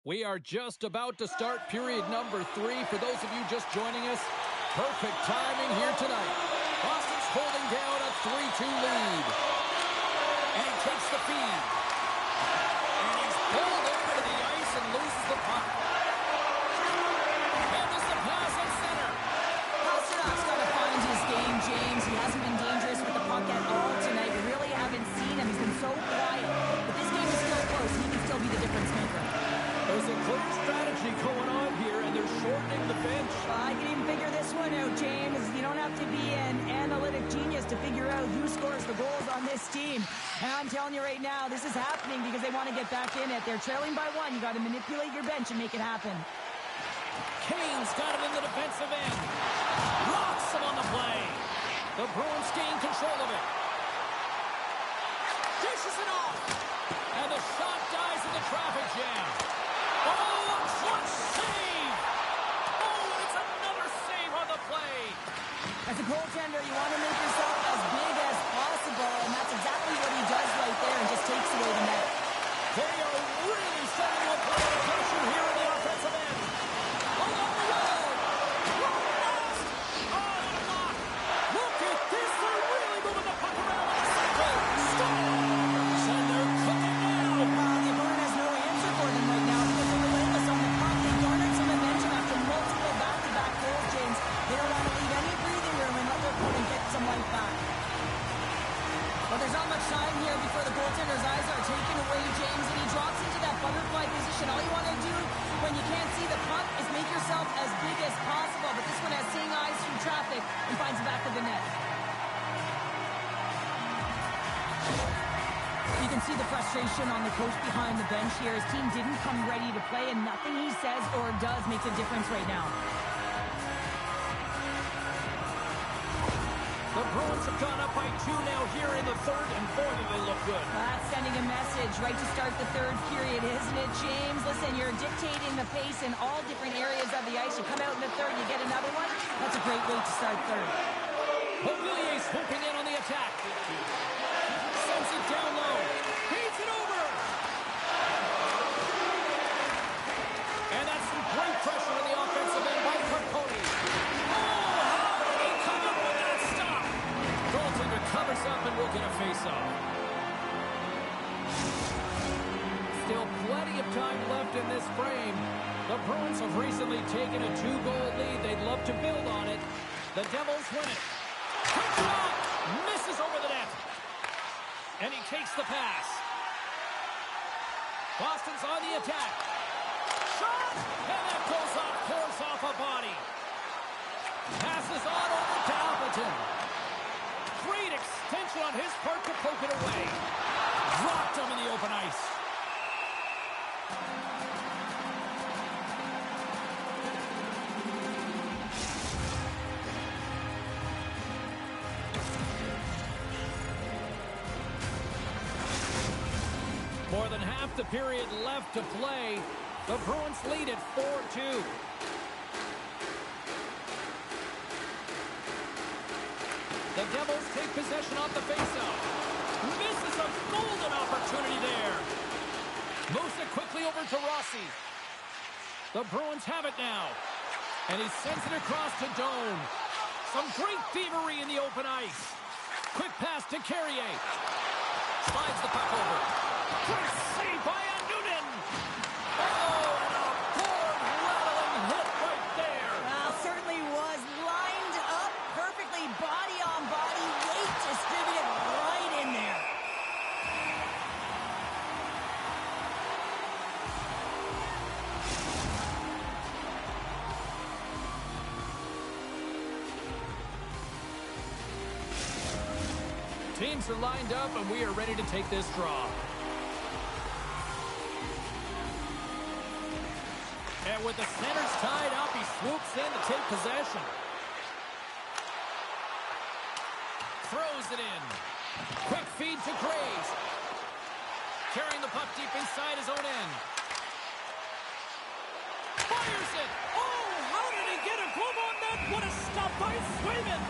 We are just about to start period number 3. For those of you just joining us, perfect timing here tonight. Boston's holding down a 3-2 lead. And he takes the feed. And he's pulled over to the ice and loses the puck. And this is the pass at center. Pasternak's got to find his game, James. He hasn't been dangerous with the puck at all tonight. We really haven't seen him. He's been so quiet. But this game is still close. He can still be the difference maker. There's a clear strategy going on here, and they're shortening the bench. I can even figure this one out, James. You don't have to be an analytic genius to figure out who scores the goals on this team. And I'm telling you right now, this is happening because they want to get back in it. They're trailing by 1. You got to manipulate your bench and make it happen. Kane's got him in the defensive end. Rocks him on the play. The Bruins gain control of it. Dishes it off. And the shot dies in the traffic jam. Oh, a clutch save! Oh, and it's another save on the play. As a goaltender, you want to make yourself as big as possible, and that's exactly what he does right there and just takes away the net. They are really starting to apply the pressure here in the offensive end. Along the wall. Lost. Oh, and a block. Look at this. They're really moving the puck around with a cycle. Scores! And they're cooking now. The Bruin has no answer for them right now because they're relentless on the puck. They garnered some momentum after multiple back-to-back goals, James. They don't want to leave any breathing room and let their opponent get some life back. Well, there's not much time here before the goaltender's eyes are taken away, James, and he drops into that butterfly position. All you want to do when you can't see the puck is make yourself as big as possible, but this one has seeing eyes through traffic and finds the back of the net. You can see the frustration on the coach behind the bench here. His team didn't come ready to play, and nothing he says or does makes a difference right now. The Bruins have gone up by 2 now here in the third, and boy, do they look good. That's sending a message right to start the third period, isn't it, James? Listen, you're dictating the pace in all different areas of the ice. You come out in the third, you get another one. That's a great way to start third. Beauvillier's swooping in on the attack. Sends it down low. Feeds it over. And that's some great pressure in the offensive end by Carcone. Goaltender covers up and will get a face-off. Still plenty of time left in this frame. The Bruins have recently taken a 2-goal lead. They'd love to build on it. The Devils win it. Quick shot! Misses over the net. And he takes the pass. Boston's on the attack. Shot! And that goes off, pours off a body. Passes on over to Appleton. Great extension on his part to poke it away. Dropped him in the open ice. More than half the period left to play. The Bruins lead at 4-2. The Devils take possession off the faceoff. Misses a golden opportunity there. Moves it quickly over to Rossi. The Bruins have it now. And he sends it across to Doan. Some great thievery in the open ice. Quick pass to Carrier. Slides the puck over. Great save by Noonan. Oh, and a board-rattling hit right there. Well, certainly was lined up perfectly, body on body, weight distributed right in there. Teams are lined up, and we are ready to take this draw. And with the centers tied up, he swoops in to take possession. Throws it in. Quick feed to Graves. Carrying the puck deep inside his own end. Fires it. Oh, how did he get a glove on that? What a stop by Swayman.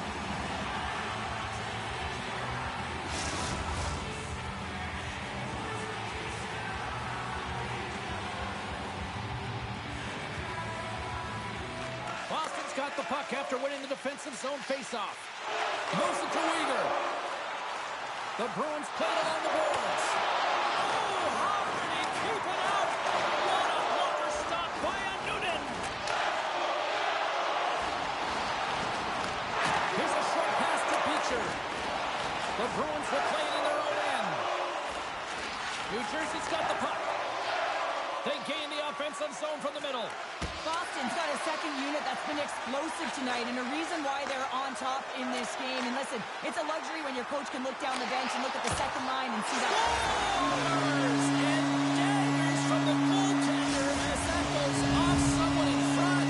Boston's got the puck after winning the defensive zone faceoff. Moves it to Uyghur. The Bruins played it on the boards. Oh, how did he keep it out? What a blocker stop by a Noonan. Here's a short pass to Beecher. The Bruins will play it in their own end. New Jersey's got the puck. They gain the offensive zone from the middle. Boston's got a second unit that's been explosive tonight, and a reason why they're on top in this game. And listen, it's a luxury when your coach can look down the bench and look at the second line and see that. Scores and daggers from the goaltender as that goes off someone in front.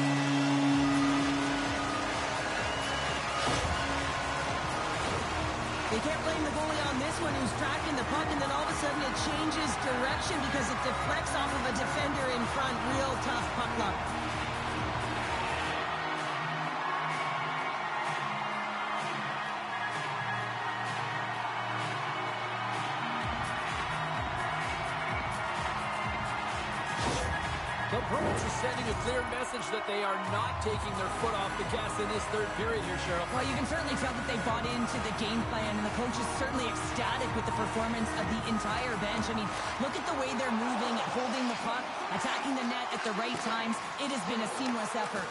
They can't blame the goalie on this one who's tracking the puck, and then all of a sudden it changes direction because it deflects off of a defender in front. Real tough puck luck. The Bruins are sending a clear message that they are not taking their foot off the gas in this third period here, Cheryl. Well, you can certainly tell that they bought into the game plan, and the coach is certainly ecstatic with the performance of the entire bench. I mean, look at the way they're moving and holding the puck, attacking the net at the right times. It has been a seamless effort.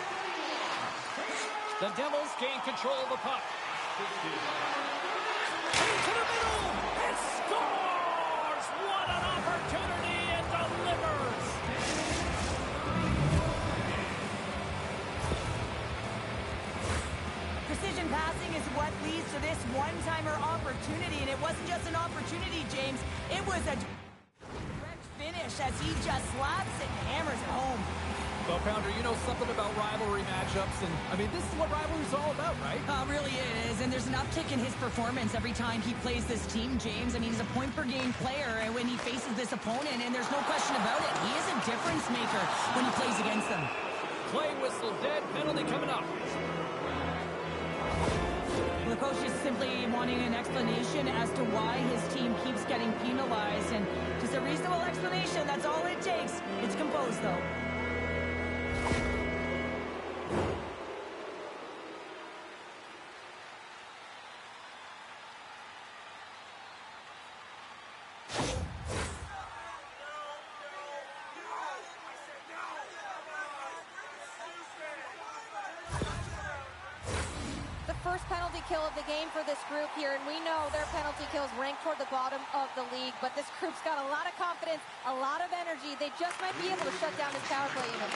The Devils gain control of the puck. Into the middle, and scores! What an opportunity, and delivers! Precision passing is what leads to this one-timer opportunity, and it wasn't just an opportunity, James. It was a direct finish as he just slaps it and hammers it home. Well, Pounder, you know something about rivalry matchups, and, I mean, this is what rivalry's all about, right? Really it is, and there's an uptick in his performance every time he plays this team, James. I mean, he's a point-per-game player and when he faces this opponent, and there's no question about it. He is a difference maker when he plays against them. Play whistle, dead penalty coming up. The coach is simply wanting an explanation as to why his team keeps getting penalized, and just a reasonable explanation, that's all it takes. It's composed, though. First penalty kill of the game for this group here, and we know their penalty kills rank toward the bottom of the league, but this group's got a lot of confidence, a lot of energy. They just might be able to shut down this power play unit.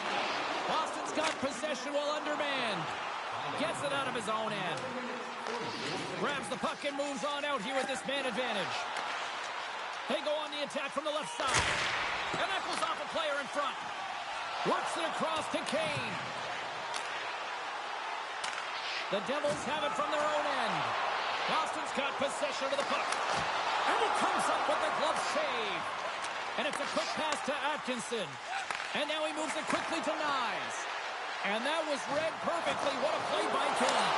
Boston's got possession while undermanned. Gets it out of his own end. Grabs the puck and moves on out here with this man advantage. They go on the attack from the left side. And that goes off a player in front. Works it across to Kane. The Devils have it from their own end. Boston's got possession of the puck. And he comes up with the glove save. And it's a quick pass to Atkinson. And now he moves it quickly to Nyes. And that was read perfectly. What a play by Kane.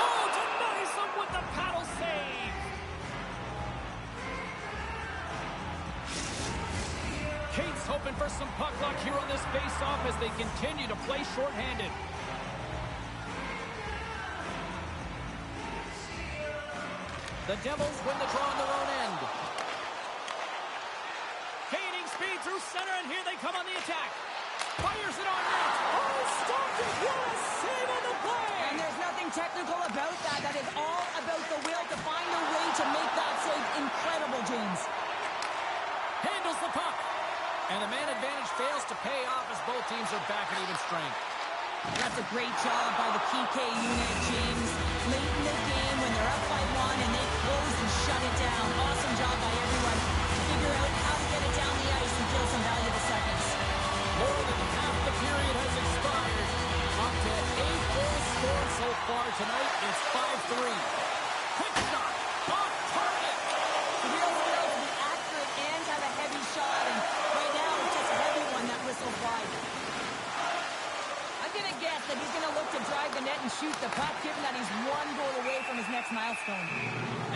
Oh, denies him with the paddle save. Kane's hoping for some puck luck here on this face-off as they continue to play shorthanded. The Devils win the draw on their own end. Gaining speed through center, and here they come on the attack. Fires it on net. Oh, stopped it. What a save on the play. And there's nothing technical about that. That is all about the will to find a way to make that save. Incredible, James. Handles the puck. And the man advantage fails to pay off as both teams are back at even strength. That's a great job by the PK unit, James. Late in the game when they're up by one and they close and shut it down. Awesome job by everyone to figure out how to get it down the ice and kill some valuable seconds. More than half the period has expired. Up to 8 goals scored so far tonight. It's 5-3. Quick shot. Off target. The real skill to be accurate and have a heavy shot. And right now it's just a heavy one that whistled wide. I'm going to guess that he's going to look to drive the net and shoot the puck, given that he's one goal away from his next milestone.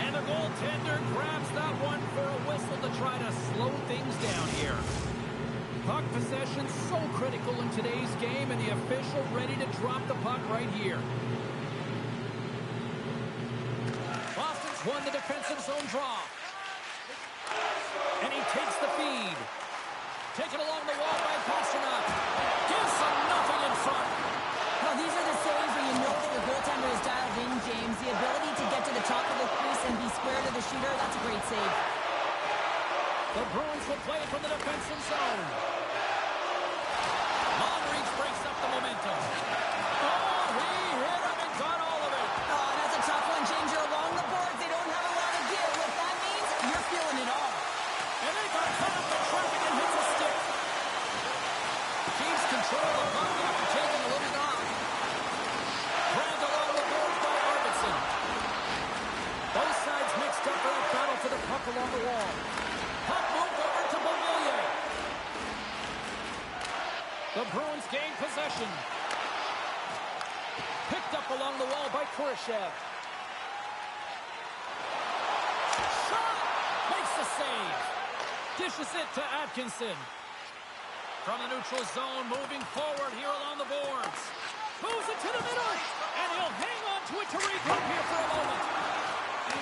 And the goaltender grabs that one for a whistle to try to slow things down here. Puck possession so critical in today's game, and the official ready to drop the puck right here. Boston's won the defensive zone draw. And he takes the feed. Taken along the wall by Pasternak. Gives him nothing in front. Well, these are the saves where you know that your goaltender is dialed in, James. The ability to get to the top of the crease and be square to the shooter, that's a great save. The Bruins will play it from the defensive zone. Long reach breaks up the momentum. Oh, he hit him and got all of it. Oh, that's a tough one, James. You're along the boards. They don't have a lot of give. What that means, you're feeling it all. And they got caught up in traffic and hits a stick. Keeps control of the puck after taking a little knock. Grabbed along the boards by Arvidsson. Both sides mixed up for a battle for the puck along the wall. Puck moved over to Beauvillier. The Bruins gain possession. Picked up along the wall by Kurashev. Shot! Makes the save. Dishes it to Atkinson. From the neutral zone, moving forward here along the boards. Moves it to the middle. And he'll hang on to it to regroup here for a moment.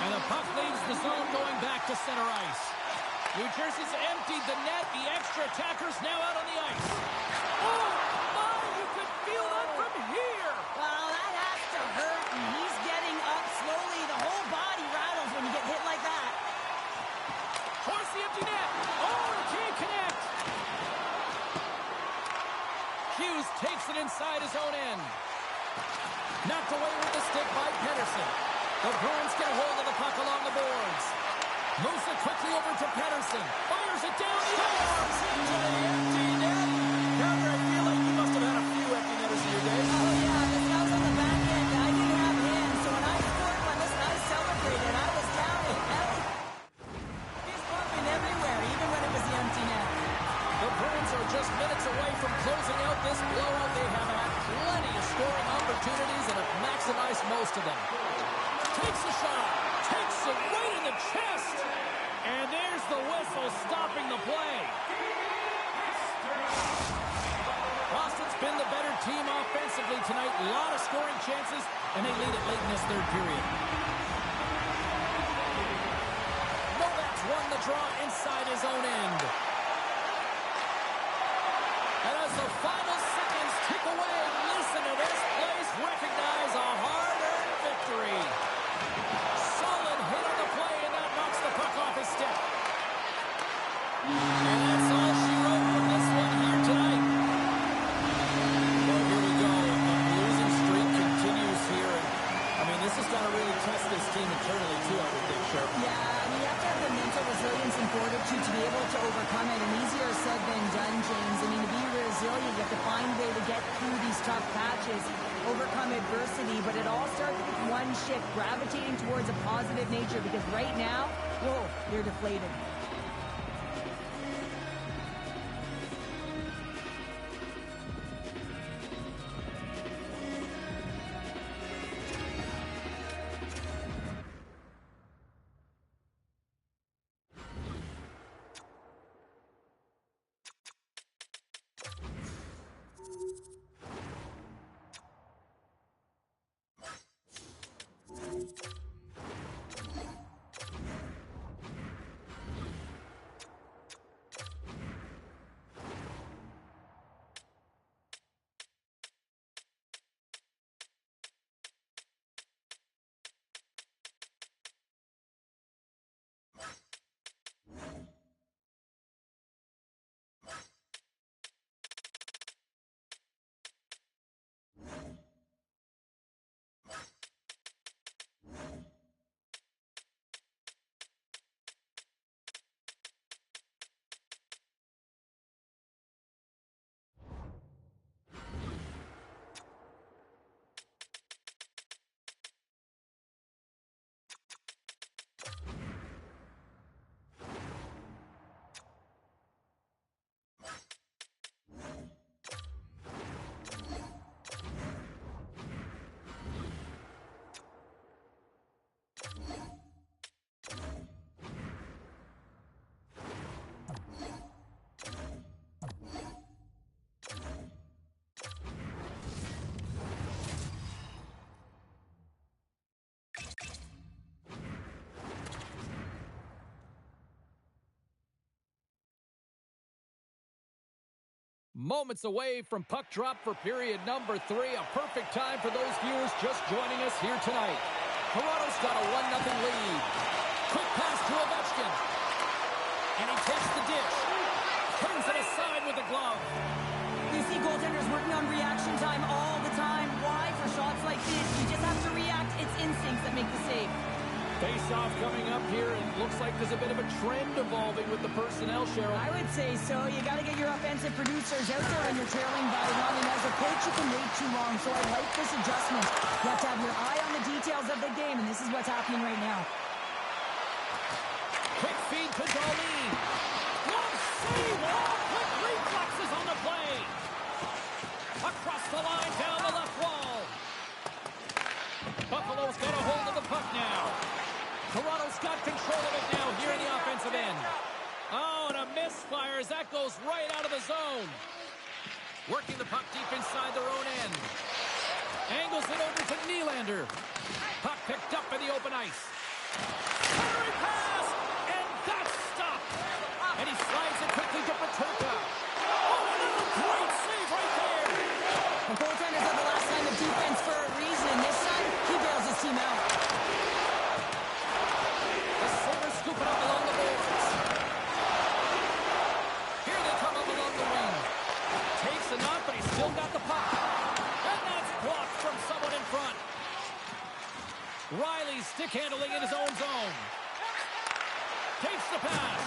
And the puck leaves the zone going back to center ice. New Jersey's emptied the net. The extra attackers now out on the ice. Oh, my, you could feel that from here. Well, that has to hurt, and he's getting up slowly. The whole body rattles when you get hit like that. Towards the empty net. Oh, he can't connect. Hughes takes it inside his own end. Knocked away with the stick by Pettersson. The Bruins get a hold of the puck along the boards. Moves it quickly over to Pettersson. Fires it down the ice. Into the empty net. Carter, I feel like you must have had a few empty netters in your day. Oh, yeah, this guy was on the back end, and I didn't have hands, so when I scored one, listen, I celebrated. I was down and out. He's bumping everywhere, even when it was the empty net. The Bruins are just minutes away from closing out this blowout. They have had plenty of scoring opportunities and have maximized most of them. Takes a shot. Takes it right in the chest. And there's the whistle stopping the play. Boston's been the better team offensively tonight. A lot of scoring chances, and they lead it late in this third period. Novak's won the draw inside his own end. And as the final seconds tick away, listen to this place recognize a hard-earned victory. Solid hit on the play, and that knocks the puck off his stick. And that's all she wrote from this one here tonight. Well, here we go. The losing streak continues here. I mean, this has got to really test this team internally, too, I would think, Sherp. Yeah, I mean, you have to have the mental resilience and fortitude to be able to overcome it, and easier said than done, James. I mean, to be resilient, you have to find a way to get through these tough patches, overcome adversity, but it all starts with one shift, gravitating towards a positive nature, because right now, whoa, you're deflated. Moments away from puck drop for period number 3. A perfect time for those viewers just joining us here tonight. Toronto's got a 1-0 lead. Quick pass to Ovechkin. And he takes the dish. Turns it aside with a glove. You see goaltenders working on reaction time all the time. Why? For shots like this, you just have to react. It's instincts that make the save. Face-off coming up here, and looks like there's a bit of a trend evolving with the personnel, Cheryl. I would say so. You got to get your offensive producers out there when you're trailing by one, and as a coach, you can wait too long, so I like this adjustment. You have to have your eye on the details of the game, and this is what's happening right now. Quick feed to Darlene. Long save. Oh, quick reflexes on the play. Across the line, down the left wall. Buffalo's got a hold of the puck now. Toronto's got control of it now here in the offensive end. Oh, and a misfire as that goes right out of the zone. Working the puck deep inside their own end. Angles it over to Nylander. Puck picked up in the open ice. Centering pass, and that's stopped. And he slides it quickly to Peterka. Oh, another great save right there. The goaltenders are the last line of defense for a reason, and this time, he bails his team out. The Sabres scoop it up along the boards. Here they come up along the wing. Takes enough, but he's still got the puck. And that's blocked from someone in front. Riley's stick handling in his own zone. Takes the pass.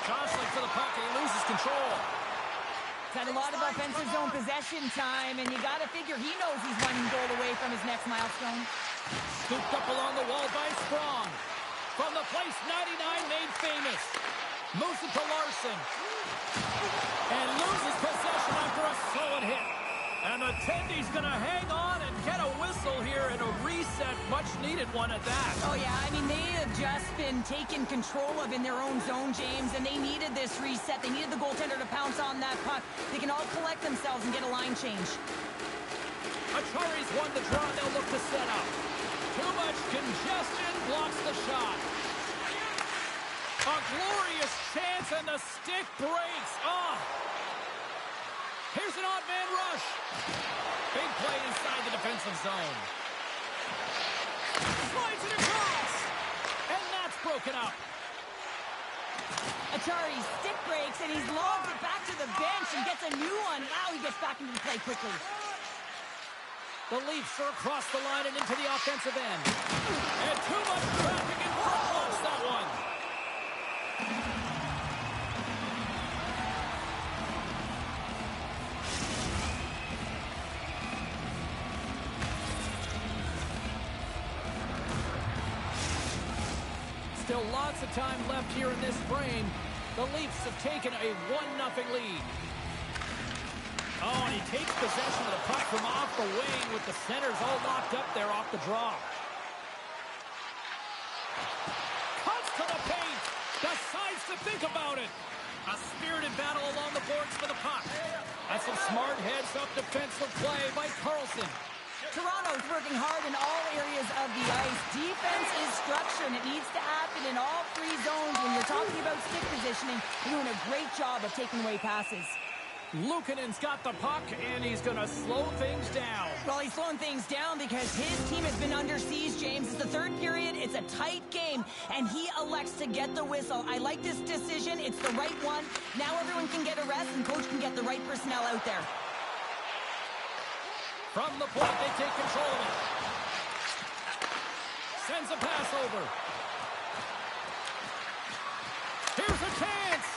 Jostling for the puck, and he loses control. He's had a lot of offensive zone possession time, and you got to figure he knows he's 1 goal away from his next milestone. Scooped up along the wall by Sprong. From the place 99 made famous. Moves it to Larson. And loses possession after a solid hit. And the Tendy's going to hang on and get a whistle here and a reset, much needed one at that. Oh, yeah, I mean, they have just been taken control of in their own zone, James, and they needed this reset. They needed the goaltender to pounce on that puck. They can all collect themselves and get a line change. Achari's won the draw, and they'll look to set up. Too much congestion blocks the shot. A glorious chance, and the stick breaks. Oh! Here's an odd man rush. Big play inside the defensive zone. Slides it across. And that's broken up. Achari's stick breaks, and he's lobbed it back to the bench and gets a new one. Wow, he gets back into the play quickly. The Leafs are across the line and into the offensive end. And too much traffic, and Brock lost that one. Still lots of time left here in this frame. The Leafs have taken a 1-0 lead. Oh, and he takes possession of the puck from off the wing with the centers all locked up there off the draw. Cuts to the paint. Decides to think about it. A spirited battle along the boards for the puck. That's some smart heads-up defensive play by Carlson. Toronto's working hard in all areas of the ice. Defense is structure, and it needs to happen in all 3 zones. When you're talking about stick positioning, you're doing a great job of taking away passes. Luukkonen's got the puck, and he's going to slow things down. Well, he's slowing things down because his team has been under siege, James. It's the 3rd period. It's a tight game, and he elects to get the whistle. I like this decision. It's the right one. Now everyone can get a rest, and coach can get the right personnel out there. From the point, they take control of it. Sends a pass over. Here's a chance.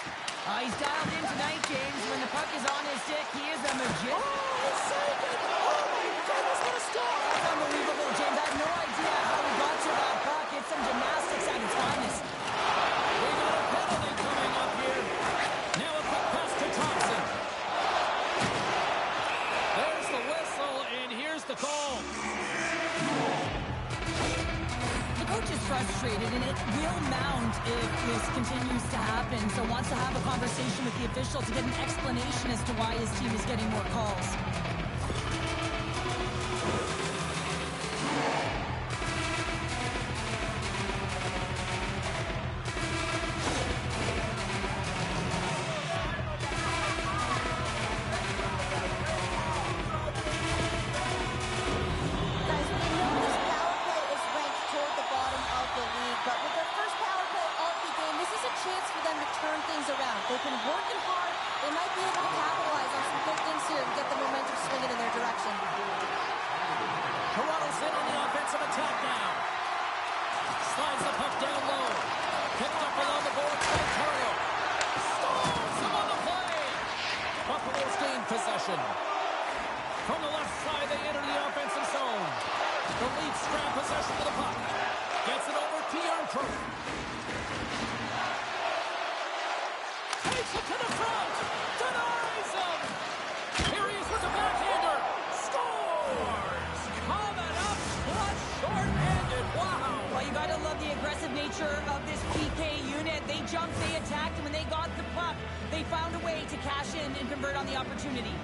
He's dialed in tonight, James. When the puck is on his stick, he is a magician. Oh, he saved it. Oh, my goodness, what a stop. That's unbelievable, James. I have no idea how he got to that puck. It's some gymnastics at its finest. We got a penalty coming up here. Now a quick pass to Thompson. There's the whistle, and here's the call. The coach is frustrated, and it will mount if this continues to happen. So wants to have a conversation with the official to get an explanation as to why his team is getting more calls. able to capitalize on some good things here and get the momentum swinging in their direction. Toronto's in on the offensive attack now. Slides the puck down low. Picked up along the boards by Carlo. Stalls him on the play. Buffalo's gained possession. From the left side, they enter the offensive zone. The Leafs grab possession of the puck. Gets it over to Yarntrop. Takes it to the front. Denies him. Here he is with the backhander. Scores. Coming up clutch, short-handed. Wow. Well, you got to love the aggressive nature of this PK unit. They jumped, they attacked, and when they got the puck, they found a way to cash in and convert on the opportunity.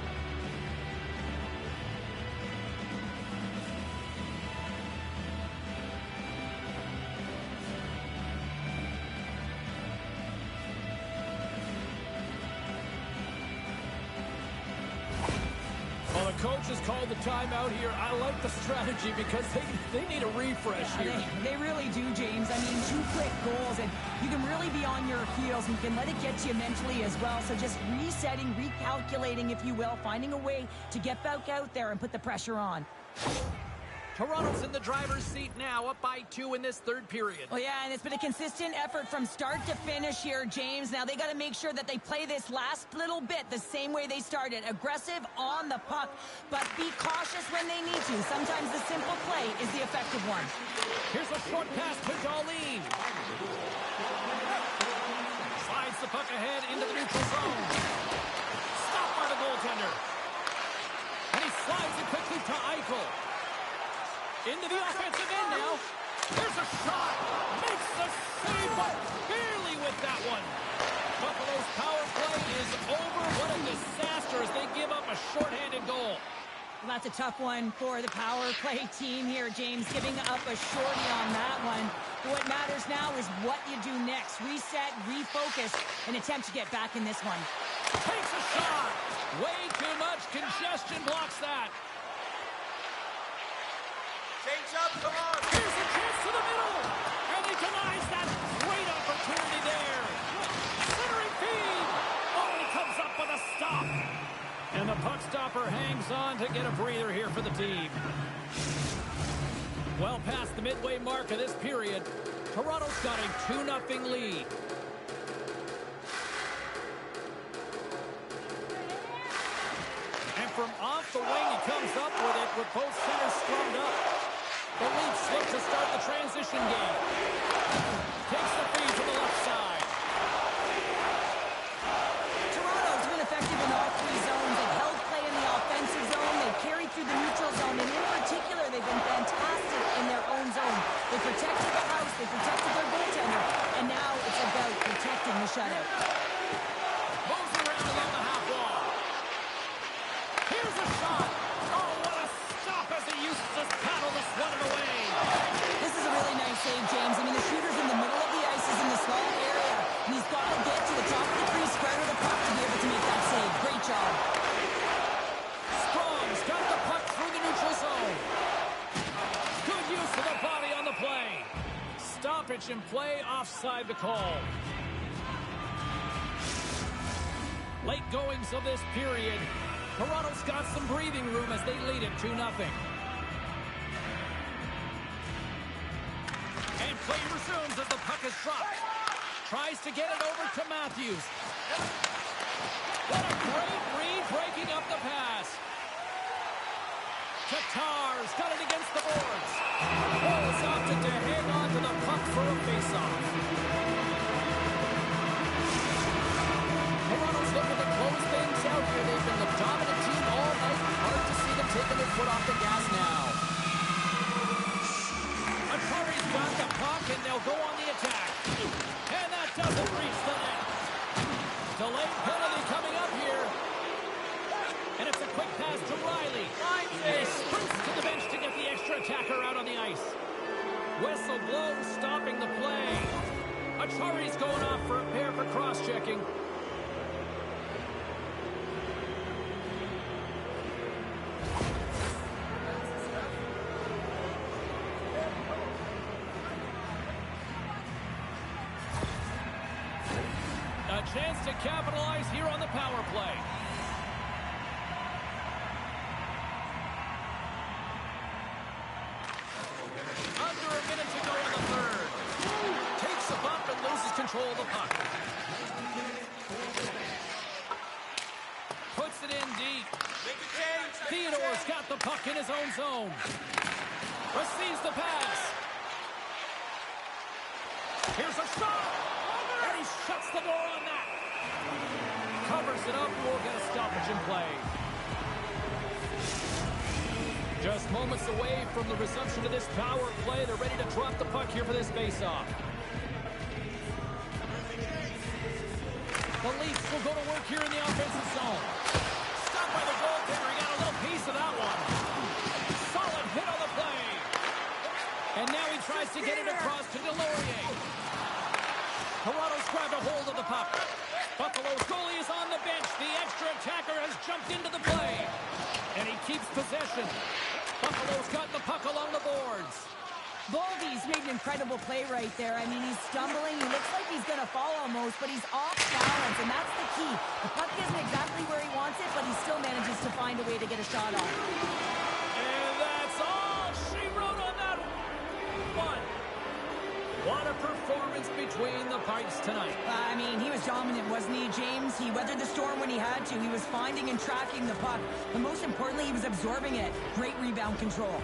Coach has called the timeout here. I like the strategy because they need a refresh here. They really do, James. I mean, 2 quick goals, and you can really be on your heels, and you can let it get to you mentally as well. So just resetting, recalculating, if you will, finding a way to get back out there and put the pressure on. Toronto's in the driver's seat now, up by 2 in this third period. Well, yeah, and it's been a consistent effort from start to finish here, James. Now they got to make sure that they play this last little bit the same way they started. Aggressive on the puck, but be cautious when they need to. Sometimes the simple play is the effective one. Here's a short pass to Darlene. Slides the puck ahead into the neutral zone. Stopped by the goaltender. And he slides it quickly to Eichel. Into the offensive end now. There's a shot. Makes the save, but barely with that one. Buffalo's power play is over. What a disaster as they give up a shorthanded goal. Well, that's a tough one for the power play team here, James, giving up a shorty on that one. But what matters now is what you do next. Reset, refocus, and attempt to get back in this one. Takes a shot. Way too much congestion blocks that. Change up, come on. Here's a chance to the middle. And he denies that great opportunity there. Centering feed. Oh, he comes up with a stop. And the puck stopper hangs on to get a breather here for the team. Well past the midway mark of this period, Toronto's got a 2-0 lead. And from off the wing, he comes up with it with both centers strummed up. The Leafs look to start the transition game. Takes the feed to the left side. Toronto's been effective in all 3 zones. They've held play in the offensive zone. They've carried through the neutral zone. And in particular, they've been fantastic in their own zone. They protected the house. They protected their goaltender. And now it's about protecting the shutout. Moves around along the half wall. Here's a shot. Oh, what a stop as he uses his paddle to swat it away. This is a really nice save, James. I mean, the shooter's in the middle of the ice, is in the small area. And he's got to get to the top of the crease, square to the puck to be able to make that save. Great job. Strong's got the puck through the neutral zone. Good use of the body on the play. Stoppage in play, offside the call. Late goings of this period. Toronto's got some breathing room as they lead it 2-0. And play resumes as the puck is dropped. Tries to get it over to Matthews. What a great read breaking up the pass. Tatar's got it against the boards. Pulls opted to hang on to the puck for a faceoff. Toronto's looking to close things out here. They've been the dominant team all night. Hard to see them taking their foot off the gas now. Atari's got the puck, and they'll go on the attack. And that doesn't reach the net. Delayed penalty coming up here. And it's a quick pass to Riley. And he sprints to the bench to get the extra attacker out on the ice. Whistle blows, stopping the play. Atari's going off for a pair for cross-checking. chance to capitalize here on the power play. Under a minute to go in the third. Takes a bump and loses control of the puck. Puts it in deep. Theodore's got the puck in his own zone. Receives the pass. Here's a shot. And he shuts the door on that. Covers it up. We'll get a stoppage in play. Just moments away from the resumption of this power play. They're ready to drop the puck here for this faceoff. The Leafs will go to work here in the offensive zone. Stopped by the goaltender. He got a little piece of that one. Solid hit on the play. And now he tries to get it across to Delorier. Toronto's grabbed a hold of the puck. Buffalo's goalie is on the bench. The extra attacker has jumped into the play. And he keeps possession. Buffalo's got the puck along the boards. Boldy's made an incredible play right there. I mean, he's stumbling. He looks like he's going to fall almost, but he's off balance, and that's the key. The puck isn't exactly where he wants it, but he still manages to find a way to get a shot off. And that's all she wrote on that one. What a performance between the pipes tonight. I mean, he was dominant, wasn't he, James? He weathered the storm when he had to. He was finding and tracking the puck. But most importantly, he was absorbing it. Great rebound control.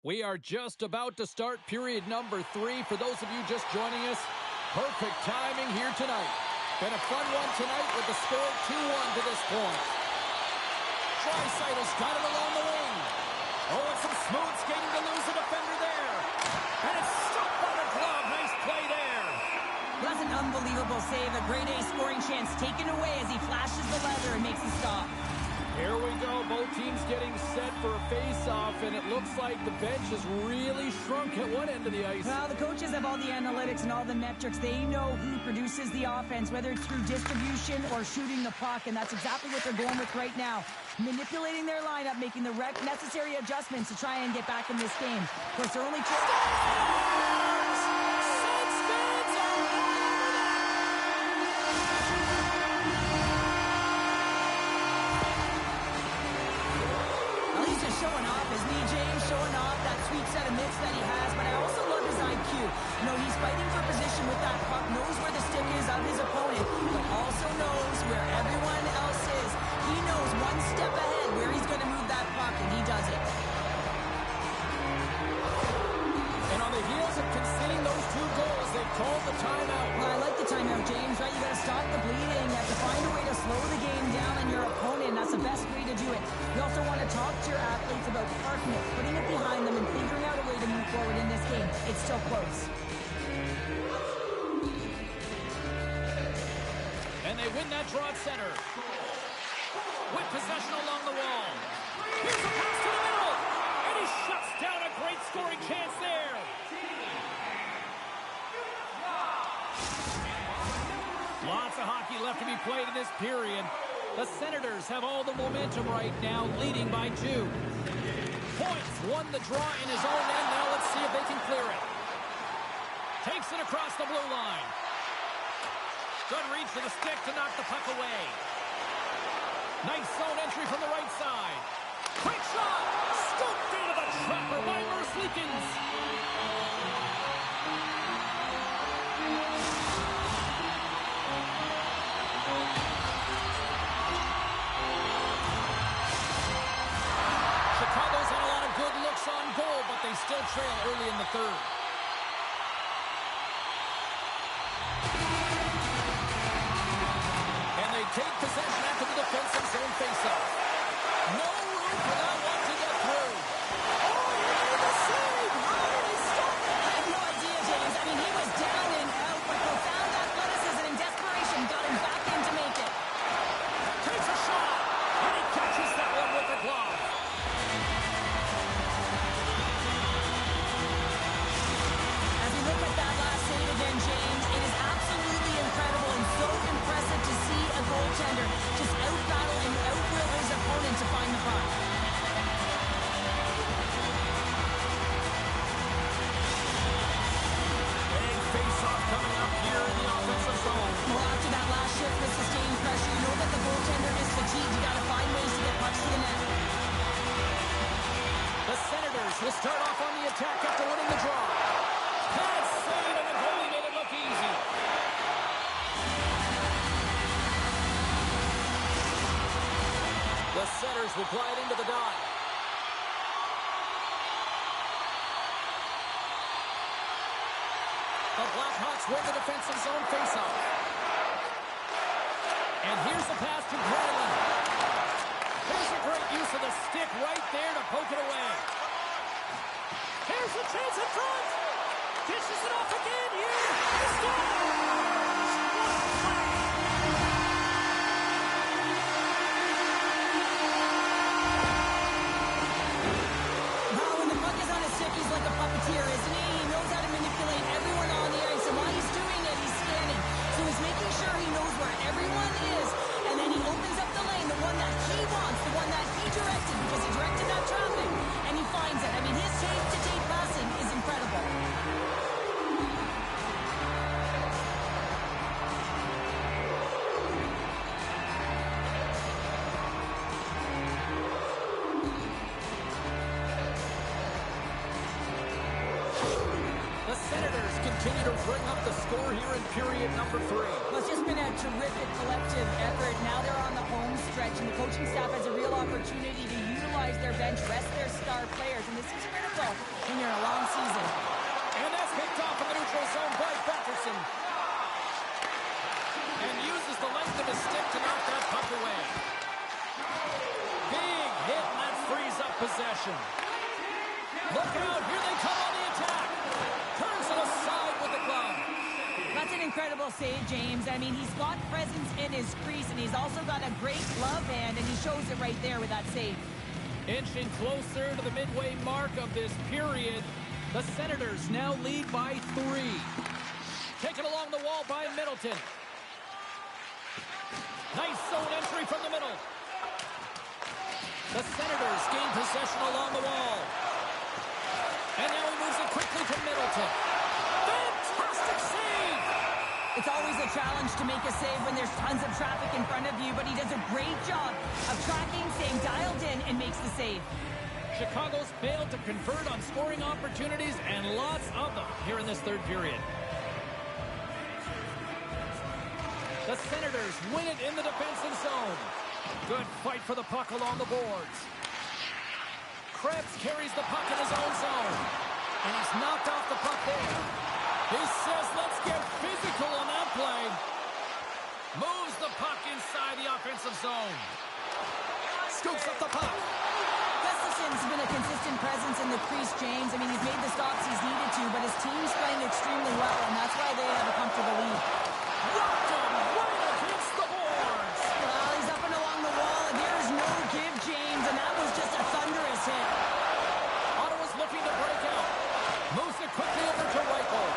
We are just about to start period number 3. For those of you just joining us, perfect timing here tonight. Been a fun one tonight with the score 2-1 to this point. Draisaitl's got it along the wing. Oh, and some smooth skating to lose a defender there. And it's stopped by the glove. Nice play there. That's an unbelievable save. A grade A scoring chance taken away as he flashes the leather and makes a stop. Here we go. Both teams getting set for a face-off, and it looks like the bench has really shrunk at one end of the ice. Well, the coaches have all the analytics and all the metrics. They know who produces the offense, whether it's through distribution or shooting the puck, and that's exactly what they're going with right now. Manipulating their lineup, making the necessary adjustments to try and get back in this game. Of course, they're only... showing off, isn't he, James? Showing off that sweet set of mitts that he has, but I also love his IQ. You know, he's fighting for position with that puck, knows where the stick is of his opponent, but also knows where everyone else is. He knows one step ahead where he's going to move that puck, and he does it. And on the heels of conceding those 2 goals, they've called the timeout. Well, I like the timeout, James, right? You got to stop the bleeding at the still close. And they win that draw at center. With possession along the wall. Here's a pass to the middle. And he shuts down a great scoring chance there. Lots of hockey left to be played in this period. The Senators have all the momentum right now, leading by 2. Points won the draw in his own end. Now let's see if they can clear it. Takes it across the blue line. Good reach for the stick to knock the puck away. Nice zone entry from the right side. Quick shot! Scooped into the trapper by Merzlikins. Chicago's had a lot of good looks on goal, but they still trail early in the third. And they take possession after the defensive zone faceoff. No room for that one to get through. Oh, he made the save! How did he stop it? I have no idea, James. I mean, he was down and out, but profound athleticism and desperation got him back in to make it. Takes a shot, and he catches that one with the glove. As we look at that last save again, James, it is absolutely incredible and so impressive to see a goaltender just out-battle and out-will his opponent to find the puck. Big face-off coming up here in the offensive zone. Well, after that last shift with sustained pressure, you know that the goaltender is fatigued. You got to find ways to get pucks to the net. The Senators will start off on the attack after winning the draw. Bad save, and the goalie made it look easy. The Senators will glide into the dot. The Blackhawks win the defensive zone faceoff. And here's the pass to Granlund. There's a great use of the stick right there to poke it away. Here's a chance in front. Dishes it off again here. He scores! What a play! Wow, when the puck is on his stick, he's like a puppeteer, isn't he? He knows how to manipulate everyone on the ice, and while he's doing it, he's scanning. So he's making sure he knows where everyone is, and then he opens up the lane, the one that he wants, the one that he directed, because he directed that traffic, and he finds it. I mean, his tape-to-tape passing is incredible. The Senators continue to bring up the score here in period number 3. Well, it's just been a terrific collective effort. Now they're on the home stretch, and the coaching staff has a real opportunity to utilize their bench, rest their star players, and this is critical when you're in a long season. And that's picked off in the neutral zone by Batterson. And uses the length of his stick to knock that puck away. Big hit, and that frees up possession. Look out, here they come on the attack. Turns it aside with the glove. That's an incredible save, James. I mean, he's got presence in his crease, and he's also got a great glove hand, and he shows it right there with that save. Inching closer to the midway mark of this period, the Senators now lead by 3. Taken along the wall by Middleton. Nice zone entry from the middle. The Senators gain possession along the wall. And now he moves it quickly to Middleton. Fantastic save! It's always a challenge to make a save when there's tons of traffic in front of you, but he does a great job of tracking, staying dialed in, and makes the save. Chicago's failed to convert on scoring opportunities, and lots of them here in this third period. The Senators win it in the defensive zone. Good fight for the puck along the boards. Krebs carries the puck in his own zone. And he's knocked off the puck there. He says, let's get physical on that play. Moves the puck inside the offensive zone. Scoops up the puck. That's the Wilson's been a consistent presence in the crease, James. I mean, he's made the stops he's needed to, but his team's playing extremely well, and that's why they have a comfortable lead. Rocked him right against the boards. Well, he's up and along the wall, and there's no give, James, and that was just a thunderous hit. Ottawa's looking to break out. Moves it quickly over to Reichel.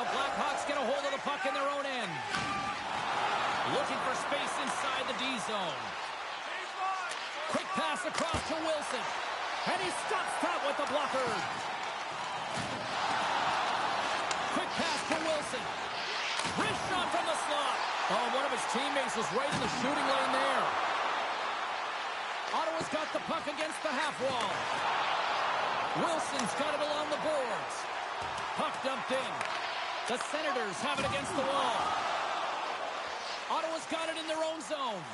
The Blackhawks get a hold of the puck in their own end. Looking for space inside the D zone. Quick pass across to Wilson. And he stops that with the blocker. Quick pass to Wilson. Wrist shot from the slot. Oh, one of his teammates was right in the shooting lane there. Ottawa's got the puck against the half wall. Wilson's got it along the boards. Puck dumped in. The Senators have it against the wall. Ottawa's got it in their own zone.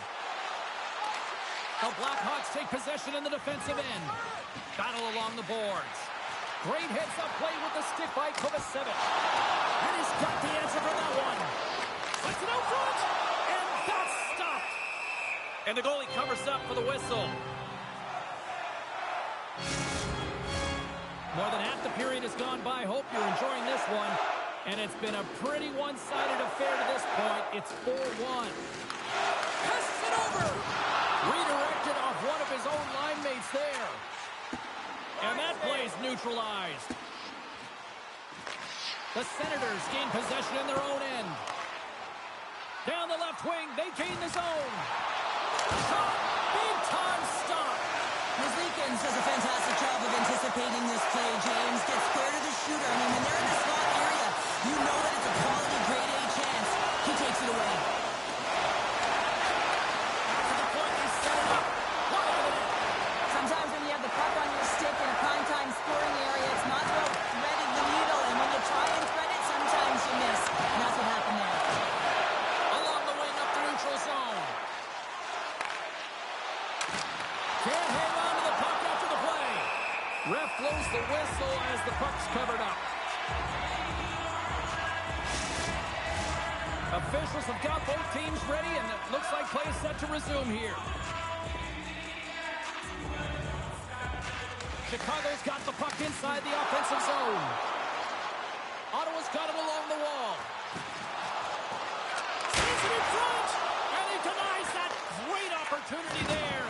The Blackhawks take possession in the defensive end. Battle along the boards. Great hits up play with the stick by Kovacevic. And he's got the answer for that one. Puts it out front. And that's stopped. And the goalie covers up for the whistle. More than half the period has gone by. Hope you're enjoying this one. And it's been a pretty one-sided affair to this point. It's 4-1. Passes it over. Redirected off one of his own line mates there. And that play's neutralized. The Senators gain possession in their own end. Down the left wing, they gain the zone. Shot. Big time stop. Merzlikins does a fantastic job of anticipating this play, James. Gets square to the shooter. I mean, when they're in the slot area, you know that it's a quality grade A chance. He takes it away. After the point, they set it up. Wide of the net. Sometimes when you have the puck on your stick in a prime-time scoring area, it's not about threading the needle. And when you try and thread it, sometimes you miss. And that's what happened there. Along the wing up the neutral zone. Can't hang on to the puck after the play. Ref blows the whistle as the puck's covered up. Officials have got both teams ready, and it looks like play is set to resume here. Chicago's got the puck inside the offensive zone. Ottawa's got it along the wall. Sees it in front, and he denies that great opportunity there.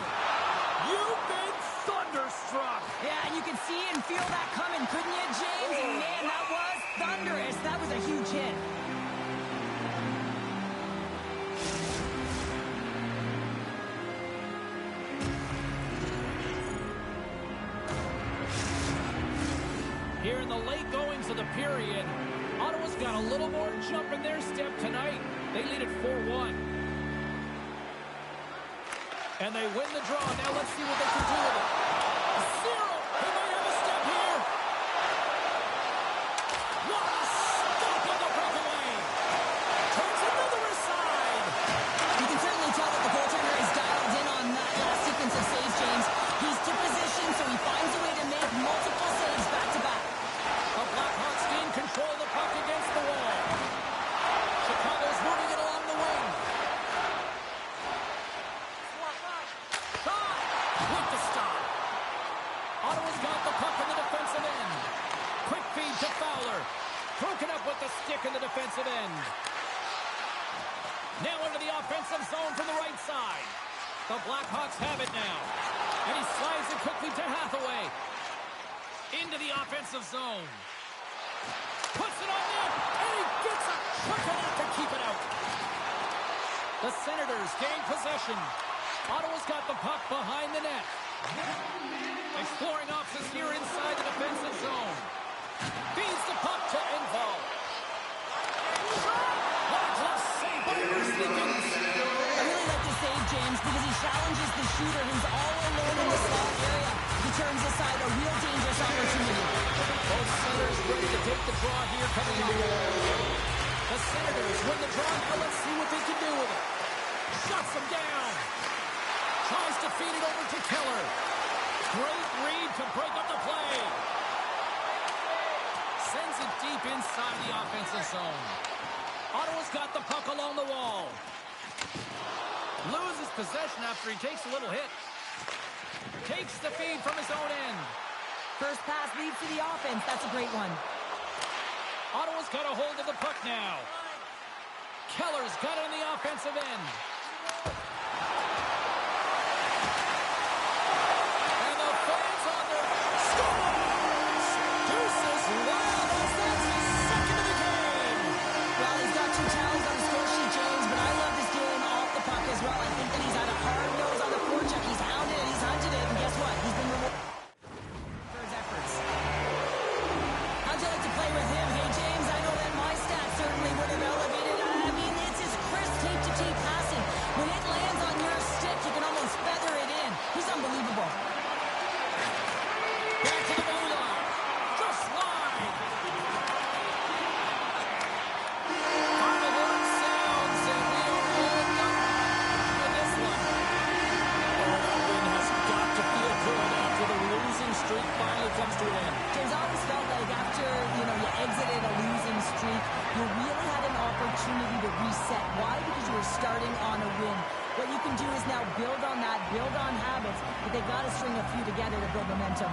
You've been thunderstruck. Yeah, you can see and feel that coming, couldn't you, James? And man, that was thunderous. That was a huge hit. Here in the late goings of the period, Ottawa's got a little more jump in their step tonight. They lead it 4-1. And they win the draw. Now let's see what they can do with it. Zero. He might have a step here. What a stop on the breakaway. Turns another aside. You can certainly tell that the goaltender is dialed in on that last sequence of saves, James. He's to position, so he finds a way to make multiple saves back-to-back. The Blackhawks gain control of the puck against the wall. Chicago's moving it along the wing. Shot! With the stop. Ottawa's got the puck in the defensive end. Quick feed to Fowler. Broken up with the stick in the defensive end. Now into the offensive zone from the right side. The Blackhawks have it now. And he slides it quickly to Hathaway. Into the offensive zone. Puts it on net, and he gets a trick of that to keep it out. The Senators gain possession. Ottawa's got the puck behind the net. Exploring options here inside the defensive zone. Feeds the puck to Engvall. What a close save by Merzlikins. I really like this save, James, because he challenges the shooter who's all alone in the slot area. He turns aside a real dangerous opportunity. Both centers ready to take the draw here coming up. The Senators win the draw. Now let's see what they can do with it. Shuts them down. Tries to feed it over to Keller. Great read to break up the play. Sends it deep inside the offensive zone. Ottawa's got the puck along the wall. Loses possession after he takes a little hit. takes the feed from his own end. First pass leads to the offense. That's a great one. Ottawa's got a hold of the puck now. Keller's got it on the offensive end. And the fans on their scores! Deuces Wild has that's his second of the game. Well, he's got 2 tallies on the score sheet, James, but I love this game off the puck as well. I think that he's had a hard nose on the forecheck. He's hounded it, he's hunted it, and guess what? He's been rewarded for his efforts. How'd you like to play with him? Hey, James, I know that my stats certainly would have elevated. I mean, it's his crisp tape-to-tape passing. When it lands on your stick, you can almost feather it in. He's unbelievable. Back to the blue line. Just wide. On the horn sounds, and we are all done with this one. Oh, that win has got to feel good after the losing streak finally comes to an end. James, I always felt like after, you exited a losing streak, you really had an opportunity to reset. Why? Because you were starting on a win. What you can do is now build on that, build on habits, but they got to string a few together to build momentum.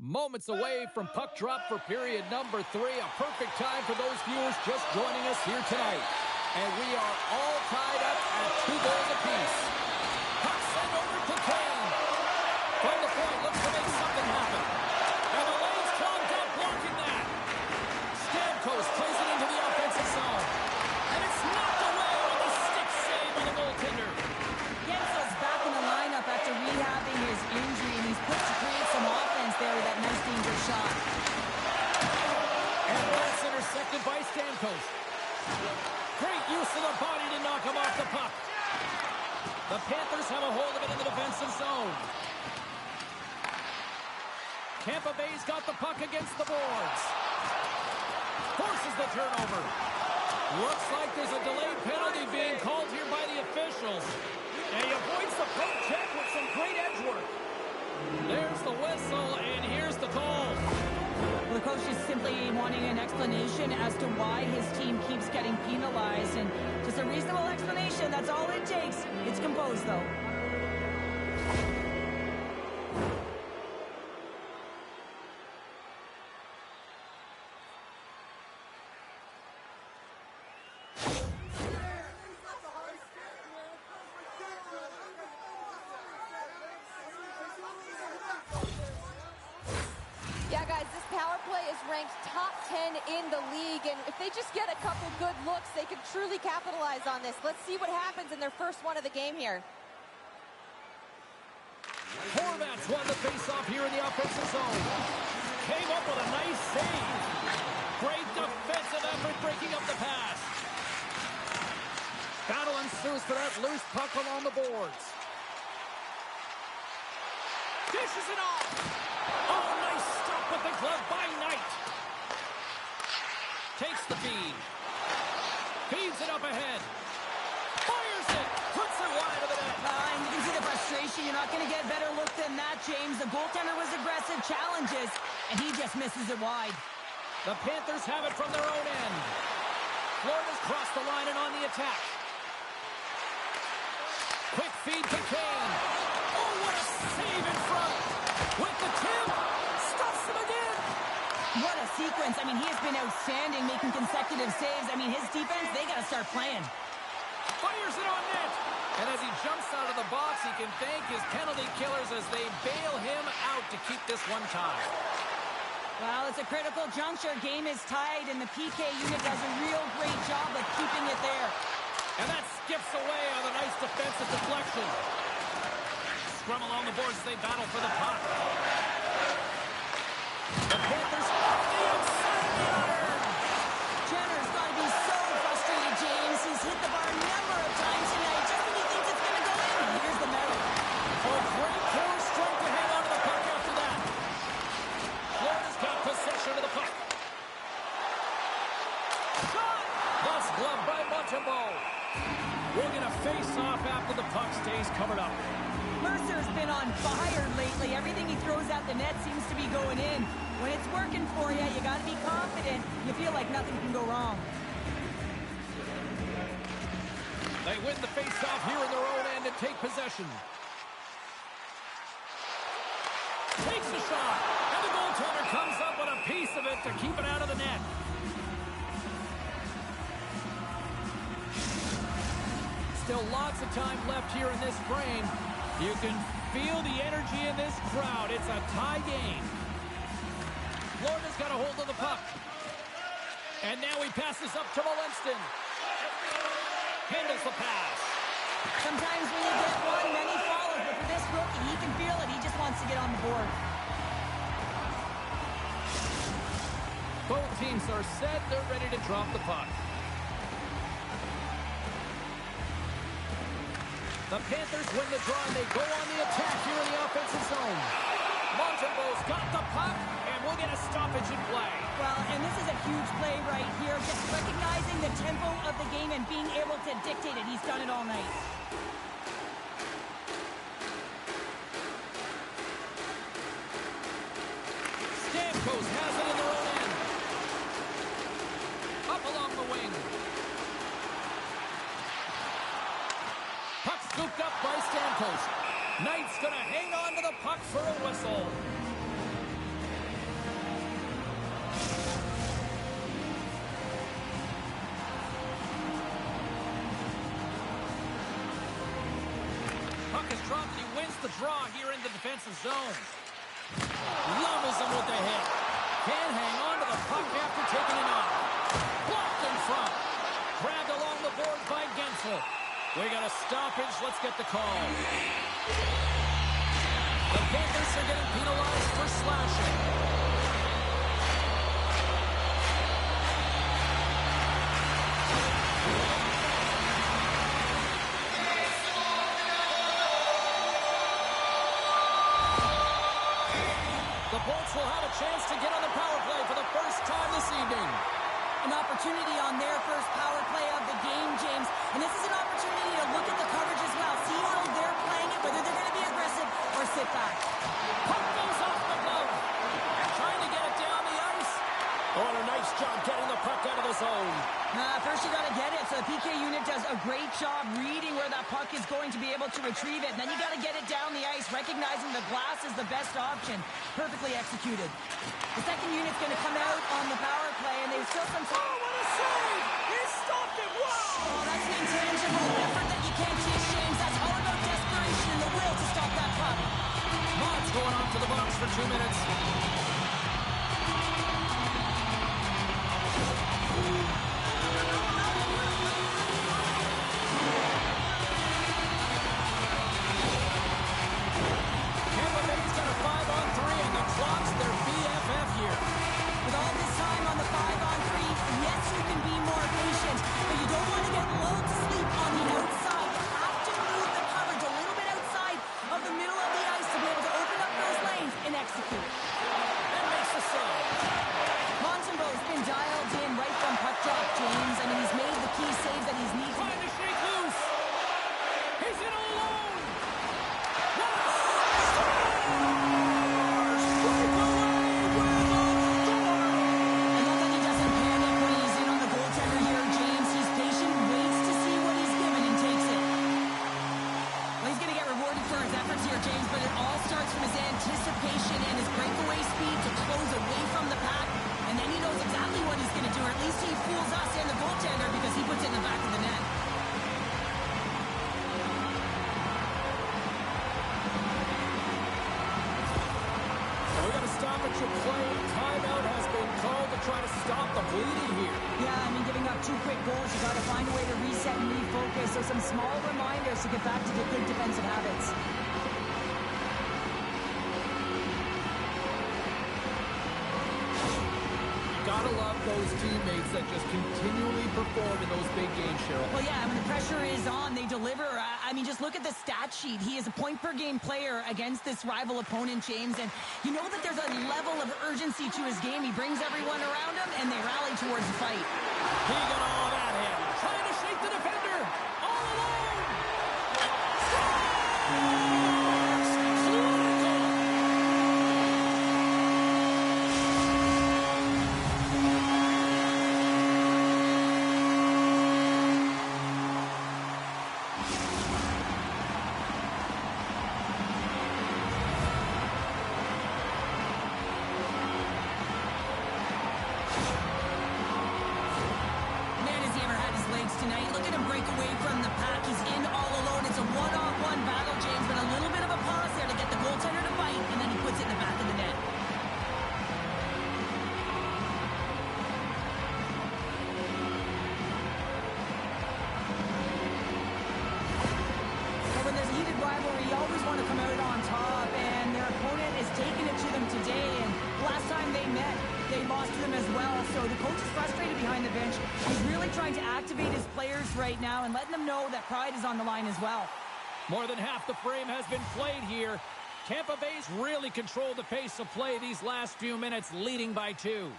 Moments away from puck drop for period number 3. A perfect time for those viewers just joining us here tonight. And we are all tied up at 2 goals apiece. Puck sent over to Kane. From the point, looks to make something happen. And the lane's clogged up, blocking that. Stamkos plays it into the offensive zone. And it's knocked away with a stick save by the goaltender. Yensel's back in the lineup after rehabbing his injury, and he's put to create some offense there with that nice danger shot. And that's intercepted by Stamkos. Great use of the body to knock him off the puck. The Panthers have a hold of it in the defensive zone. Tampa Bay's got the puck against the boards. Forces the turnover. Looks like there's a delayed penalty being called here by the officials. And he avoids the poke check with some great edge work. There's the whistle, and here's the call. Well, the coach is simply wanting an explanation as to why his team keeps getting penalized. And just a reasonable explanation, that's all it takes. It's composed, though. Top 10 in the league, and if they just get a couple good looks, they could truly capitalize on this. Let's see what happens in their first one of the game here. Horvat's won the face-off here in the offensive zone. Came up with a nice save. Great defensive effort breaking up the pass. Battle ensues for that loose puck along the boards. Dishes it off. Oh, not going to get better look than that, James. The goaltender was aggressive, challenges, and he just misses it wide. The Panthers have it from their own end. Florida's crossed the line and on the attack. Quick feed to Kane. Oh, what a save in front. With the tip. Stuffs him again. What a sequence. I mean, he has been outstanding, making consecutive saves. I mean, his defense, they got to start playing. Fires it on net. And as he jumps out of the box, he can thank his penalty killers as they bail him out to keep this one tied. Well, it's a critical juncture. Game is tied, and the PK unit does a real great job of keeping it there. And that skips away on a nice defensive deflection. Scrum along the boards as they battle for the puck. The Panthers on the outside of the iron. Jenner's got to be so frustrated, James. He's hit the bar a number of times tonight just when he thinks it's going to go in. Here's the medal. Oh, great core strength to hang on to the puck after that. Florida's got possession of the puck. Shot! Thus gloved by Montembeau. We're going to face off after the puck stays covered up. Mercer's been on fire lately. Everything he throws at the net seems to be going in. When it's working for you, you got to be confident. You feel like nothing can go wrong. They win the face-off here in their own end and take possession. Takes the shot, and the goaltender comes up with a piece of it to keep it out of the net. Still lots of time left here in this frame. You can feel the energy in this crowd. It's a tie game. Florida's got a hold of the puck. And now he passes up to Molinston. Handles the pass. Sometimes when you get one, many follow. But for this rookie, he can feel it. He just wants to get on the board. Both teams are set. They're ready to drop the puck. The Panthers win the draw, and they go on the attack here in the offensive zone. Montembeau's got the puck, and we'll get a stoppage in play. Well, and this is a huge play right here. Just recognizing the tempo of the game and being able to dictate it. He's done it all night. Stamkos has it in their own end. Up along the wing. Puck scooped up by Stamkos. Knight's going to hang on to the puck for a whistle. Puck is dropped and he wins the draw here in the defensive zone. Levels him with the hit. Can't hang on to the puck after taking it off. Blocked in front. Grabbed along the boards by Gensel. We got a stoppage. Let's get the call. The Panthers are getting penalized for slashing. The Bolts will have a chance to get on the power play for the first time this evening. An opportunity on their first power play of the game, James. And this is an opportunity to look at the coverage as well. See how they're playing it, whether they're going to be aggressive or sit back. Puck goes off the glove. Trying to get it down the ice. Oh, and a nice job getting the puck out of the zone. First you got to get it. So the PK unit does a great job reading where that puck is going to be able to retrieve it. And then you got to get it down the ice, recognizing the glass is the best option. Perfectly executed. The second unit's going to come out on the power play, and there's still some time. Oh, what a save! He stopped it! Wow! Oh, that's an intangible effort that you can't teach, James. That's all about desperation and the will to stop that puck. Mott's going off to the box for 2 minutes. Tampa Bay's got a 5-on-3, and the clock's their BFF here. With all this time on the 5-on-3, yes, you can be more patient, but you don't want to get lulled to sleep on the outside. You have to move the coverage a little bit outside of the middle of the ice to be able to open up those lanes and execute. extra play. Timeout has been called to try to stop the bleeding here. Yeah, I mean, giving up 2 quick goals, you got to find a way to reset and refocus. So some small reminders to get back to the good defensive habits. Gotta love those teammates that just continually perform in those big games, Cheryl. Well, yeah, when the pressure is on, they deliver. I mean, just look at the stat sheet. He is a point-per-game player against this rival opponent, James, and you know that there's a level of urgency to his game. He brings everyone around him, and they rally towards the fight. He got all that hit. Trying to shake the defender. All alone. Tonight, look at him break away from the pack. He's in all alone. It's a one-on-one battle, James, but a little bit of a pause there to get the goaltender to bite, and then he puts it in the back of the net. But when there's a heated rivalry, you always want to come out on top, and their opponent is taking it to them today, and last time they met, they lost to them as well, so the coach is frustrated behind the bench. He's really trying to activate his players right now and letting them know that pride is on the line as well. More than half the frame has been played here. Tampa Bay's really controlled the pace of play these last few minutes, leading by 2.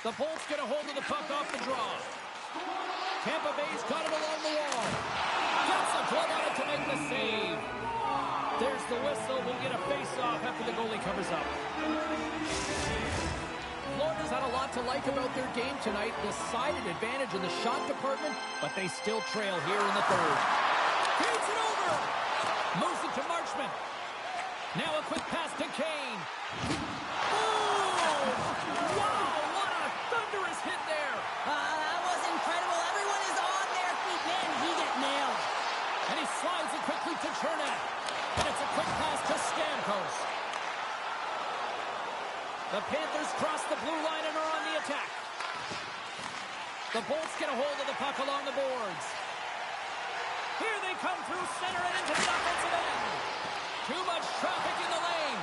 The Bolts get a hold of the puck off the draw. Tampa Bay's got it along the wall. Gets a glove on it to make the save. There's the whistle. We'll get a face-off after the goalie covers up. Florida's had a lot to like about their game tonight. Decided advantage in the shot department, but they still trail here in the third. Feeds it over. Moves it to Marchment. Now a quick pass to Kane. Oh! Wow, what a thunderous hit there. That was incredible. Everyone is on their feet. Man, he got nailed. And he slides it quickly to Chernak. And it's a quick pass to Stamkos. The Panthers cross the blue line and are on the attack. The Bolts get a hold of the puck along the boards. Here they come through center and into the offensive end. Too much traffic in the lane.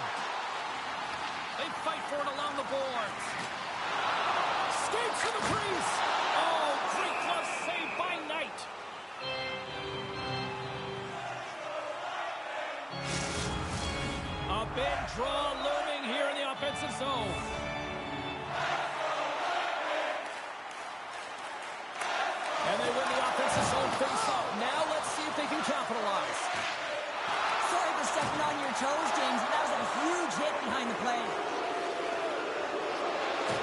They fight for it along the boards. Skates to the crease. Oh, great glove save by Knight. A big draw looming here in the offensive zone. And they win the offensive zone face-off. Now let's see if they can capitalize. Sorry for stepping on your toes, James, but that was a huge hit behind the play.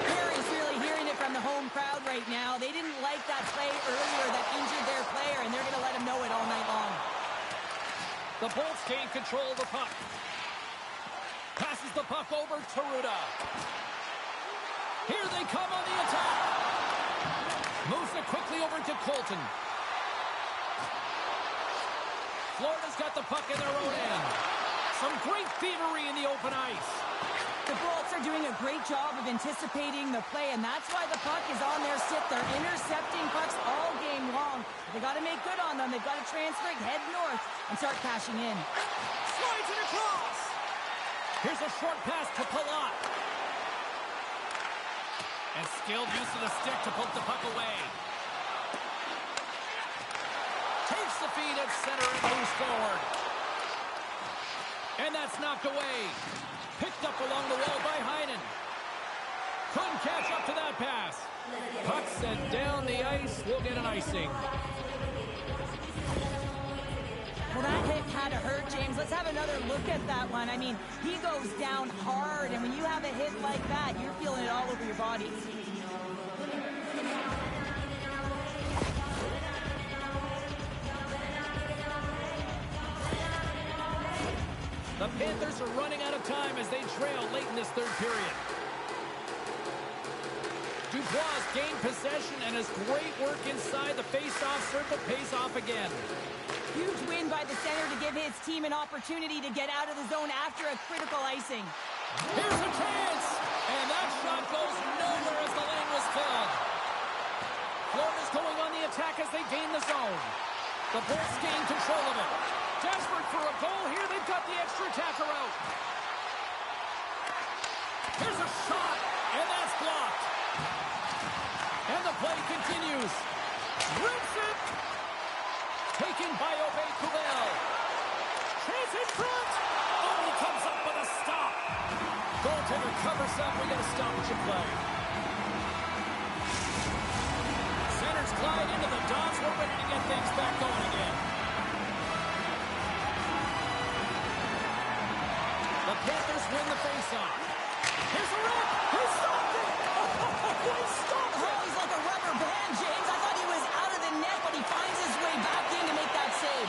Harry's really hearing it from the home crowd right now. They didn't like that play earlier that injured their player, and they're going to let him know it all night long. The Bolts gain control of the puck. Passes the puck over to Ruda. Here they come on the attack. Moves it quickly over to Colton. Florida's got the puck in their own end. Some great thievery in the open ice. The Bolts are doing a great job of anticipating the play, and that's why the puck is on their sit. They're intercepting pucks all game long. They got to make good on them. They've got to transfer it, head north, and start cashing in. Slides it across. Here's a short pass to Palat. And skilled use of the stick to poke the puck away. Takes the feed at center and moves forward. And that's knocked away. Picked up along the wall by Heinen. Couldn't catch up to that pass. Puck sent down the ice. We'll get an icing. Well, that hit had to hurt, James. Let's have another look at that one. I mean, he goes down hard, and when you have a hit like that, you're feeling it all over your body. The Panthers are running out of time as they trail late in this third period. Dubois gained possession, and his great work inside the face-off circle pays off again. Huge win by the center to give his team an opportunity to get out of the zone after a critical icing. Here's a Bulls gain control of it. Desperate for a goal here. They've got the extra attacker out. Here's a shot, and that's blocked. And the play continues. Rips it. Taken by Obey-Kubel. Chase in front. Oh, he comes up with a stop. Goaltender covers up. We got to stop the play. Centers glide into the dots. We're ready to get things back going again. The Panthers win the faceoff. Here's a rip. He stopped it. Oh, he stopped it. Oh, he's like a rubber band, James. I thought he was out of the net, but he finds his way back in to make that save.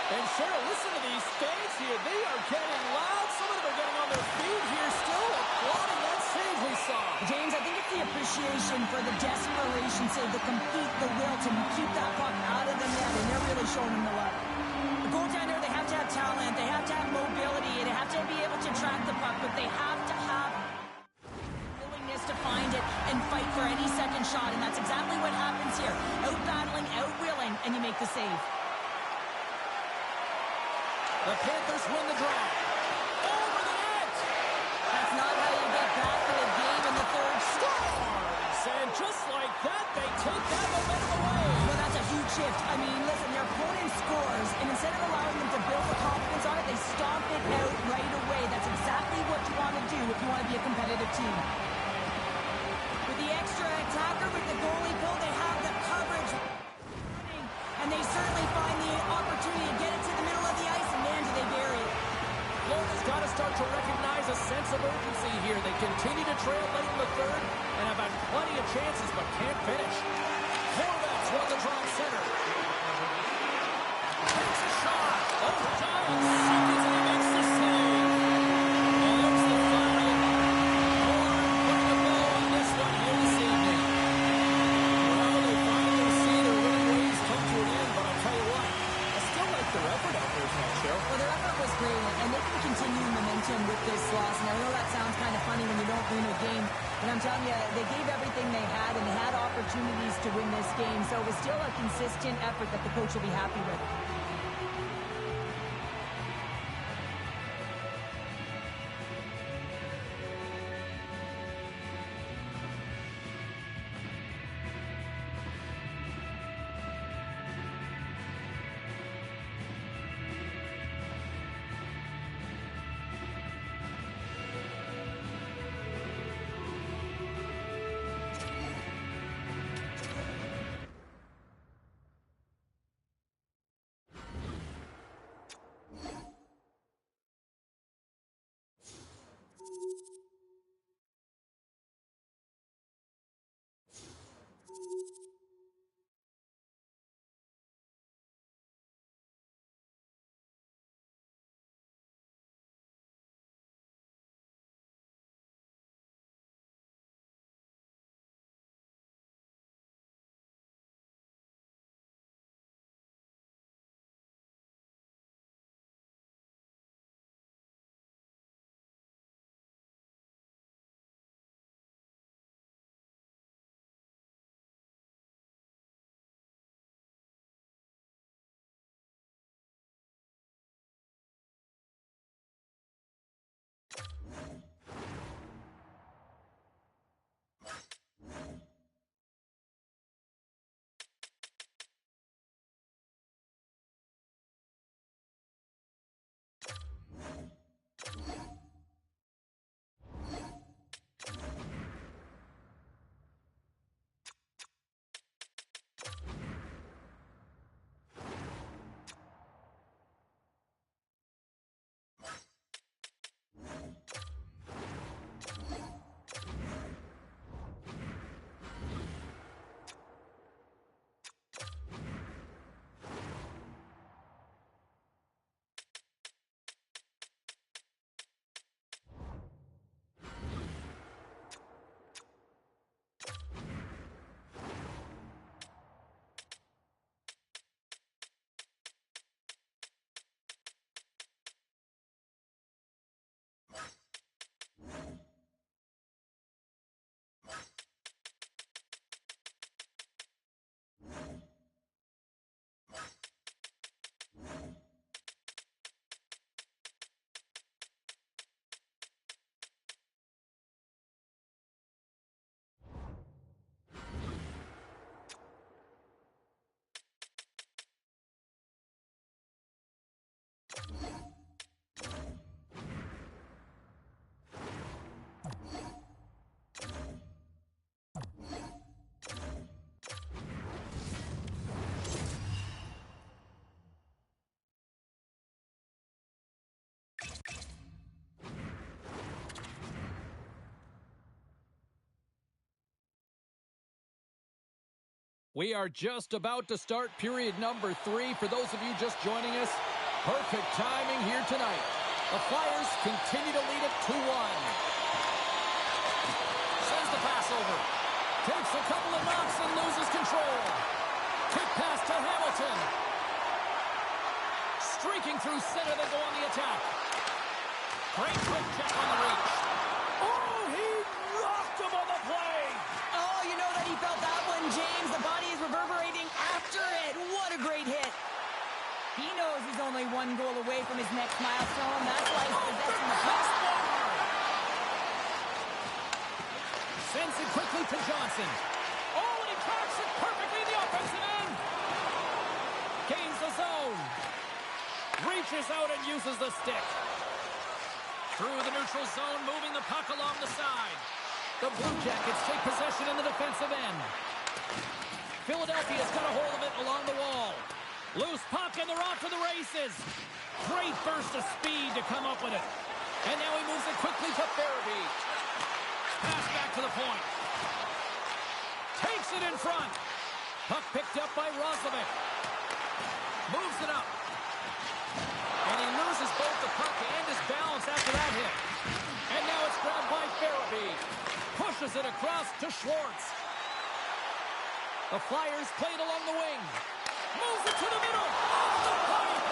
And Cheryl, listen to these fans here. They are getting loud. Some of them are getting on their feet here still, applauding that save we saw. James, I think it's the appreciation for the desperation save, the compete, the will to keep that puck out of the net, and they're really showing him the love. The goaltender, they have to have talent, they have to have mobility, they have to be able to track the puck, but they have to have willingness to find it and fight for any second shot, and that's exactly what happens here. Out-battling, out-willing, and you make the save. The Panthers win the draw. Over the net! That's not how you get back to the game in the third. Scores! And just like that, they take that momentum away. Well, that's a huge shift. I mean, listen, their opponent scores, and instead of allowing them to build the confidence on it, they stomp it out right away. That's exactly what you want to do if you want to be a competitive team. With the extra attacker, with the goalie pull, they have the coverage. And they certainly find the opportunity to get it to the middle of the ice, and man, do they bury it. Florida's got to start to recognize a sense of urgency here. They continue to trail late in the third and have had plenty of chances, but can't finish. Horvats won the draw center. Takes a shot. Over giant seconds, and he makes the save. And there's the final. Horn putting a bow on this one here this evening. Well, they finally see their winning ways come to an end, but I'll tell you what, I still like their effort out there tonight, Cheryl. Well, their effort was great, and they can continue momentum with this loss. And I know that sounds kind of funny when you don't win a game, but I'm telling you, they gave everything they had, and they had opportunities to win this game. So it was still a consistent effort that the coach will be happy with. We are just about to start period number 3. For those of you just joining us, perfect timing here tonight. The Flyers continue to lead it 2-1. Sends the pass over. Takes a couple of knocks and loses control. Quick pass to Hamilton. Streaking through center, they go on the attack. Great quick check on the reach. Oh, he rocked him on the play. Oh, you know that he felt that one, James. The body is reverberating after it. What a great hit. He knows he's only one goal away from his next milestone. That's why he's possessing the puck. Sends it quickly to Johnson. Oh, and he tracks it perfectly in the offensive end. Gains the zone. Reaches out and uses the stick. Through the neutral zone, moving the puck along the side. The Blue Jackets take possession in the defensive end. Philadelphia's got a hold of it along the wall. Loose puck, and they're off to the races. Great burst of speed to come up with it. And now he moves it quickly to Farabee. Pass back to the point. Takes it in front. Puck picked up by Roslovic. Moves it up. And he loses both the puck and his balance after that hit. And now it's grabbed by Farabee. Pushes it across to Schwartz. The Flyers play it along the wing. Moves it to the middle. Off the pipe.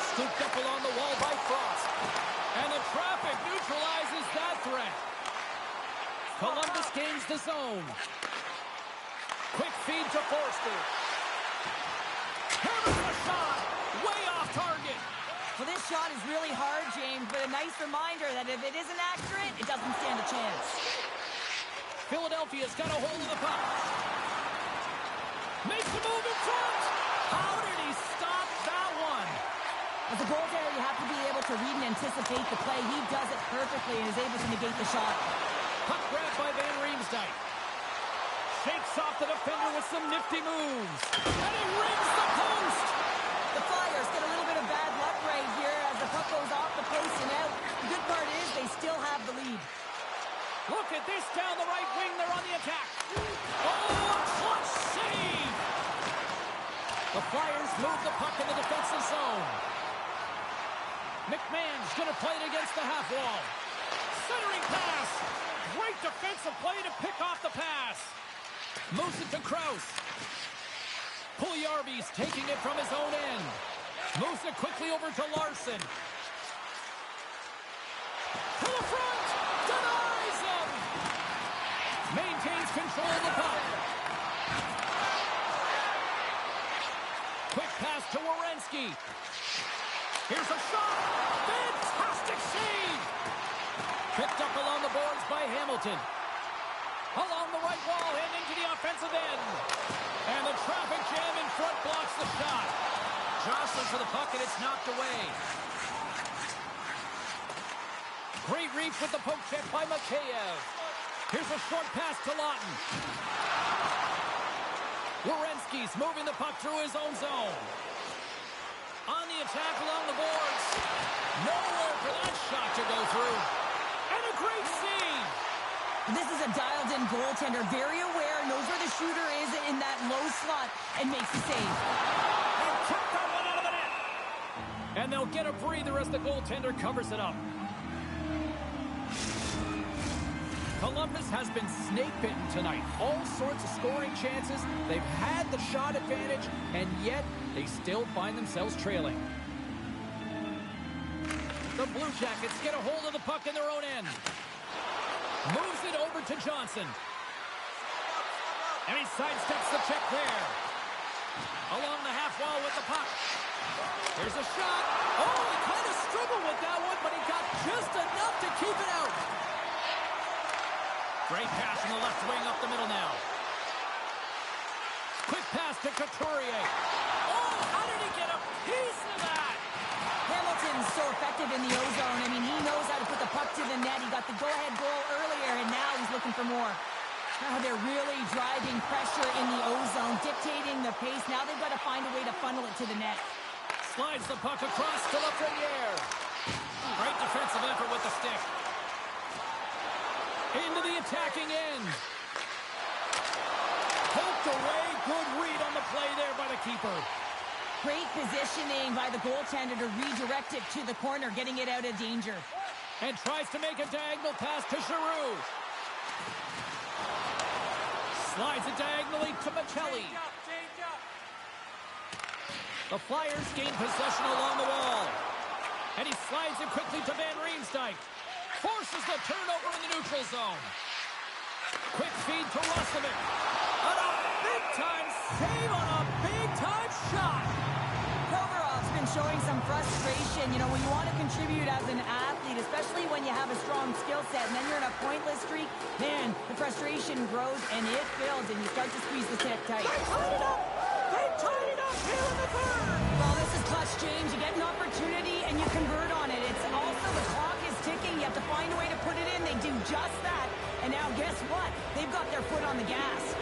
Scooped up along the wall by Frost. And the traffic neutralizes that threat. Columbus gains the zone. Quick feed to Forster. Hammers the shot. Way off target. Well, this shot is really hard, James, but a nice reminder that if it isn't accurate, it doesn't stand a chance. Philadelphia's got a hold of the puck. Makes a move in front. How did he stop that one? As a goaltender, you have to be able to read and anticipate the play. He does it perfectly and is able to negate the shot. Puck grabbed by Van Riemsdyk. Shakes off the defender with some nifty moves. And he rings the post. The Flyers get a little bit of bad luck right here as the puck goes off the post and out. The good part is they still have the lead. Look at this down the right wing. They're on the attack. Oh, clutch save. The Flyers move the puck in the defensive zone. McMahon's going to play it against the half wall. Centering pass. Great defensive play to pick off the pass. Moves it to Krause. Puljujarvi's taking it from his own end. Moves it quickly over to Larson. To the front. Denies him. Maintains control of the puck. Quick pass to Werenski. Here's a shot. Fantastic save. Picked up along the boards by Hamilton. Along the right wall and into the offensive end. And the traffic jam in front blocks the shot. Jostling for the puck, and it's knocked away. Great reach with the poke check by Mikheyev. Here's a short pass to Lawton. Werenski's moving the puck through his own zone. On the attack along the boards. Nowhere for that shot to go through. And a great save. This is a dialed-in goaltender, very aware, knows where the shooter is in that low slot, and makes the save. And took that one out of the net. And they'll get a breather as the goaltender covers it up. Columbus has been snake-bitten tonight. All sorts of scoring chances. They've had the shot advantage, and yet they still find themselves trailing. The Blue Jackets get a hold of the puck in their own end. Moves it over to Johnson. And he sidesteps the check there. Along the half wall with the puck. Here's a shot. Oh, he kind of struggled with that one, but he got just enough to keep it out. Great pass from the left wing up the middle now. Quick pass to Couturier. Oh, how did he get a piece of that? Hamilton's so effective in the O-zone. I mean, he knows how to put the puck to the net. He got the go-ahead goal earlier, and now he's looking for more. Now they're really driving pressure in the O-zone, dictating the pace. Now they've got to find a way to funnel it to the net. Slides the puck across to Lafreniere. Great defensive effort with the stick. Into the attacking end. Poke knocked away. Good read on the play there by the keeper. Great positioning by the goaltender to redirect it to the corner, getting it out of danger. And tries to make a diagonal pass to Giroux. Slides it diagonally to Michelli. The Flyers gain possession along the wall. And he slides it quickly to Van Riemsdyk. Forces the turnover in the neutral zone. Quick feed to Roslovic. And a big-time save on a big-time shot. Kovarov's been showing some frustration. You know, when you want to contribute as an athlete, especially when you have a strong skill set, and then you're in a pointless streak, man, the frustration grows and it builds, and you start to squeeze the stick tight. They tied it up! They tied it up here in the third! Well, this is clutch, James. You get an opportunity and you convert on it. It's also the clock is ticking. You have to find a way to put it in. They do just that. And now guess what? They've got their foot on the gas.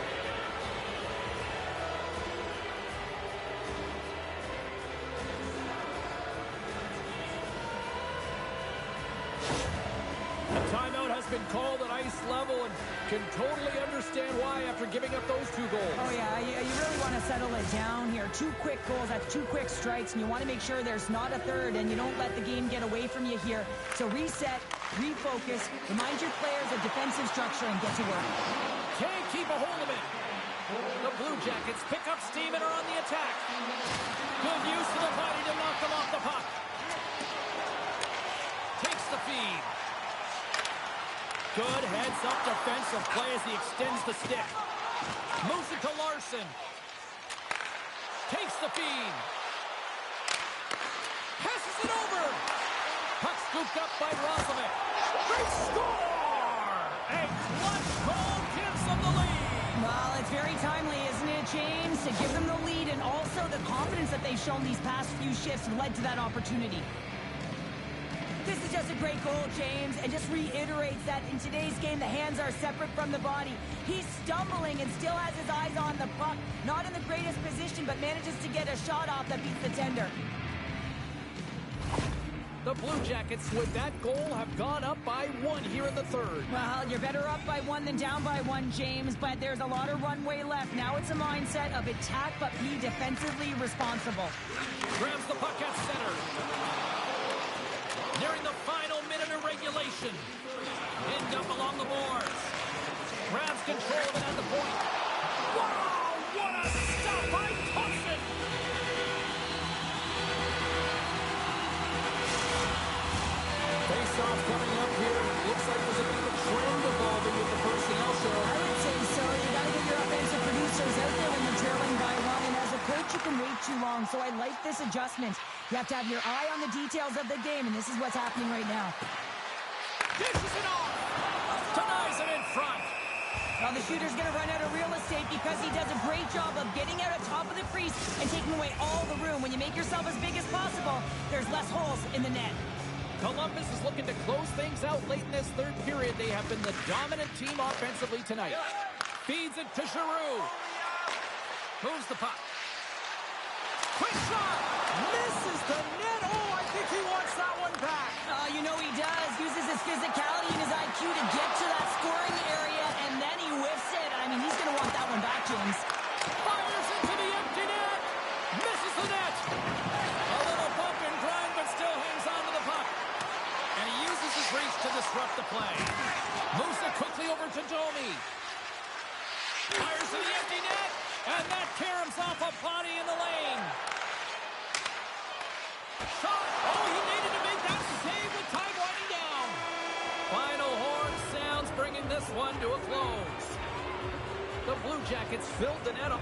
Timeout has been called at ice level, and can totally understand why after giving up those 2 goals. Oh, yeah, you really want to settle it down here. 2 quick goals, that's 2 quick strikes, and you want to make sure there's not a third, and you don't let the game get away from you here. So reset, refocus, remind your players of defensive structure, and get to work. Can't keep a hold of it. The Blue Jackets pick up steam and are on the attack. Good use of the body to knock them off the puck. Takes the feed. Good heads-up defensive play as he extends the stick. Moves it to Larson. Takes the feed. Passes it over. Puck scooped up by Roslovic. They score! A clutch goal gives them the lead. Well, it's very timely, isn't it, James? To give them the lead, and also the confidence that they've shown these past few shifts led to that opportunity. This is just a great goal, James, and just reiterates that in today's game, the hands are separate from the body. He's stumbling and still has his eyes on the puck. Not in the greatest position, but manages to get a shot off that beats the tender. The Blue Jackets, with that goal, have gone up by 1 here in the third. Well, you're better up by 1 than down by 1, James, but there's a lot of runway left. Now it's a mindset of attack, but be defensively responsible. Grabs the puck at center. Nearing the final minute of regulation. Pinned up along the boards. Grabs control of it at the point. Wow! What a stop by Thompson! Face-off coming up here. Looks like there's a bit of a trend evolving with the personnel show. I would say so. You got to get your offensive producers out there when you're trailing by 1, and as a coach, you can wait too long, so I like this adjustment. You have to have your eye on the details of the game, and this is what's happening right now. Dishes it off! Denies it in front! Well, the shooter's going to run out of real estate because he does a great job of getting out on top of the crease and taking away all the room. When you make yourself as big as possible, there's less holes in the net. Columbus is looking to close things out late in this third period. They have been the dominant team offensively tonight. Feeds it to Giroux. Moves the puck. Quick shot! Misses the net. Oh, I think he wants that one back. You know he does. Uses his physicality and his IQ to get to that scoring area, and then he whiffs it. I mean, he's going to want that one back, James. Fires into the empty net. Misses the net. A little bump and grind, but still hangs on to the puck. And he uses his reach to disrupt the play. Moves it quickly over to Domi. Fires to the empty net. And that caroms off a body in the lane. Shot. Oh, he needed to make that save with time winding down. Final horn sounds, bringing this one to a close. The Blue Jackets filled the net up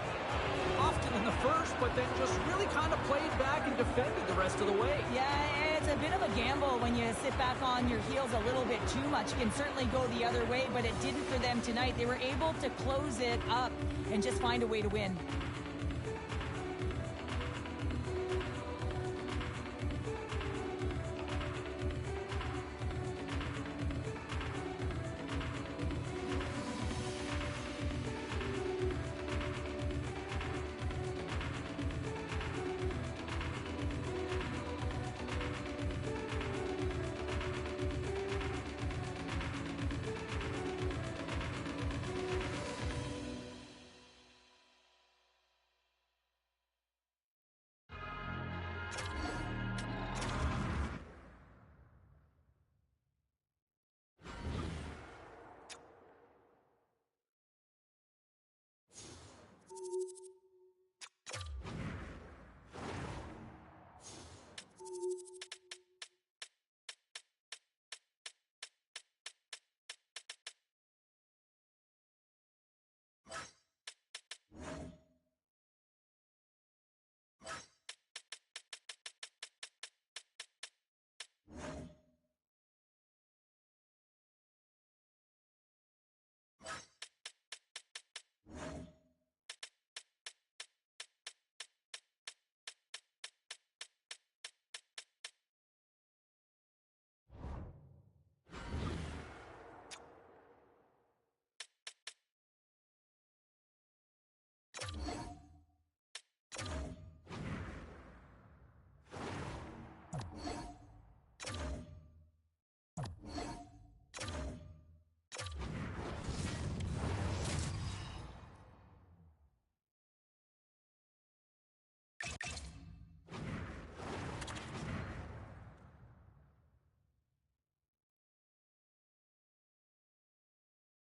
often in the first, but then just really kind of played back and defended the rest of the way. Yeah, it's a bit of a gamble when you sit back on your heels a little bit too much. It can certainly go the other way, but it didn't for them tonight. They were able to close it up and just find a way to win.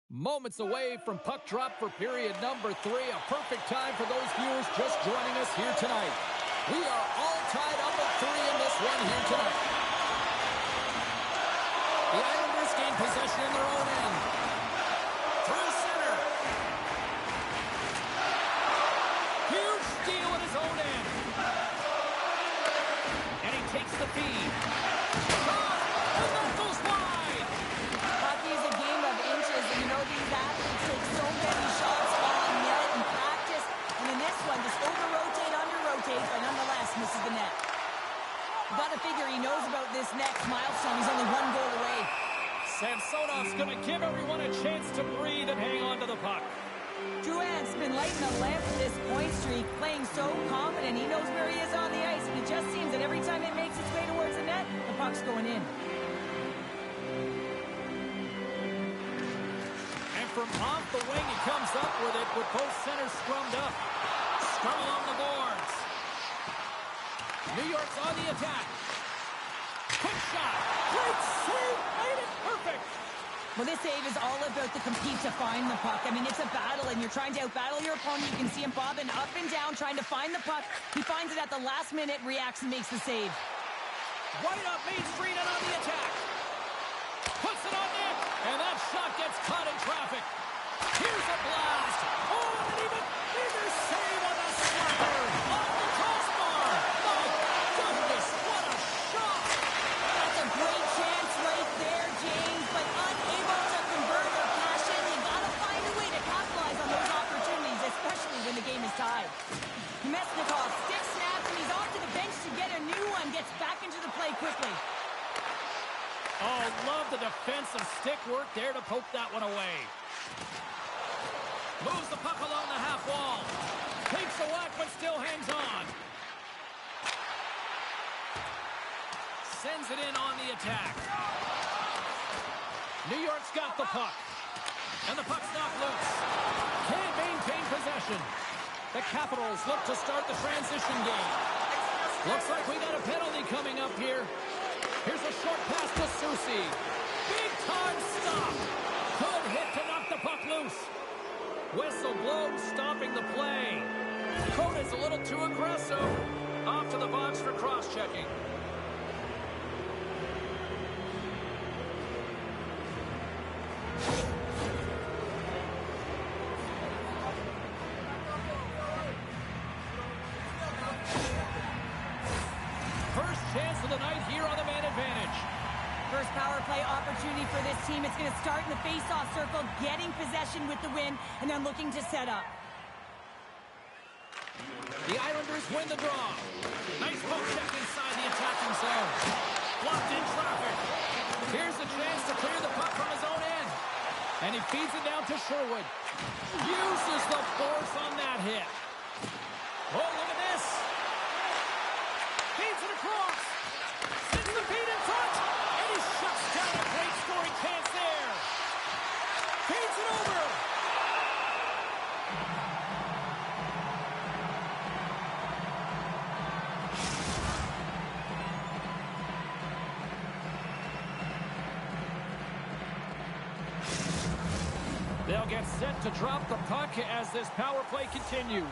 Moments away from puck drop for period number 3. A perfect time for those viewers just joining us here tonight. We are all tied up at 3 in this one here tonight. The Islanders gain possession in their own end. Through center. Huge steal in his own end. And he takes the feed. And that goes wide. Hockey is a game of inches, and you know these athletes take so many shots on net in practice. And in this one, just over-rotate, under-rotate, but nonetheless misses the net. Got to figure he knows about this next milestone. He's only 1 goal away. Samsonov's going to give everyone a chance to breathe and hang on to the puck. Drouin's been lighting the lamp for this point streak, playing so confident. He knows where he is on the ice, and it just seems that every time it makes its way towards the net, the puck's going in. And from off the wing, he comes up with it with both centers scrummed up. Scrum along the boards. New York's on the attack. Quick shot. Great save. Made it perfect. Well, this save is all about the compete to find the puck. I mean, it's a battle, and you're trying to outbattle your opponent. You can see him bobbing up and down, trying to find the puck. He finds it at the last minute, reacts, and makes the save. Right up Main Street and on the attack. Puts it on net, and that shot gets caught in traffic. Here's a blast. Oh, and an even bigger save on the slapper. Off the crossbar. My goodness, what a shot. That's a great chance right there, James, but unable to convert or cash in. You gotta find a way to capitalize on those opportunities, especially when the game is tied. Mesnikov stick snaps, and he's off to the bench to get a new one. Gets back into the play quickly. Oh, love the defensive stick work there to poke that one away. Moves the puck along the half wall. Takes a whack, but still hangs on. Sends it in on the attack. New York's got the puck. And the puck's knocked loose. Can't maintain possession. The Capitals look to start the transition game. Looks like we got a penalty coming up here. Here's a short pass to Soucy. Big time stop. Good hit to knock the puck loose. Whistle blows, stopping the play. Coda's a little too aggressive. Off to the box for cross-checking. First chance of the night here on the man advantage. First power play opportunity for this team. It's going to start in the face-off circle, getting possession with the win, and then looking to set up. The Islanders win the draw. Nice poke check inside the attacking zone. Blocked in traffic. Here's a chance to clear the puck from his own end. And he feeds it down to Sherwood. Uses the force on that hit. Oh, look at this. Feeds it across. Sends the feed in front. And he shuts down a great scoring chance there. Feeds it over. They'll get set to drop the puck as this power play continues.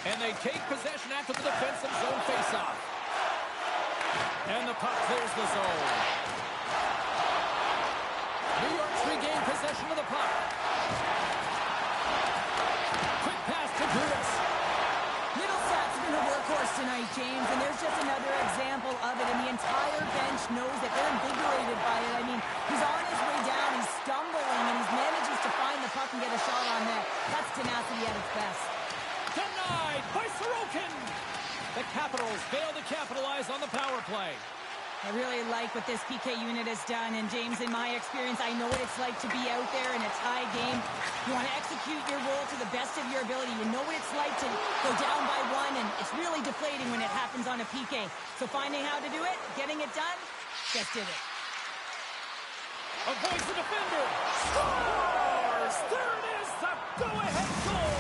And they take possession after the defensive zone faceoff. And the puck clears the zone. New York's regained possession of the puck. Quick pass to Brutus. Middlesat's been a workhorse tonight, James, and there's just another example of it, and the entire bench knows that they're invigorated by it. I mean, he's on his way down, he's stumbling, and he manages to find the puck and get a shot on net. That's tenacity at its best. Denied by Sorokin. The Capitals fail to capitalize on the power play. I really like what this PK unit has done, and James, in my experience, I know what it's like to be out there in a tie game. You want to execute your role to the best of your ability. You know what it's like to go down by one, and it's really deflating when it happens on a PK. So finding how to do it, getting it done, just did it. Avoids the defender. Scores! There it is, the go-ahead goal.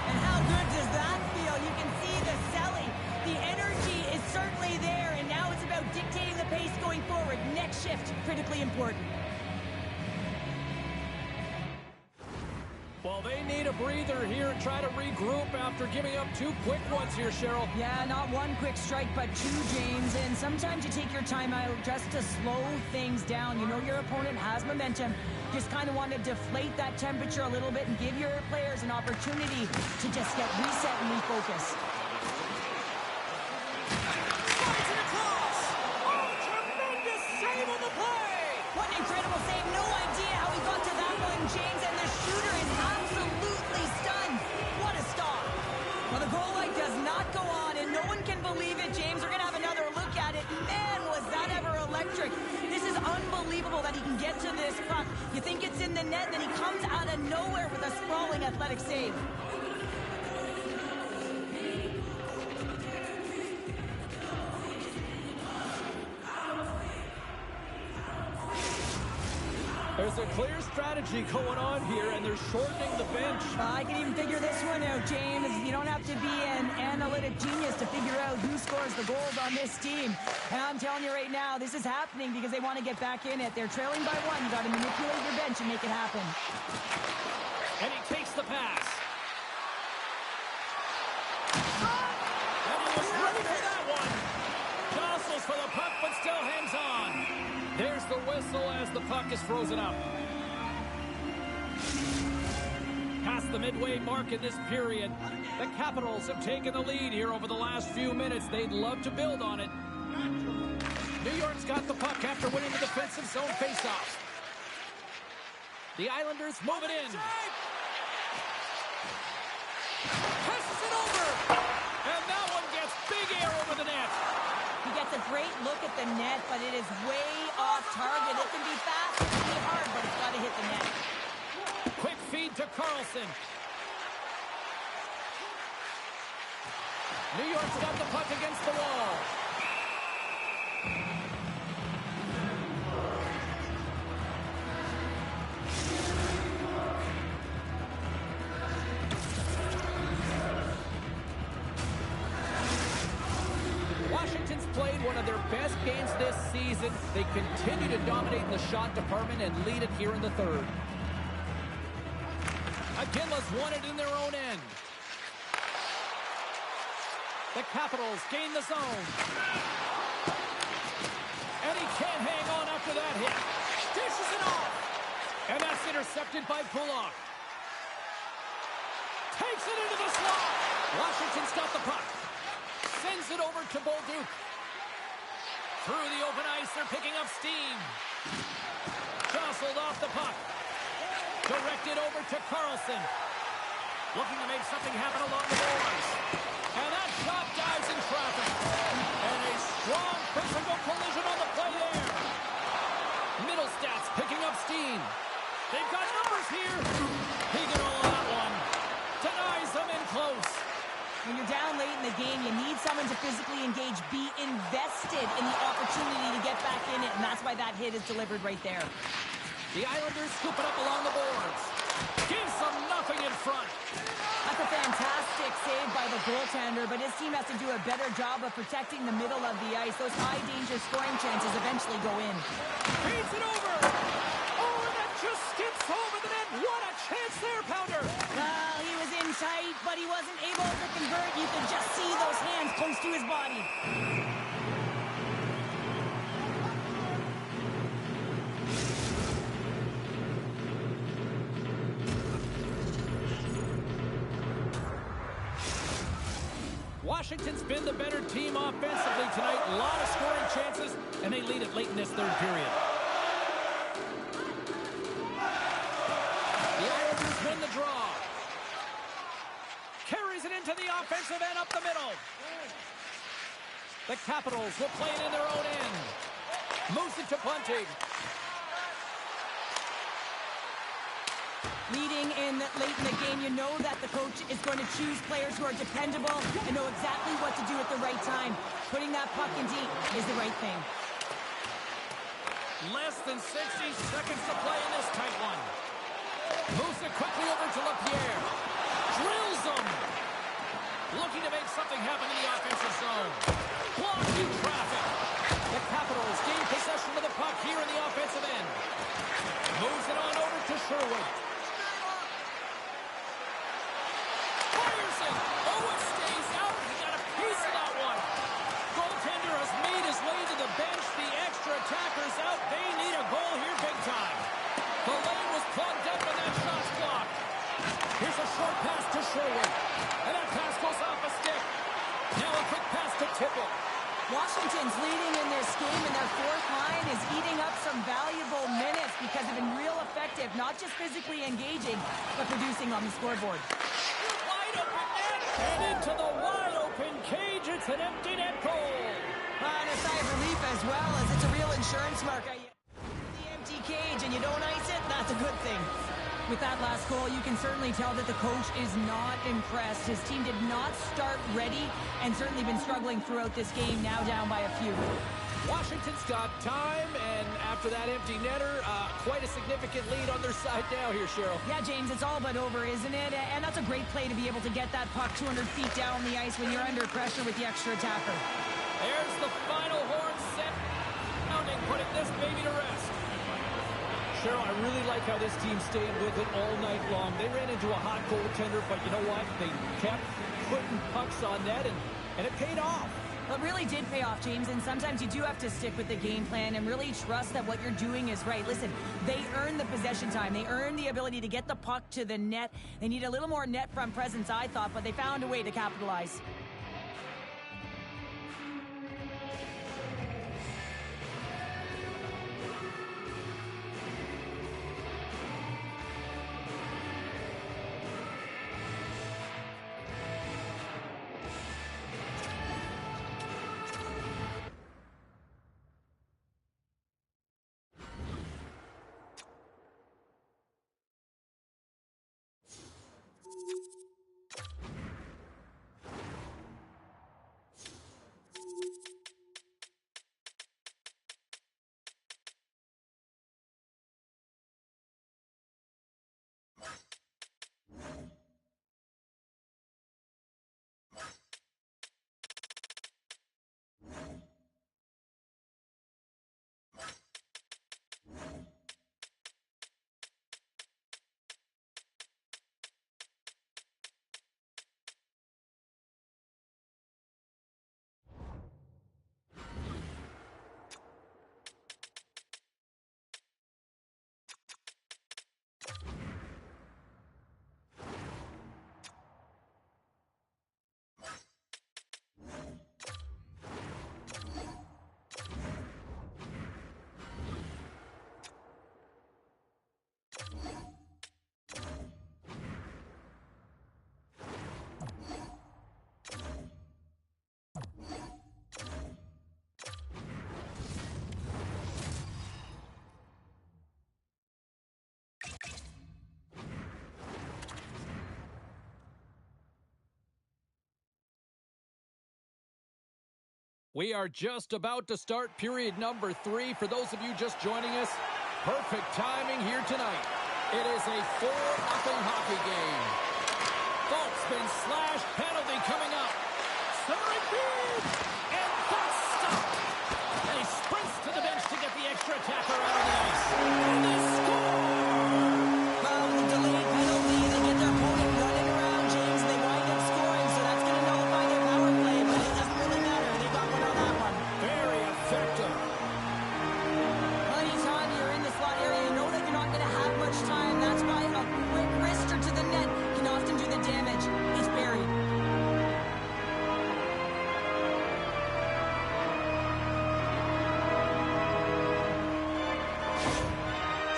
And how good does that feel? You can see the selling. The energy is certainly there, and now it's about dictating the pace going forward. Next shift, critically important. Well, they need a breather here and try to regroup after giving up 2 quick ones here, Cheryl. Yeah, not 1 quick strike, but 2, James. And sometimes you take your time out just to slow things down. You know your opponent has momentum. Just kind of want to deflate that temperature a little bit and give your players an opportunity to just get reset and refocus. Slides it across. Oh, tremendous save on the play. What an incredible save. No idea how he got to that one, James. And the shooter is absolutely stunned. What a stop. Well, the goal light does not go on, and no one can believe it, James. We're going to have another look at it. Man, was that ever electric. This is unbelievable that he can get to this puck. You think it's in the net, then he comes out of nowhere with a sprawling athletic save. There's a clear strategy going on here, and they're shortening the bench. I can even figure this one out, James. You don't have to be an analytic genius to figure out who scores the goals on this team. And I'm telling you right now, this is happening because they want to get back in it. They're trailing by 1. You got to manipulate your bench and make it happen. And he takes the pass. And he was ready for that one. Jostles for the puck, but still hangs on. There's the whistle as the puck is frozen up. Past the midway mark in this period, the Capitals have taken the lead here over the last few minutes. They'd love to build on it. New York's got the puck after winning the defensive zone faceoff. The Islanders move it in. Passes it over. And that one gets big air over the net. He gets a great look at the net, but it is way off target. It can be fast, it can be hard, but it's got to hit the net. Quick feed to Carlson. New York's got the puck against the wall. Washington's played one of their best games this season. They continue to dominate in the shot department and lead it here in the third. Aginla's won it in their own end. The Capitals gain the zone. And he can't hang on after that hit. Dishes it off. And that's intercepted by Pullock. Takes it into the slot. Washington's got the puck. Sends it over to Bolduc. Through the open ice, they're picking up steam. Jostled off the puck. Directed over to Carlson. Looking to make something happen along the boards. And that shot dives in traffic. And a strong physical collision on the play there. Middle stats picking up steam. They've got numbers here. He can roll that one. Denies them in close. When you're down late in the game, you need someone to physically engage, be invested in the opportunity to get back in it, and that's why that hit is delivered right there. The Islanders scoop it up along the boards. Gives them nothing in front. That's a fantastic save by the goaltender, but his team has to do a better job of protecting the middle of the ice. Those high-danger scoring chances eventually go in. Feeds it over. Oh, and that just skips over the net. What a chance there, Pounder. Well, he was in tight, but he wasn't able to convert. You could just see those hands close to his body. Washington's been the better team offensively tonight. A lot of scoring chances, and they lead it late in this third period. The Islanders win the draw. Carries it into the offensive end up the middle. The Capitals will play it in their own end. Moves it to Bunting. Leading in late in the game, you know that the coach is going to choose players who are dependable and know exactly what to do at the right time. Putting that puck in deep is the right thing. Less than 60 seconds to play in this tight one. Moves it quickly over to LaPierre. Drills them. Looking to make something happen in the offensive zone. Blocking traffic. The Capitals gain possession of the puck here in the offensive end. Moves it on over to Sherwood. Fires it. Oh, it stays out. He got a piece of that one. Goaltender has made his way to the bench. The extra attacker's out. They need a goal here big time. The lane was plugged up and that shot's blocked. Here's a short pass to Sherwood. And that pass goes off a stick. Now a quick pass to Tipple. Washington's leading in this game, and their fourth line is eating up some valuable minutes because they've been real effective, not just physically engaging, but producing on the scoreboard. Wide open net. And into the wide open cage. It's an empty net goal. And a sigh of relief as well, as it's a real insurance marker. The empty cage and you don't ice it, that's a good thing. With that last goal, you can certainly tell that the coach is not impressed. His team did not start ready and certainly been struggling throughout this game, now down by a few. Washington's got time, and after that empty netter, quite a significant lead on their side now here, Cheryl. Yeah, James, it's all but over, isn't it? And that's a great play to be able to get that puck 200 feet down the ice when you're under pressure with the extra attacker. There's the final horn set. Pounding, putting this baby to rest. Cheryl, I really like how this team stayed with it all night long. They ran into a hot goaltender, but you know what? They kept putting pucks on net, and it paid off. It really did pay off, James, and sometimes you do have to stick with the game plan and really trust that what you're doing is right. Listen, they earned the possession time. They earned the ability to get the puck to the net. They need a little more net front presence, I thought, but they found a way to capitalize. We are just about to start period number 3. For those of you just joining us, perfect timing here tonight. It is a 4-0 hockey game. Fault's been slashed. Penalty coming up. Centering feed. And that's stopped. And he sprints to the bench to get the extra attacker out of the ice. And they score! Well, with the delayed penalty, they get their opponent running around, James, and they wind up scoring, so that's going to nullify their power play, but it doesn't really matter. They got one on that one. Very effective. Anytime you're in the slot area, you know that you're not going to have much time. That's why a quick wrister to the net can often do the damage. It's buried.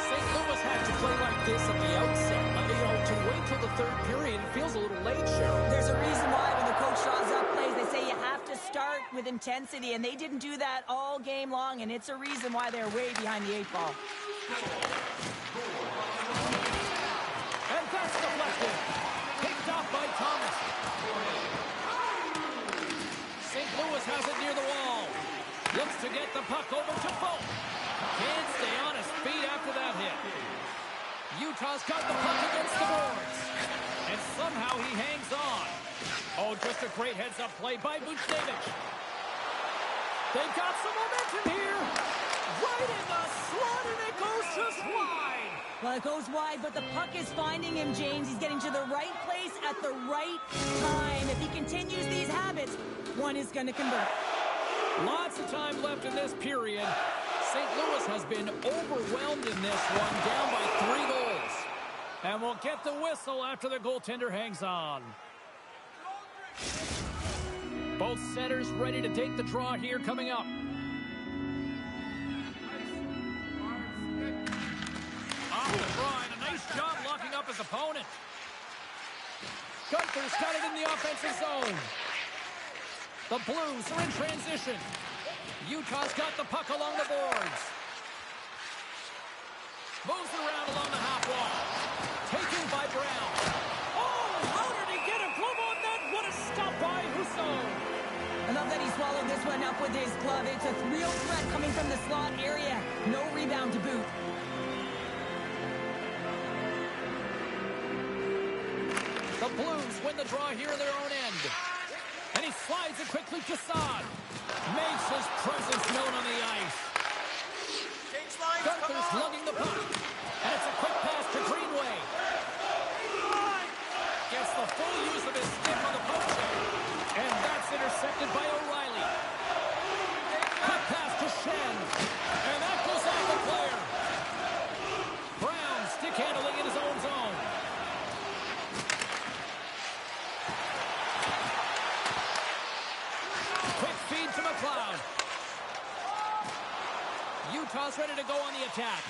St. Louis had to play like this at the outset. To wait till the third period, it feels a little late, Cheryl. There's a reason why when the coach draws up plays, they say you have to start with intensity, and they didn't do that all game long, and it's a reason why they're way behind the 8 ball. And that's deflected. Picked off by Thomas. St. Louis has it near the wall. Looks to get the puck over to Folk. Can't stay on his feet after that hit. Utah's got the puck against the boards. And somehow he hangs on. Oh, just a great heads-up play by Vucevic. They've got some momentum here. Right in the slot, and it goes just wide. Well, it goes wide, but the puck is finding him, James. He's getting to the right place at the right time. If he continues these habits, one is going to convert. Lots of time left in this period. St. Louis has been overwhelmed in this one, down by 3 goals. And we'll get the whistle after the goaltender hangs on. Both setters ready to take the draw here coming up. Off the draw, and a nice job locking up his opponent. Gunther's got it in the offensive zone. The Blues are in transition. Utah's got the puck along the boards. Moves around along the half wall. Taken by Brown. Oh, how did he get a glove on that? What a stop by Husso. I love that he swallowed this one up with his glove. It's a real threat coming from the slot area. No rebound to boot. The Blues win the draw here in their own end. And he slides it quickly to Saad. Makes his presence known on the ice. Gunther's lugging the puck. And it's a quick pass to Greenway. Gets the full use of his stick on the poke check. And that's intercepted by O'Reilly. Quick pass to Shen. And that goes off the player. Brown stick handling in his own zone. Quick feed to McLeod. Utah's ready to go on the attack.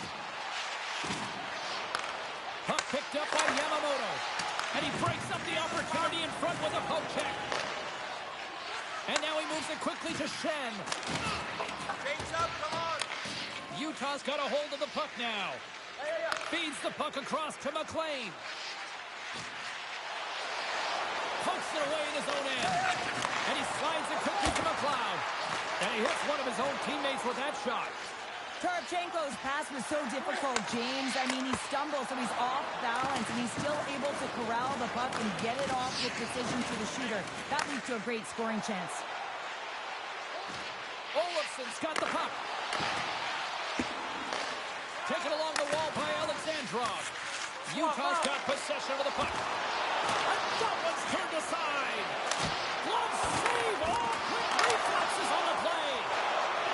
Puck picked up by Yamamoto. And he breaks up the opportunity in front with a poke check. And now he moves it quickly to Shen. Change up, come on. Utah's got a hold of the puck now. Feeds the puck across to McLean. Pokes it away in his own end. And he slides it quickly to McLeod. And he hits one of his own teammates with that shot. Tarapchenko's pass was so difficult, James. I mean, he stumbles, so he's off balance, and he's still able to corral the puck and get it off with precision to the shooter. That leads to a great scoring chance. Olofsson's got the puck. Taken along the wall by Alexandrov. Utah's got possession of the puck. And that one's turned aside. Glove save. Oh, quick reflexes on the play.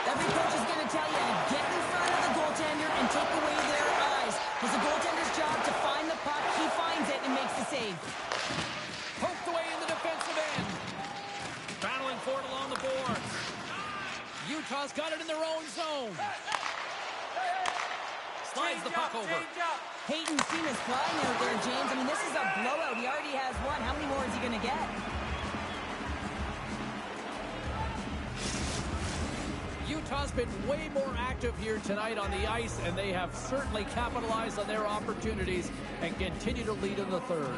Every coach is going to tell you to get in front of the goaltender and take away their eyes. It's the goaltender's job to find the puck. He finds it and makes the save. Poked away in the defensive end. Battling for it along the boards. Utah's got it in their own zone. Slides the puck over. Hayton's team is flying out there, James. I mean, this is a blowout. He already has one. How many more is he going to get? Utah's been way more active here tonight on the ice, and they have certainly capitalized on their opportunities and continue to lead in the third.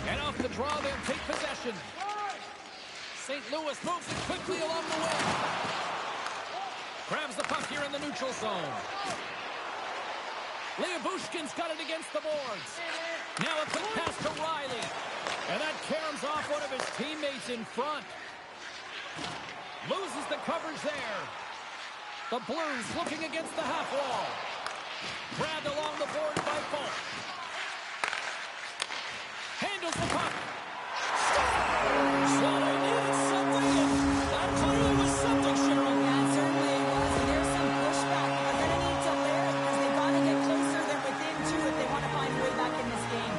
And off the draw, they'll take possession. St. Louis moves it quickly along the wing. Grabs the puck here in the neutral zone. Leobushkin's got it against the boards. Now a quick pass to Riley. And that caroms off one of his teammates in front. Loses the coverage there. The Blues looking against the half wall. Grabbed along the board by Falk. Handles the puck. Scores! So they needed something, and that clearly was something, Cheryl. That certainly was, and there's some pushback. They're going to need to layer it because they've got to get closer than within two if they want to find a way back in this game.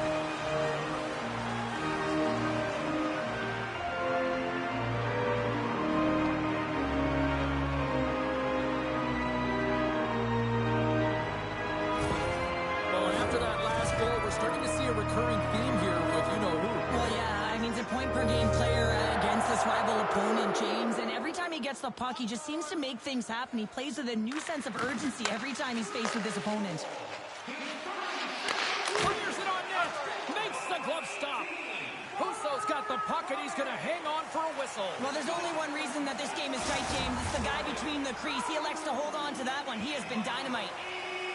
Starting to see a recurring theme here with you-know-who. Well, yeah, I mean, he's a point-per-game player against this rival opponent, James, and every time he gets the puck, he just seems to make things happen. He plays with a new sense of urgency every time he's faced with his opponent. Clears it on net, makes the glove stop. Husso's got the puck, and he's going to hang on for a whistle. Well, there's only one reason that this game is tight, James. It's the guy between the crease. He elects to hold on to that one. He has been dynamite.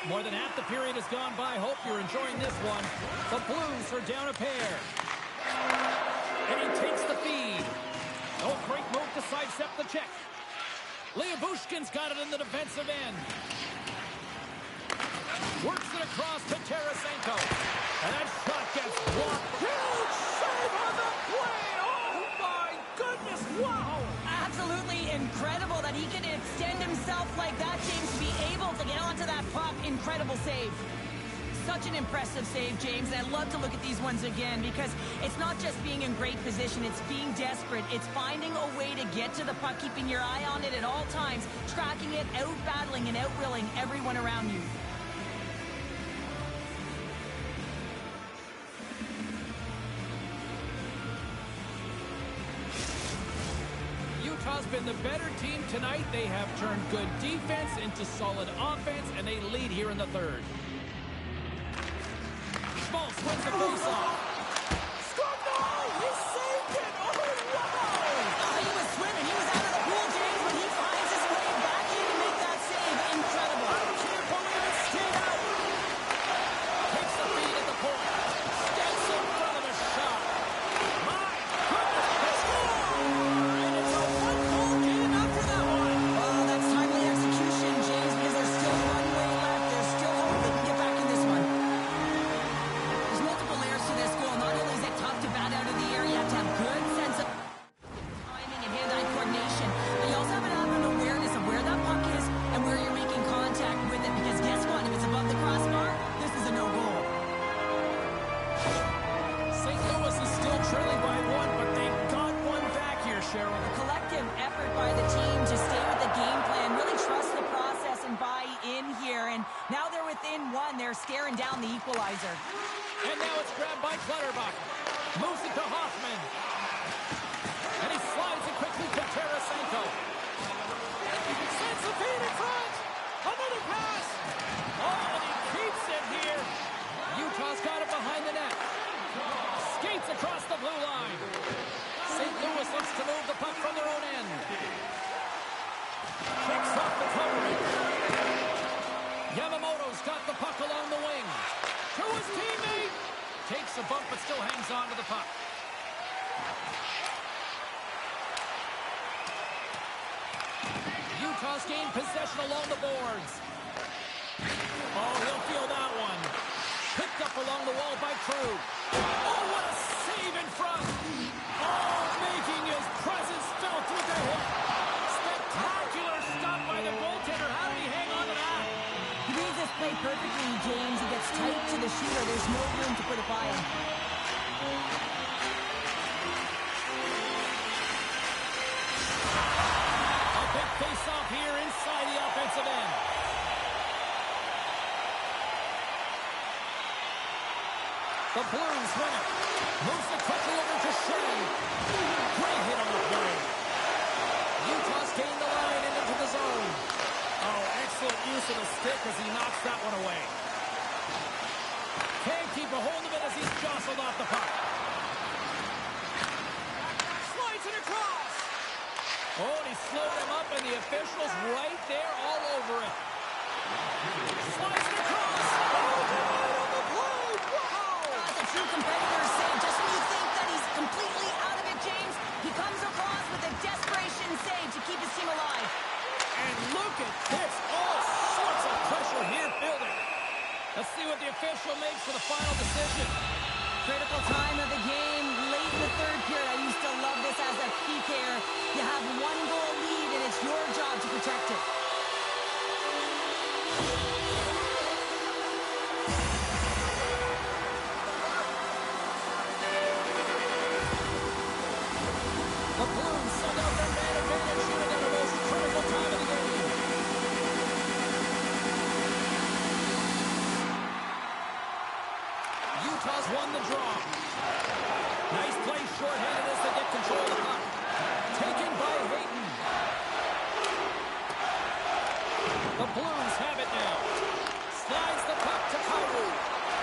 More than half the period has gone by. Hope you're enjoying this one. The Blues are down a pair. And he takes the feed. Oh, great move to sidestep the check. Liabushkin's got it in the defensive end. Works it across to Tarasenko. And that shot gets blocked. Huge save on the play. Oh, my goodness. Wow. Absolutely incredible that he can extend himself like that, James, to be able to get onto that puck. Incredible save. Such an impressive save, James, and I love to look at these ones again because it's not just being in great position, it's being desperate. It's finding a way to get to the puck, keeping your eye on it at all times, tracking it, out-battling and out-willing everyone around you. Utah's been the better team tonight. They have turned good defense into solid offense, and they lead here in the third. Schmaltz wins the faceoff. Scored! No! He saved it! Oh, wow! He was swimming. He was out of the pool, James, but he finds his way back in to make that save. Incredible. I can't believe it stayed out. Takes the feed at the point. Steps in front of the shot. My goodness! They score! And it's a one-goal game after that one. Oh, that's timely execution, James, because there's still one way left. There's still hope they can get back in this one. There's multiple layers to this goal. Not only is it tough to bat out of the air, you have to have good sense of timing and hand-eye coordination. But you also have to have an awareness of where that puck is and where you're making contact with it. Because guess what? If it's above the crossbar, this is a no-goal. St. Louis is still trailing by one, but they got one back here, Cheryl. A collective effort by the team to stay with the game plan, really trust the process and buy in here. And now they're within one. They're staring down the equalizer. And now it's grabbed by Clutterbuck. Moves it to Hoffman. And he slides it quickly to Tarasenko. Sends the feed in front. Another pass. Oh, and he keeps it here. Utah's got it behind the net. Skates across the blue line. St. Louis looks to move the puck from their own end. Kicks off the covering. Yamamoto's got the puck along the wing. To his teammate. Takes a bump but still hangs on to the puck. Utah's gained possession along the boards. Oh, he'll feel that one. Picked up along the wall by Krug. Oh, what a save in front. Oh, making his presence felt through the hip. Spectacular stop by the goaltender. How did he hang on to that? He reads this play perfectly, James. He gets tight to the shooter. There's no room to put it by him. A big face-off here inside the offensive end. The Blues win it. Moves it quickly over to Shea. Great hit on the play. Utah's gained the line and into the zone. Oh, excellent use of the stick as he knocks that one away. Can't keep a hold of it as he's jostled off the puck. Slides it across. Oh, and he slowed him up, and the officials right there all over it. Slides it across. Oh, denied on the play. Wow. That's a true competitor's save. Just when you think that he's completely out of it, James, he comes across with a desperation save to keep his team alive. And look at this. All sorts of pressure here building. Let's see what the official makes for the final decision. Critical time of the game, late in the third period. I used to love this as a PKer. You have one goal lead, and it's your job to protect it. The Blues send out their man advantage here at the most critical time of the game. Utah's won the draw. Nice play shorthanded as they get control of the puck. Taken by Hayton. The Blues have it now. Slides the puck to Kyrou.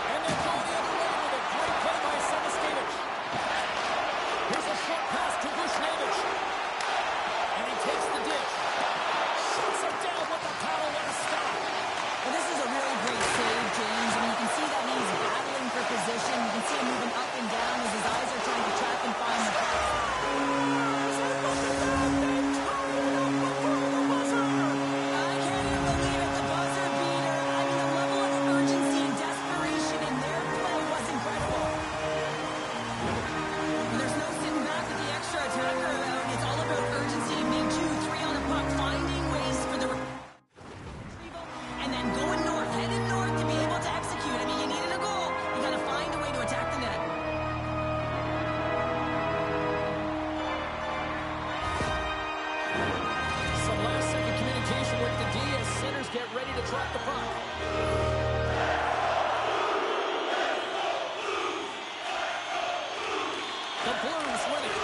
And they're going the other way with a great play by Semiskevich. Here's a short pass to Bushnevich. And he takes the dish. Shoots it down with the paddle. What a stop. Well, this is a really great save, James. I mean, you can see that he's battling for position. You can see him moving up and down as his eyes are trying to track and find the puck. drop the puck. The Blues win it.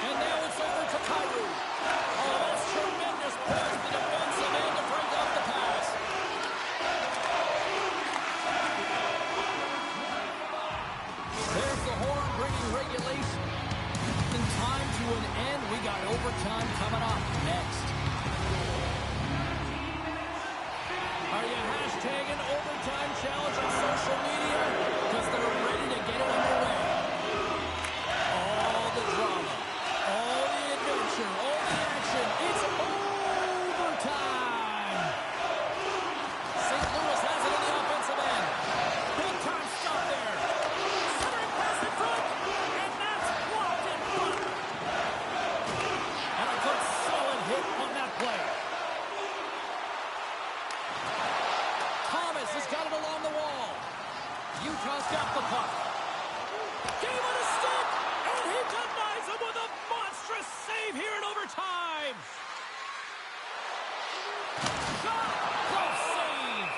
And now it's over to Kyrou. Oh, that's tremendous points to the defensive end to break off the pass. There's the horn bringing regulation. And time to an end. We got overtime coming up next. Are you hashtagging overtime challenge on social media? Because they're ready to get it underway. All the drama, all the adventure, all the action. It's overtime. St. Louis has it in the offensive end. Big time stop there. Centering pass in front, and that's blocked in front. And a good solid hit on that play. Thomas has got it along the wall. Utah's got the puck. Gave it a stick, and he denies him with a monstrous save here in overtime. Shot, close save.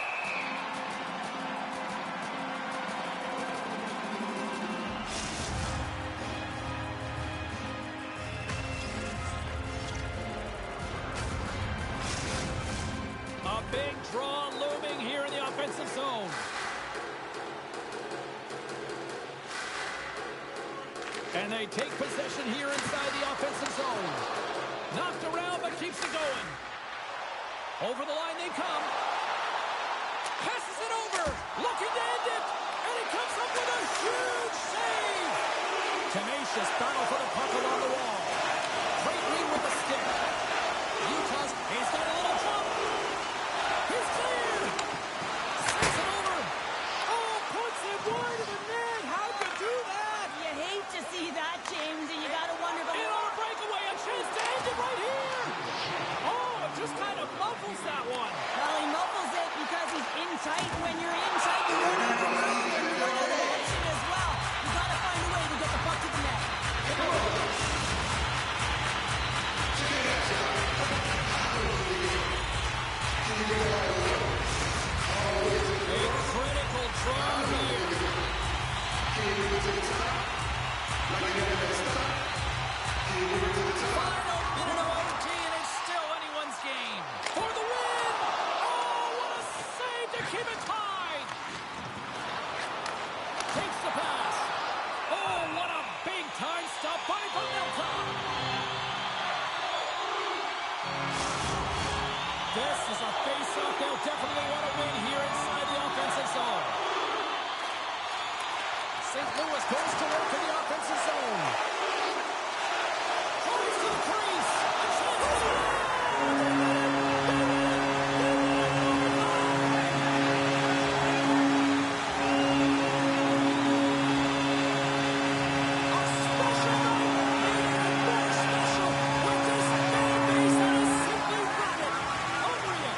A big draw looming here in the offensive zone. And they take possession here inside the offensive zone. Knocked around, but keeps it going. Over the line they come. Passes it over. Looking to end it. And he comes up with a huge save. Tenacious battle for the puck along the wall. Great lead with the stick. Utah's, he's got a little jump. He's clear. Sends it over. Oh, puts it wide of the net. How'd you do that? You hate to see that, James, and you got to wonder about... In on a breakaway, a chance to end it right here. Oh, it just kind of muffles that one. Well, he muffles it because he's in tight. When you're in tight, you run out of room and you run out of action as well. You got to find a way to get the puck to the net. A critical draw here. Final minute of OT, and it's still anyone's game. For the win! Oh, what a save to keep it tied! Takes the pass. Oh, what a big-time stop by Vanelka! This is a face-off they'll definitely want to win here inside the offensive zone. St. Louis goes to work in the offensive zone. Drives to the crease. A chance to a special night, and more special with this fan base that is simply rabid. Unreal.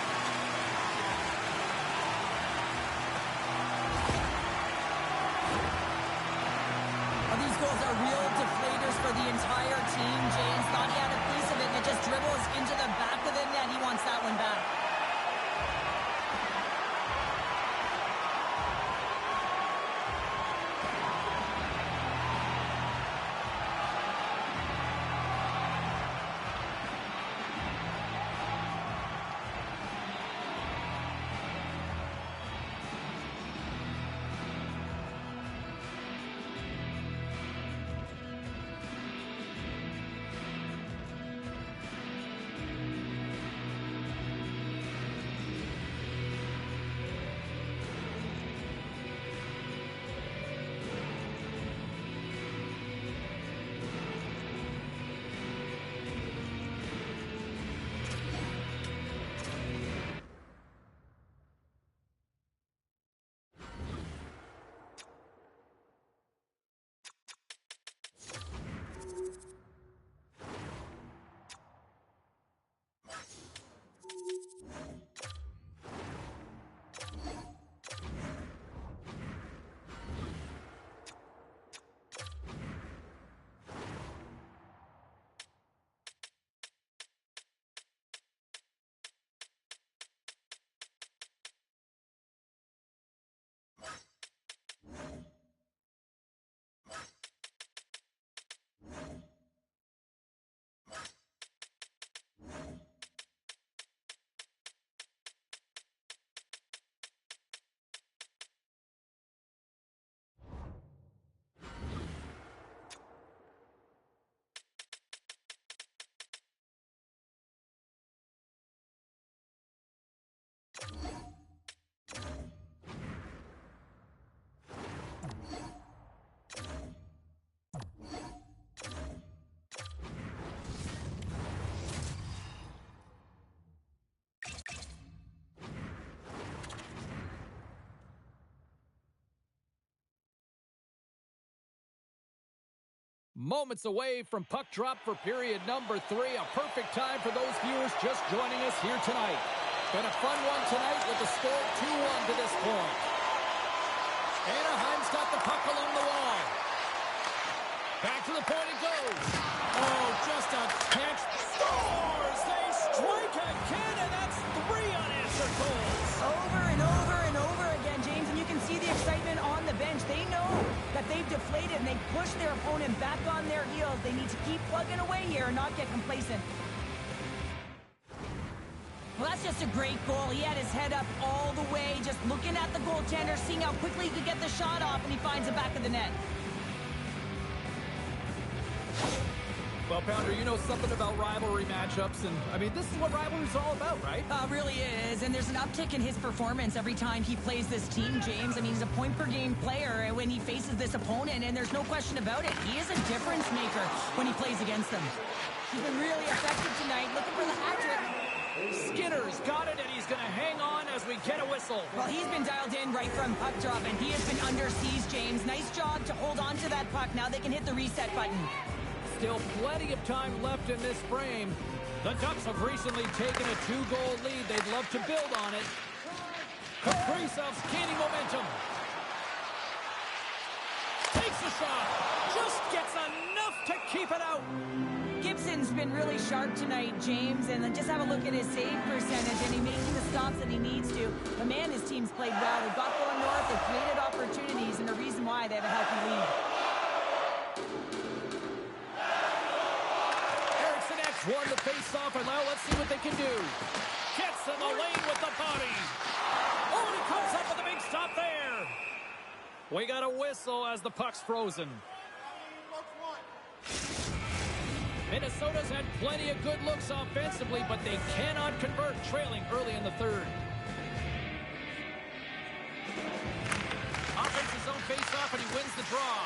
Well, these goals are real deflators for the entire team. James thought he had a piece of it, and it just dribbles into the back of the net. He wants that one back. Moments away from puck drop for period number 3. A perfect time for those viewers just joining us here tonight. Been a fun one tonight with the score 2-1 to this point. Anaheim's got the puck along the wall. Back to the point it goes. Oh, just a catch. Scores! They strike again, and that's 3 unanswered goals. Over and over and over again, James, and you can see the excitement on the bench. They know that they've deflated and they push their opponent back on their heels. They need to keep plugging away here and not get complacent. Well, that's just a great goal. He had his head up all the way, just looking at the goaltender, seeing how quickly he could get the shot off, and he finds the back of the net. Well, Pounder, you know something about rivalry matchups, and, I mean, this is what rivalry's all about, right? Really is, and there's an uptick in his performance every time he plays this team, James. I mean, he's a point-per-game player when he faces this opponent, and there's no question about it. He is a difference maker when he plays against them. He's been really effective tonight, looking for the hat-trick. Skinner's got it, and he's going to hang on as we get a whistle. Well, he's been dialed in right from puck drop, and he has been under siege, James. Nice job to hold on to that puck. Now they can hit the reset button. Still plenty of time left in this frame. The Ducks have recently taken a 2-goal lead. They'd love to build on it. Kaprizov's gaining momentum. Takes a shot. Just gets enough to keep it out. Gibson's been really sharp tonight, James, and just have a look at his save percentage, and he's making the stops that he needs to. But man, his team's played well. They've got going north, they've created opportunities, and the reason why they have a healthy lead. Won the face-off, and now let's see what they can do. Gets in the lane with the body. Oh, and he comes up with a big stop there. We got a whistle as the puck's frozen. Minnesota's had plenty of good looks offensively, but they cannot convert, trailing early in the third. Offensive zone face-off, and he wins the draw.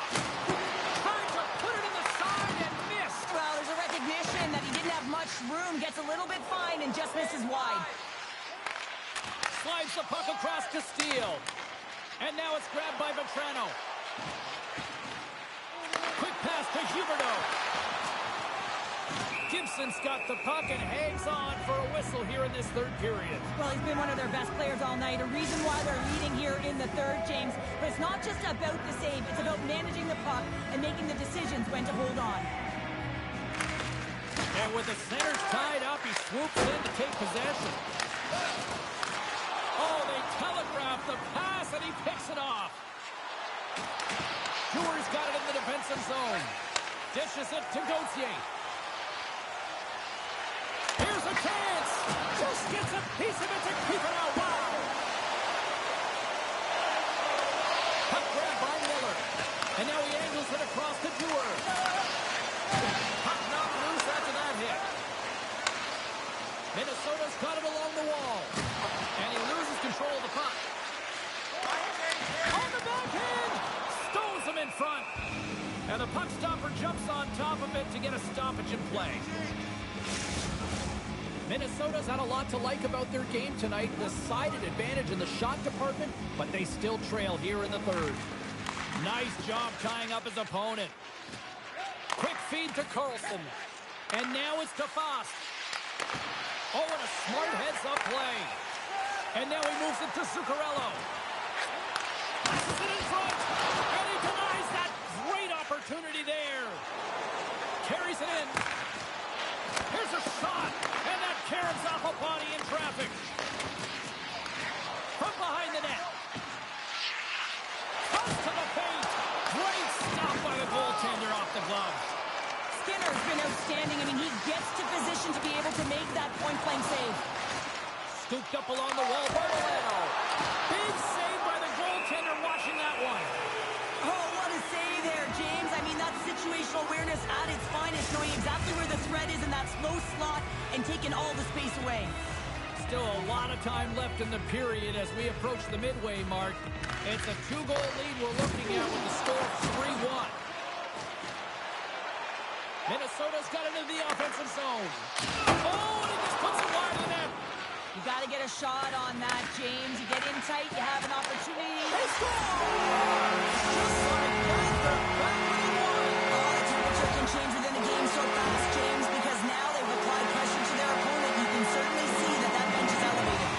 Trying to put it in the side and missed. Well, there's a recognition that he didn't have much room, gets a little bit fine, and just misses wide. Slides the puck across to Steele. And now it's grabbed by Vetrano. Quick pass to Huberdeau. Gibson's got the puck and hangs on for a whistle here in this third period. Well, he's been one of their best players all night. A reason why they're leading here in the third, James. But it's not just about the save. It's about managing the puck and making the decisions when to hold on. And with the centers tied up, he swoops in to take possession. Oh, they telegraph the pass, and he picks it off. Dewe's got it in the defensive zone. Dishes it to Gauthier. Here's a chance. Just gets a piece of it to keep it out. Wow. Puck grab by Miller. And now he angles it across to Dewar. Puck knocked loose after that hit. Minnesota's got it along the wall. And he loses control of the puck. On the backhand. Stones him in front. And the puck stopper jumps on top of it to get a stoppage in play. Minnesota's had a lot to like about their game tonight. Decided advantage in the shot department, but they still trail here in the third. Nice job tying up his opponent. Quick feed to Carlson. And now it's to Fast. Oh, and a smart heads-up play. And now he moves it to Zuccarello. Passes it in front. And he denies that great opportunity there. Carries it in. Here's a shot. And that caroms off a body in traffic. From behind the net. Comes to the paint. Great stop by the goaltender off the glove. Skinner's been outstanding. I mean, he gets to position to be able to make that point-blank save. Scooped up along the wall by Milano. Big save by the goaltender watching that one. Oh, what a save there, James. I mean, that's situational awareness at its finest, knowing exactly where the threat is in that slow slot and taking all the space away. Still a lot of time left in the period as we approach the midway mark. It's a 2-goal lead we're looking at with the score 3-1. Minnesota's got into the offensive zone. Oh, and he just puts it wide of the net. You got to get a shot on that, James. You get in tight, you have an opportunity. They score! Just like that, they're back with one. Oh, the temperature James, because now they've applied pressure to their opponent. You can certainly see that that bench is elevated.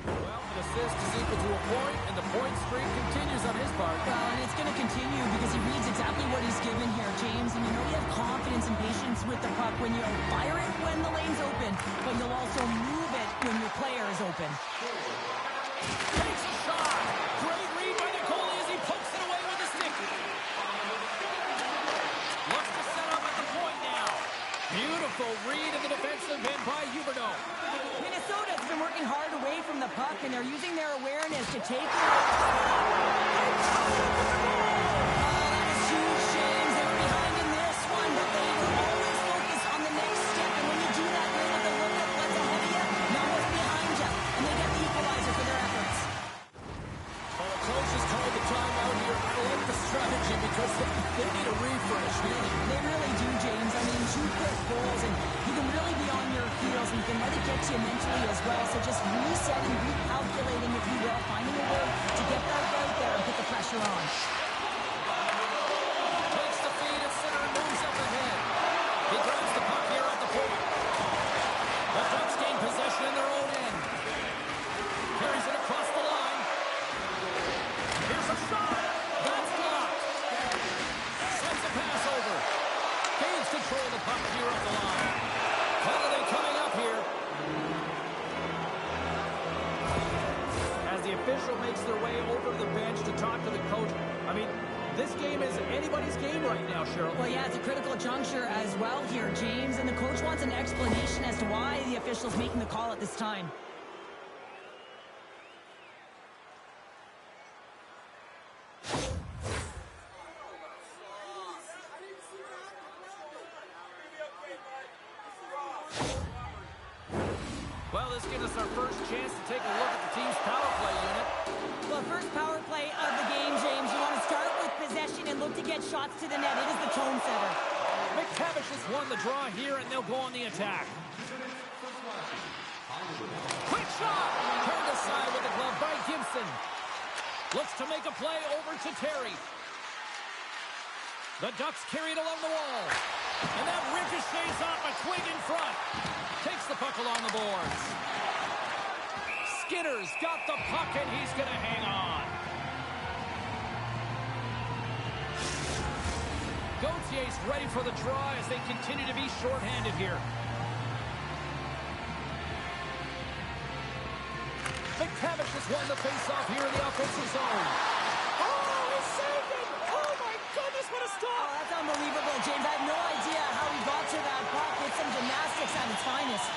Well, an assist is equal to a point, and the point streak continues on his part. Well, and it's going to continue because he reads exactly what he's given here, James. And you know you have confidence and patience with the puck when you'll fire it when the lane's open, but you'll also move it when your player is open. Takes a shot. Great read by the goalie as he pokes it away with a stick. Looks to set up at the point now. Beautiful read in the defensive end by Huberdeau. Minnesota's been working hard away from the puck, and they're using their awareness to take it. Oh, that is huge, James. They were behind in this one, but they will always focus on the next step. And when you do that, you're able to look at what's ahead of you, not what's behind you. And they get the equalizer for their efforts. Well, the coach has called the timeout here. I like the strategy because they need a refresh, really. They really do, James. I mean, 2 quick goals, and you can really be on your heels, and you can let it get to you mentally as well. So just resetting, recalculating, if you will, finding a way to get back out there and put the pressure on. Takes the feed at center and moves up ahead. He grabs the puck here at the point. The Ducks gain possession in their own end. Carries it across the line. Here's a shot. That's blocked. Sends a pass over. Gains control of the puck here up the line. Penalty coming up here. As the official makes their way over to the bench to talk to the coach. I mean, this game is anybody's game right now, Cheryl. Well, yeah, it's a critical juncture as well here, James, and the coach wants an explanation as to why the official's making the call at this time. Well, this gives us our first chance to take a look at the team's power play unit. Well, first power play of the game, James. You want to start with possession and look to get shots to the net. It is the tone setter. McTavish has won the draw here, and they'll go on the attack. Quick shot! Turned aside with the glove by Gibson. Looks to make a play over to Terry. The Ducks carry it along the wall. And that ricochets off a twig in front. Takes the puck along the boards. Skinner's got the puck, and he's going to hang on. Gautier's ready for the draw as they continue to be shorthanded here. McTavish has won the faceoff here in the offensive zone. Oh, he saved it! Oh, my goodness, what a stop! Oh, that's unbelievable, James. I have no idea how he got to that puck. It's some gymnastics at its finest.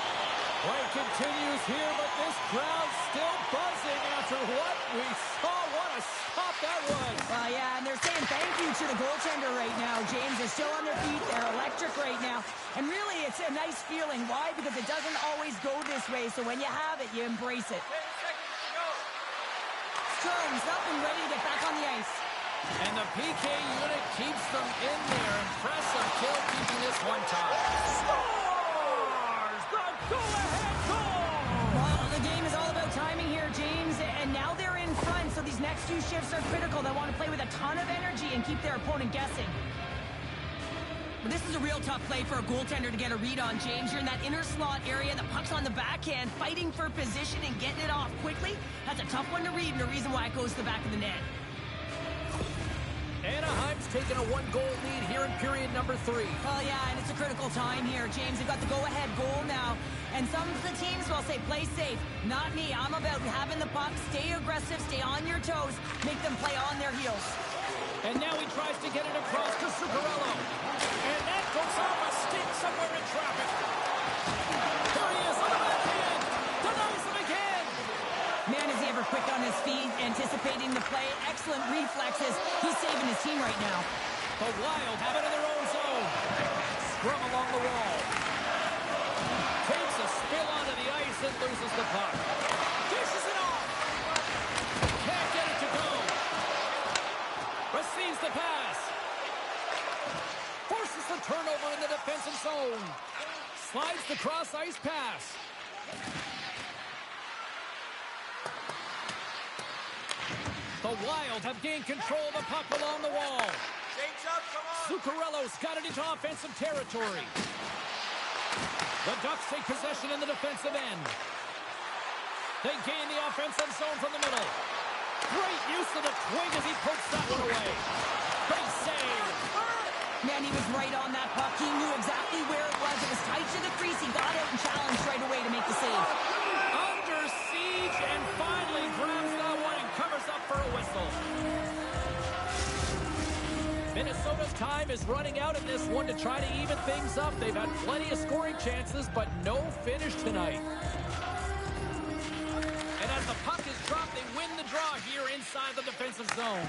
Play continues here, but this crowd's still buzzing after what we saw. What a stop that was! Yeah, and they're saying thank you to the goaltender right now, James. They're still on their feet. They're electric right now. And really, it's a nice feeling. Why? Because it doesn't always go this way. So when you have it, you embrace it. 10 seconds to go. Strome's up and ready to get back on the ice. And the PK unit keeps them in there. Impressive kill, keeping this one tied. Scores the go-ahead goal! Well, the game is all about timing here, James. And now they're in front, so these next 2 shifts are critical. They want to play with a ton of energy and keep their opponent guessing. But this is a real tough play for a goaltender to get a read on, James. You're in that inner slot area. The puck's on the backhand, fighting for position and getting it off quickly. That's a tough one to read, and the reason why it goes to the back of the net. Anaheim's taken a 1-goal lead here in period number 3. Well, yeah, and it's a critical time here, James. They've got the go-ahead goal now. And some of the teams will say, play safe. Not me. I'm about having the puck, stay aggressive, stay on your toes, make them play on their heels. And now he tries to get it across to Zuccarello. And that goes off a stick somewhere in traffic. There he is on the backhand. Denies him again. Man, is he ever quick on his feet, anticipating the play. Excellent reflexes. He's saving his team right now. The Wild have it in their own zone. Scrum along the wall. Takes a spill onto the ice and loses the puck. Dishes it off. Can't get it to go. Receives the pass. Forces the turnover in the defensive zone. Slides the cross-ice pass. The Wild have gained control of the puck along the wall. Shakes up, come on. Zuccarello's got it into offensive territory. The Ducks take possession in the defensive end. They gain the offensive zone from the middle. Great use of the twing as he pokes that one away. Big save. Man, he was right on that puck. He knew exactly where it was. It was tight to the crease. He got out and challenged right away to make the save. Under siege and finally grabs that one and covers up for a whistle. Minnesota's time is running out in this one to try to even things up. They've had plenty of scoring chances, but no finish tonight. And as the puck is dropped, they win the draw here inside the defensive zone.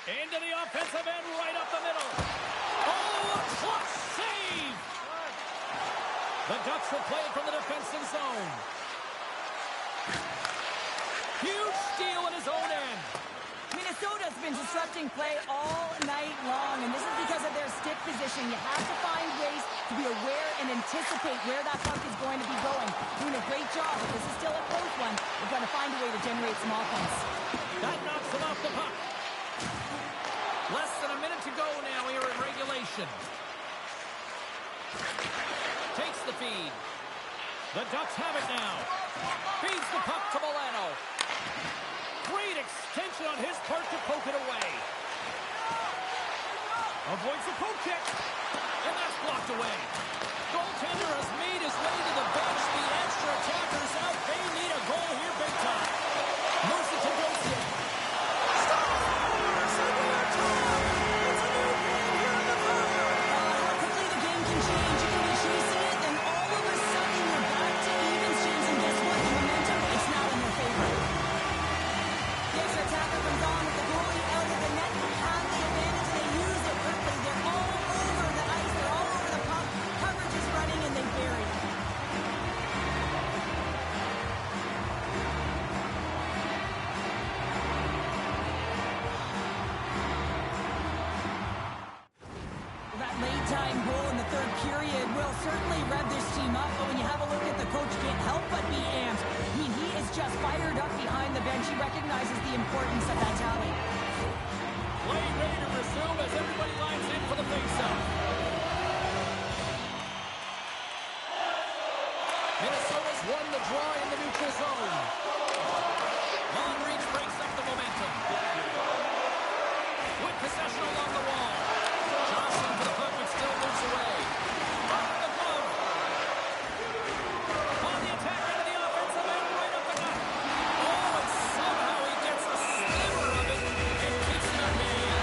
Into the offensive end, right up the middle. Oh, a clutch save! The Ducks will play it from the defensive zone. Huge steal at his own end. Minnesota's been disrupting play all night long, and this is because of their stick position. You have to find ways to be aware and anticipate where that puck is going to be going. Doing a great job, but this is still a close one. We're going to find a way to generate some offense. That knocks him off the puck. Less than a minute to go now here in regulation. Takes the feed. The Ducks have it now. Feeds the puck to Milano. Great extension on his part to poke it away. Avoids the poke check. And that's blocked away. Goaltender has made his way to the bench. The extra attackers out. They need a goal here big time. Moves it to Wilson. Quickly the game can change. You can be chasing it, then all of a sudden you're back to evens, James, and guess what? The momentum, it's now in their favor. The extra attacker comes on with the goalie out of the net. Have the advantage, they use it quickly. They're all over the ice. They're all over the puck. Coverage is running, and they bury it. That late-time goal in the third period will certainly rev this team up, but when you have a look at the coach, can't help but be amped. I mean, he is just fired up behind the bench. He recognizes the importance of that tally. Play ready to resume as everybody lines in for the face-off. Minnesota's won the draw in the neutral zone. Long reach breaks up the momentum. With possession along the wall. Johnson for the puck, but still moves away. Off the glove. On the attack into the offensive end, right up the gut. Oh, and somehow he gets a sliver of it and keeps it on hand.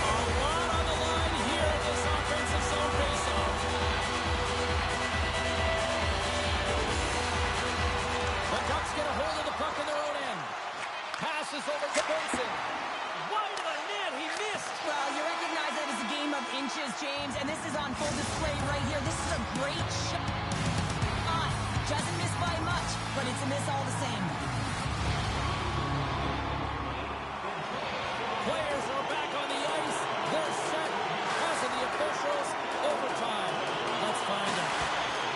A lot on the line here in this offensive zone faceoff. The Ducks get a hold of the puck in their own end. Passes over to Benson. Wide of the net, he missed. Well, you recognize that it's a game of inches, James, and this is on full display right here. This is a great shot. Doesn't miss by much, but it's a miss all the same. Players are back on the ice. They're set. As of the officials, overtime. Let's find out.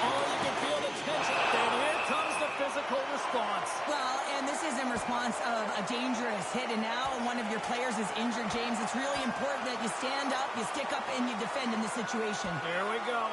Oh, you can feel the tension. And here comes the physical response. Well, and this is in response of a dangerous hit, and now one of your players is injured, James. It's really important that you stand up, you stick up, and you defend in this situation. Here we go.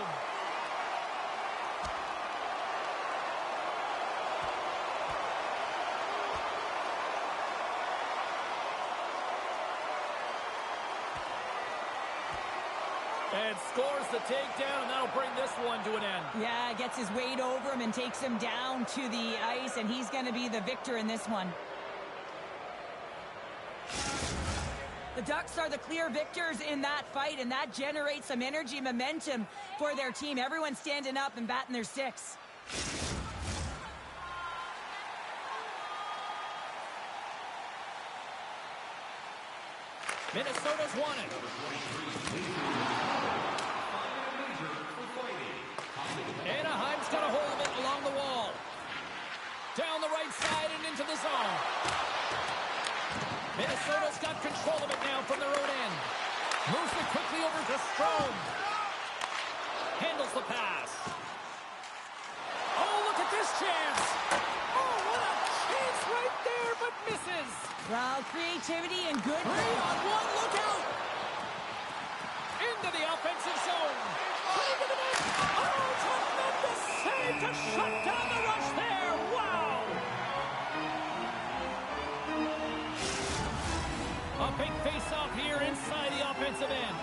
And scores the takedown, and that'll bring this one to an end. Yeah, gets his weight over him and takes him down to the ice, and he's going to be the victor in this one. The Ducks are the clear victors in that fight, and that generates some energy, momentum for their team. Everyone's standing up and batting their sticks. Minnesota's won it. Anaheim's got a hold of it along the wall. Down the right side and into the zone. Minnesota's got control of it now from their own end. Moves it quickly over to Strome. Handles the pass. Oh, look at this Here's chance. Oh, what a chance right there, but misses. Well, creativity and good. 3 on 1, look out. Into the offensive zone. Into the net. Oh, tremendous save to shut down the rush there. Wow. A big face-off here inside the offensive end.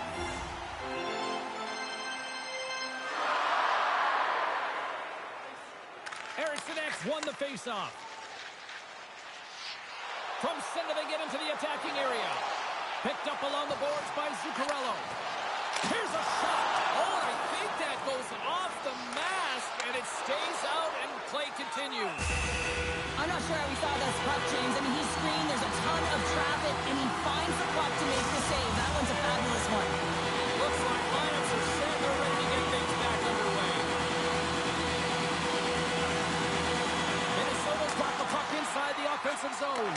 LNH won the face-off. From center, they get into the attacking area. Picked up along the boards by Zuccarello. Here's a shot. Oh, I think that goes off the mask, and it stays out, and play continues. I'm not sure how he saw this puck, James. I mean, he screened, there's a ton of traffic, and he finds the puck to make the save. That one's a fabulous one. Looks like lineups are set. They're ready to get things back underway. Minnesota's got the puck inside the offensive zone.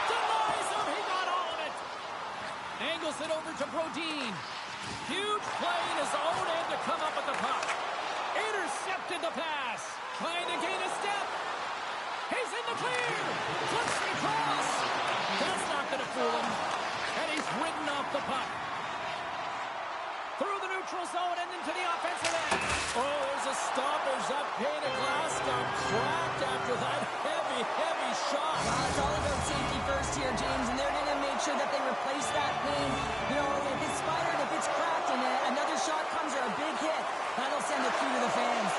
Denies him. He got all of it. Angles it over to Brodin. Huge play in his own end to come up with the puck. Intercepted the pass. Trying to gain a step. He's in the clear. Flips it across. That's not going to fool him. And he's ridden off the puck. Through the neutral zone and into the offensive end. Oh, there's a stoppage. That pane of glass got cracked after that heavy, heavy shot. Well, it's all about safety first here, James, and they're going to make sure that they replace that pane. You know, if it's spidered, if it's cracked, and another shot comes or a big hit, that'll send it through to the fans.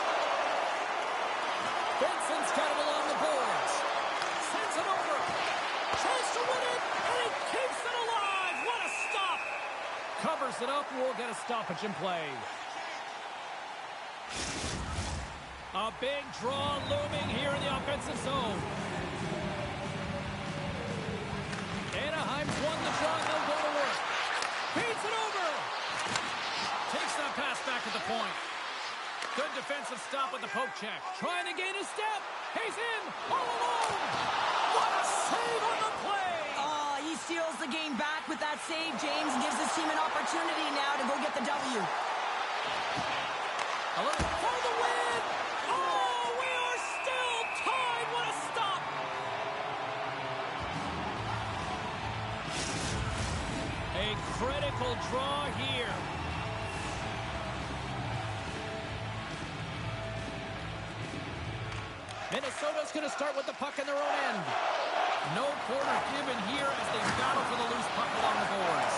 Benson's got it along the boards. Sends it over. Tries to win it, and he keeps it alive. What a stop. Covers it up, and we'll get a stoppage in play. A big draw looming here in the offensive zone. Anaheim's won the draw, and they'll go to work. Feeds it over. Takes that pass back at the point. Good defensive stop with the poke check. Trying to gain a step. He's in. All alone. What a save on the play. Oh, he steals the game back with that save, James, and gives his team an opportunity now to go get the W. A little for the win. Oh, we are still tied. What a stop. A critical draw here. Minnesota's going to start with the puck in their own end. No quarter given here as they battle for the loose puck along the boards.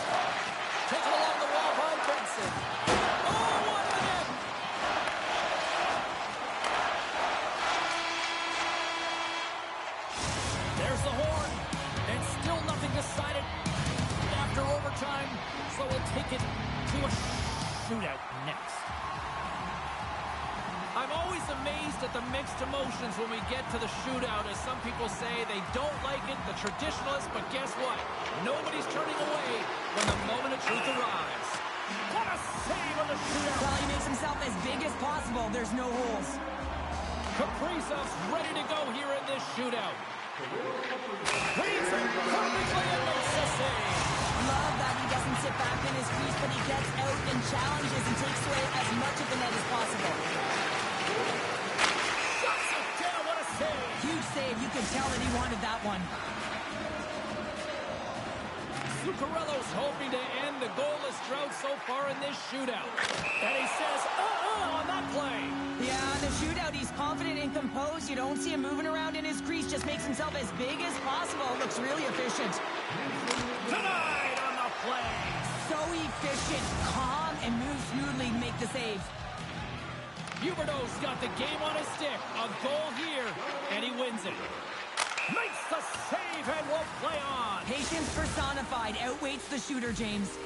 Taken along the wall by Benson. Oh, what a net! There's the horn. And still nothing decided after overtime. So we'll take it to a shootout next. I'm always amazed at the mixed emotions when we get to the shootout. As some people say, they don't like it, the traditionalists, but guess what? Nobody's turning away when the moment of truth arrives. What a save on the shootout! Well, he makes himself as big as possible. There's no holes. Kaprizov's ready to go here in this shootout. Reads it perfectly and makes the save. Love that he doesn't sit back in his crease, but he gets out and challenges and takes away as much of the net as possible. Shuts it down, what a save! Huge save, you could tell that he wanted that one. Zuccarello's hoping to end the goalless drought so far in this shootout. And he says, on that play. Yeah, in the shootout, he's confident and composed. You don't see him moving around in his crease, just makes himself as big as possible. Looks really efficient. Denied on the play. So efficient, calm, and moves smoothly to make the save. Huberdeau's got the game on his stick. A goal here, and he wins it. Makes the save and will play on. Patience personified outweighs the shooter, James.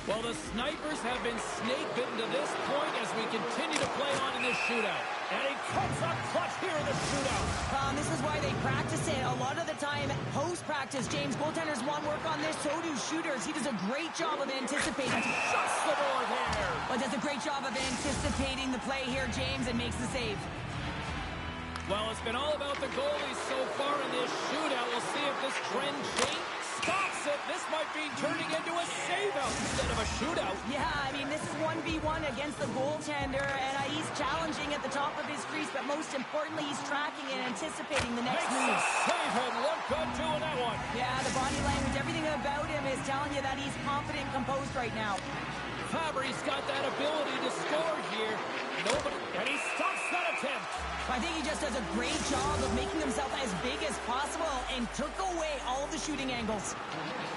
Well, the Snipers have been snake-bitten to this point as we continue to play on in this shootout. And he comes up clutch here in the shootout. This is why they practice it. A lot of the time, post-practice, James, goaltenders want work on this, so do shooters. He does a great job of anticipating. Shuts the door there. Well, does a great job of anticipating the play here, James, and makes the save. Well, it's been all about the goalies so far in this shootout. We'll see if this trend changes. stops it. This might be turning into a save-out instead of a shootout. Yeah, I mean, this is 1v1 against the goaltender, and he's challenging at the top of his crease, but most importantly, he's tracking and anticipating the next Makes move. the save and look good doing that one. Yeah, the body language, everything about him is telling you that he's confident and composed right now. Fabry's got that ability to score here. And he stops that attempt. I think he just does a great job of making himself as big as possible and took away all of the shooting angles.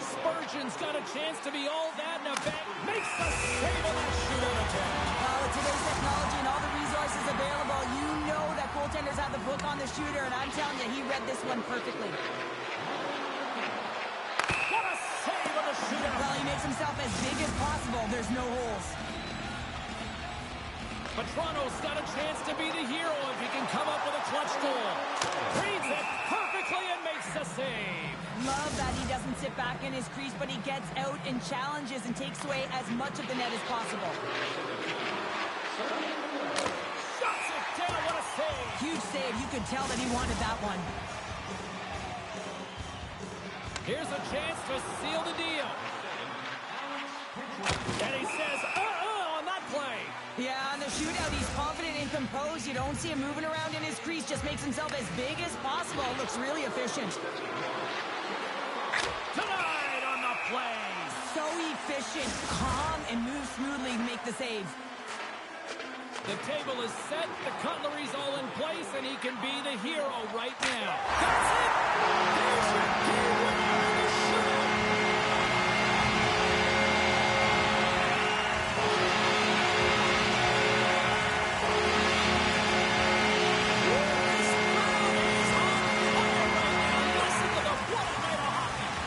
Spurgeon's got a chance to be all that in a bag. Makes the save on that shootout attempt. With today's technology and all the resources available, you know that goaltenders have the book on the shooter, and I'm telling you, he read this one perfectly. What a save on the shootout. Well, he makes himself as big as possible. There's no holes. But Toronto's got a chance to be the hero if he can come up with a clutch goal. Reads it perfectly and makes the save. Love that he doesn't sit back in his crease, but he gets out and challenges and takes away as much of the net as possible. Shuts it down. What a save. Huge save. You could tell that he wanted that one. Here's a chance to seal the deal. And he says, on that play. Yeah, on the shootout, he's confident and composed. You don't see him moving around in his crease. Just makes himself as big as possible. Looks really efficient. Denied on the play. So efficient, calm, and moves smoothly to make the save. The table is set, the cutlery's all in place, and he can be the hero right now. That's it! There's your game winner in the shootout! This crowd is on fire right now. Listen to the what a night of hockey!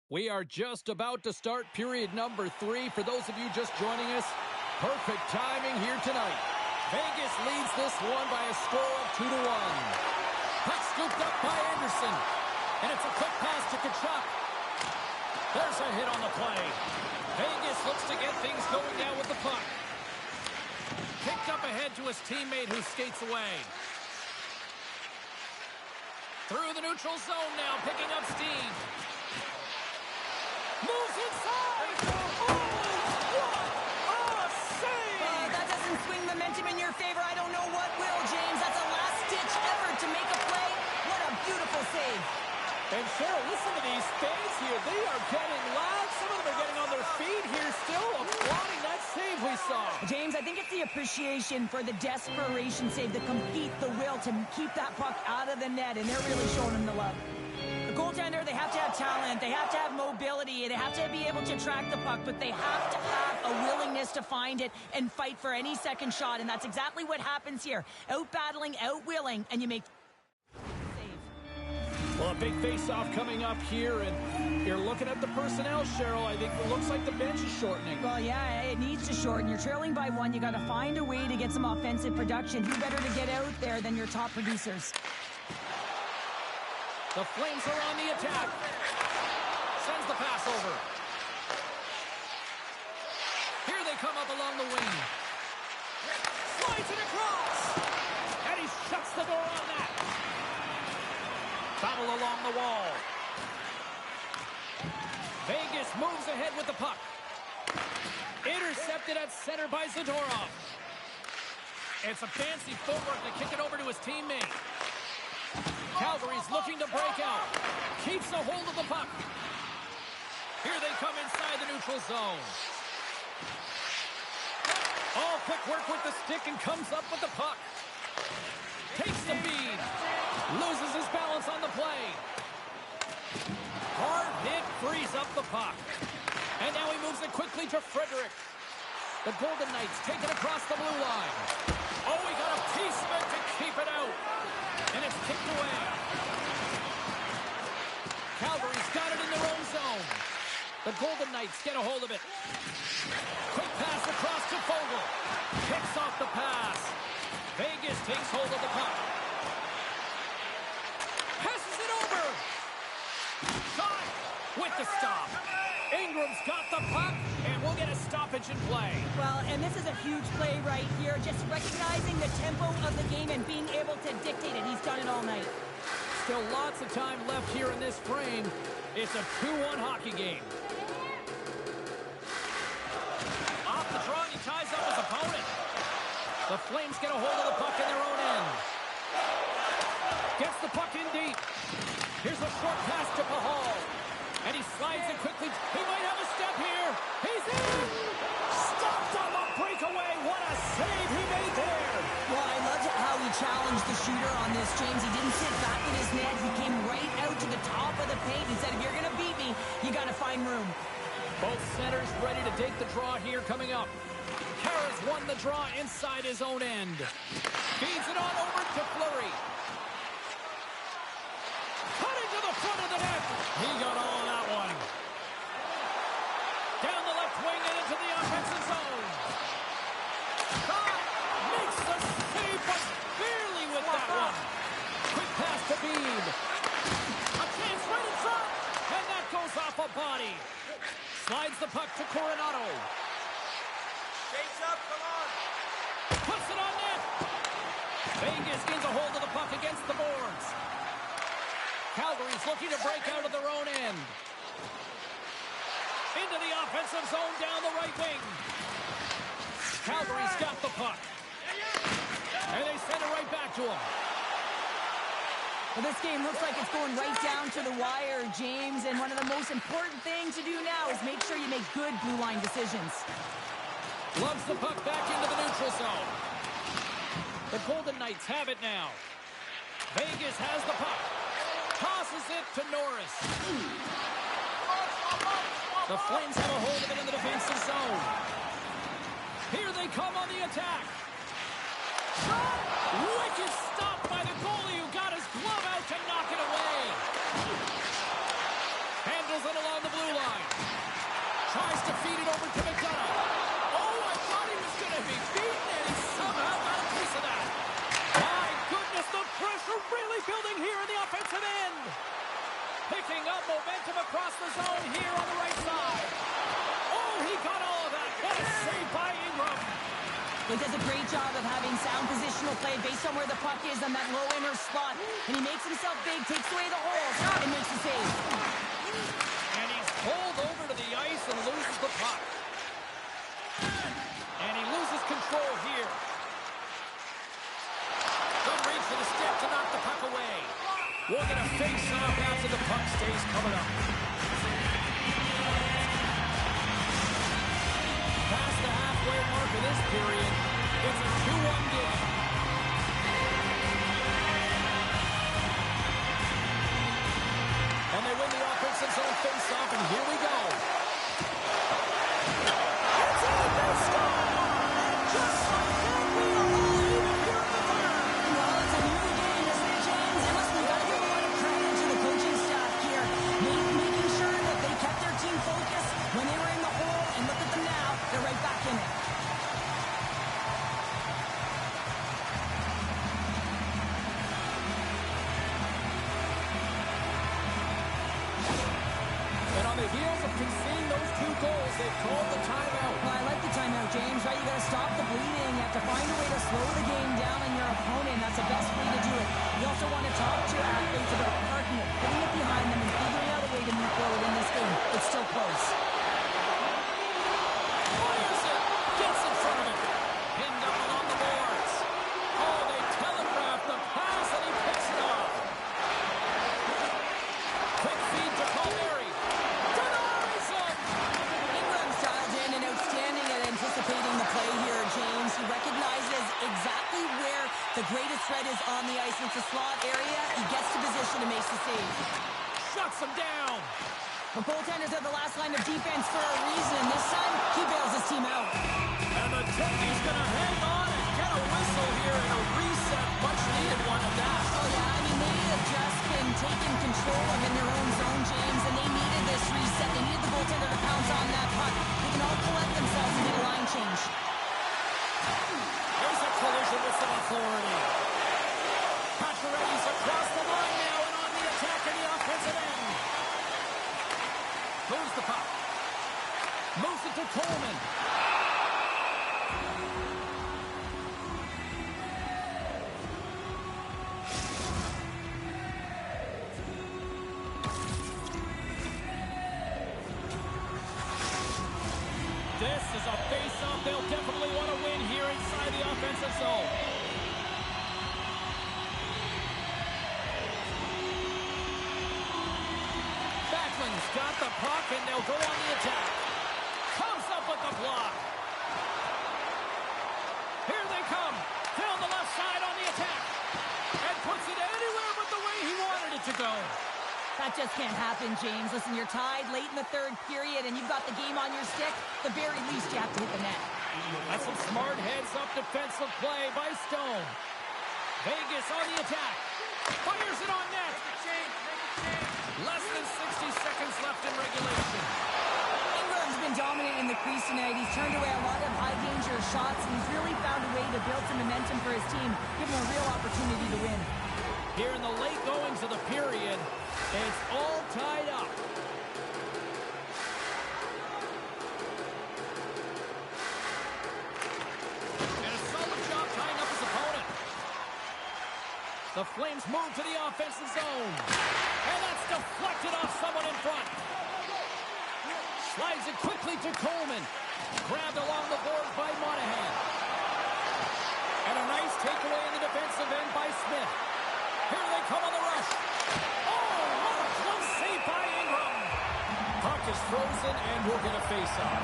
We are just about to start period number 3. For those of you just joining us, perfect timing here tonight. Vegas leads this one by a score of 2-1. Puck scooped up by Anderson. And it's a quick pass to Tkachuk. There's a hit on the play. Vegas looks to get things going down with the puck. Kicked up ahead to his teammate who skates away. Through the neutral zone now, picking up steam. Moves inside! Oh, what a save! That doesn't swing momentum in your favor. I don't know what will, James. That's a last-ditch effort to make a play. What a beautiful save. And Cheryl, listen to these fans here. They are getting loud. Some of them are getting on their feet here still, applauding that save we saw. James, I think it's the appreciation for the desperation save, the compete, the will to keep that puck out of the net, and they're really showing him the love. The goaltender, they have to have talent, they have to have mobility, they have to be able to track the puck, but they have to have a willingness to find it and fight for any second shot, and that's exactly what happens here. Out-battling, out-willing, and you make... Well, a big face-off coming up here, and you're looking at the personnel, Cheryl. I think it looks like the bench is shortening. Well, yeah, it needs to shorten. You're trailing by one. You got to find a way to get some offensive production. Who better to get out there than your top producers? The Flames are on the attack. Sends the pass over. Here they come up along the wing. Slides it across. And he shuts the door on that. Battle along the wall. Vegas moves ahead with the puck. Intercepted at center by Zadorov. It's a fancy footwork to kick it over to his teammate. Calgary's looking to break out. Keeps a hold of the puck. Here they come inside the neutral zone. All quick work with the stick and comes up with the puck. Takes the bead. Loses his balance on the play. Hard hit frees up the puck. And now he moves it quickly to Frederick. The Golden Knights take it across the blue line. Oh, he got a piece of it to keep it out. And it's kicked away. Calgary's got it in their own zone. The Golden Knights get a hold of it. Quick pass across to Fogle. Picks off the pass. Vegas takes hold of the puck. Passes it over. Shot with the stop. Ingram's got the puck, and we'll get a stoppage in play. Well, and this is a huge play right here. Just recognizing the tempo of the game and being able to dictate it. He's done it all night. Still lots of time left here in this frame. It's a 2-1 hockey game. Off the draw, and he ties up his opponent. The Flames get a hold of the puck in their own end. Gets the puck in deep. Here's a short pass to Pahal. And he slides it quickly. He might have a step here. He's in! Stopped on the breakaway. What a save he made there. Well, I loved how he challenged the shooter on this, James. He didn't sit back in his net. He came right out to the top of the paint. He said, if you're going to beat me, you got to find room. Both centers ready to take the draw here coming up. Kara's won the draw inside his own end. Feeds it on over to Fleury. Cut into the front of the net. He got all of that one. Down the left wing and into the offensive zone. Makes the save, but barely with that one. Quick pass to Bean. A chance right in front. And that goes off a body. Slides the puck to Coronado. Shakes up, come on. Puts it on net. Vegas gains a hold of the puck against the boards. Calgary's looking to break out of their own end. Into the offensive zone down the right wing. Calgary's got the puck. And they send it right back to him. Well, this game looks like it's going right down to the wire, James, and one of the most important things to do now is make sure you make good blue line decisions. Loves the puck back into the neutral zone. The Golden Knights have it now. Vegas has the puck. Tosses it to Norris. The Flames have a hold of it in the defensive zone. Here they come on the attack. Shot! Wicked stop by the goalie who got his glove out to knock it away. Handles it along the blue line. Tries to feed it over to McDonough. Oh, I thought he was going to be beaten, and he somehow got a piece of that. My goodness, the pressure really building He does a great job of having sound positional play based on where the puck is on that low inner slot. And he makes himself big, takes away the holes, and makes the save. And he's pulled over to the ice and loses the puck. And he loses control here. Good reach for the stick to knock the puck away. We'll get a face-off after the puck stays coming up. Past the halfway mark of this period, it's a 2-1 game. And they win the offensive zone face-off, and here we go. It's in the score! And just like that, we are all even here in the third. Well, it's a new game, isn't it, James? And listen, we got to give a lot of credit to the coaching staff here, making sure that they kept their team focused when they were in the hole, and look at them now, they're right back in it. And on the heels of conceding those 2 goals, they've called the timeout. Well, I like the timeout, James, right? You got to stop the bleeding. You have to find a way to slow the game down on your opponent. That's the best way to do it. You also want to talk to your athletes about parking it, putting it behind them, and figuring out a way to move forward in this game. It's still close. Fires it. Gets in front of it. Pinned up along the boards. Oh, they telegraphed the pass, and he picks it off. Quick feed to Palmieri. Denies him. Ingram's dialed in and outstanding at anticipating the play here, James. He recognizes exactly where the greatest threat is on the ice. It's the slot area. He gets to position and makes the save. Shuts him down. The goaltenders are the last line of defense for a reason. This time, he bails his team out. And the Toki's going to hang on and get a whistle here in a reset. Much needed one of that. Oh, yeah, I mean, they have just been taking control of in their own zone, James, and they needed this reset. They needed the goaltender to pounce on that puck. They can all collect themselves and get a line change. There's a collision with some authority. Pacioretty's across the line now and on the attack in the offensive end. Moves the puck. Moves it to Coleman. This is a face-off they'll definitely want to win here inside the offensive zone. Backlund's got the puck, and they'll go on the attack. Comes up with the block. Here they come. Down the left side on the attack. And puts it anywhere but the way he wanted it to go. That just can't happen, James. Listen, you're tied late in the third period, and you've got the game on your stick. At the very least, you have to hit the net. That's some smart heads-up defensive play by Stone. Vegas on the attack. Fires it on net. Less than 60 seconds left in regulation. Ingram's been dominant in the crease tonight. He's turned away a lot of high-danger shots, and he's really found a way to build some momentum for his team, give him a real opportunity to win. Here in the late goings of the period, it's all tied up. And a solid job tying up his opponent. The Flames move to the offensive zone. And that's deflected off someone in front. Slides it quickly to Coleman. Grabbed along the boards by Monahan. And a nice takeaway in the defensive end by Smith. Here they come on the rush. Oh, what a close save by Ingram. Puck is frozen, and we'll get a face-off.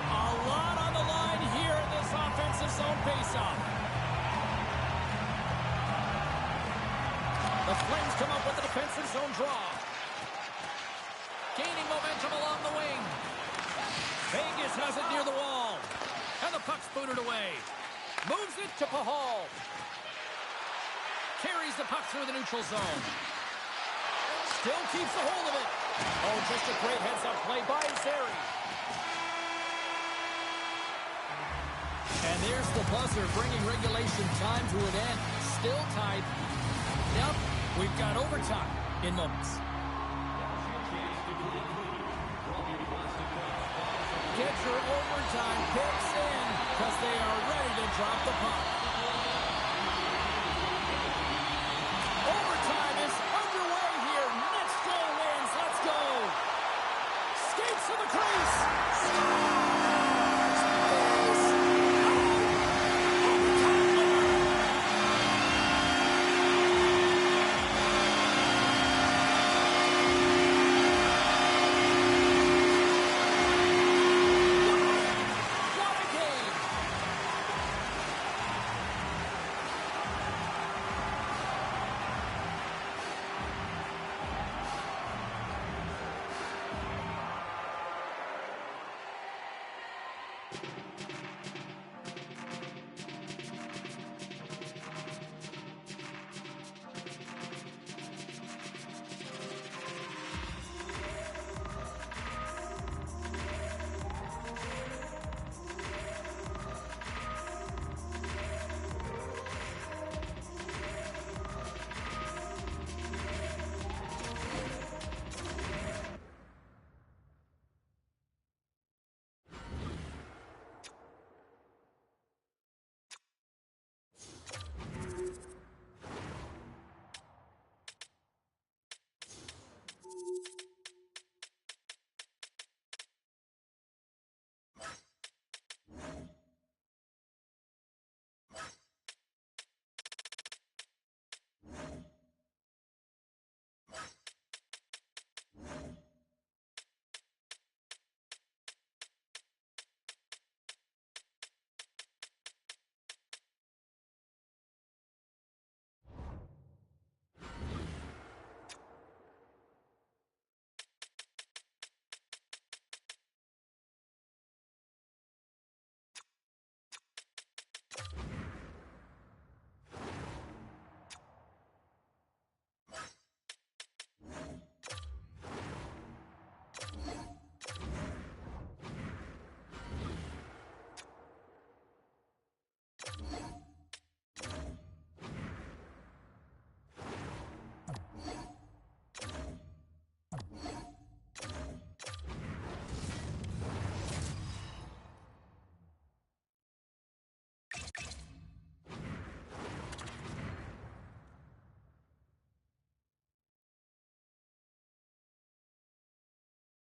A lot on the line here in this offensive zone face-off. The Flames come up with the defensive zone draw. Gaining momentum along the wing. Vegas has it near the wall. And the puck's booted away. Moves it to Pahal. Carries the puck through the neutral zone. Still keeps a hold of it. Oh, just a great heads-up play by Zary. And there's the buzzer, bringing regulation time to an end. Still tied. Yep, we've got overtime in moments. get your overtime picks in because they are ready to drop the puck. Overtime is underway here. Next goal wins. Let's go. Skates to the crease. Scores! Overtime winner. What a game.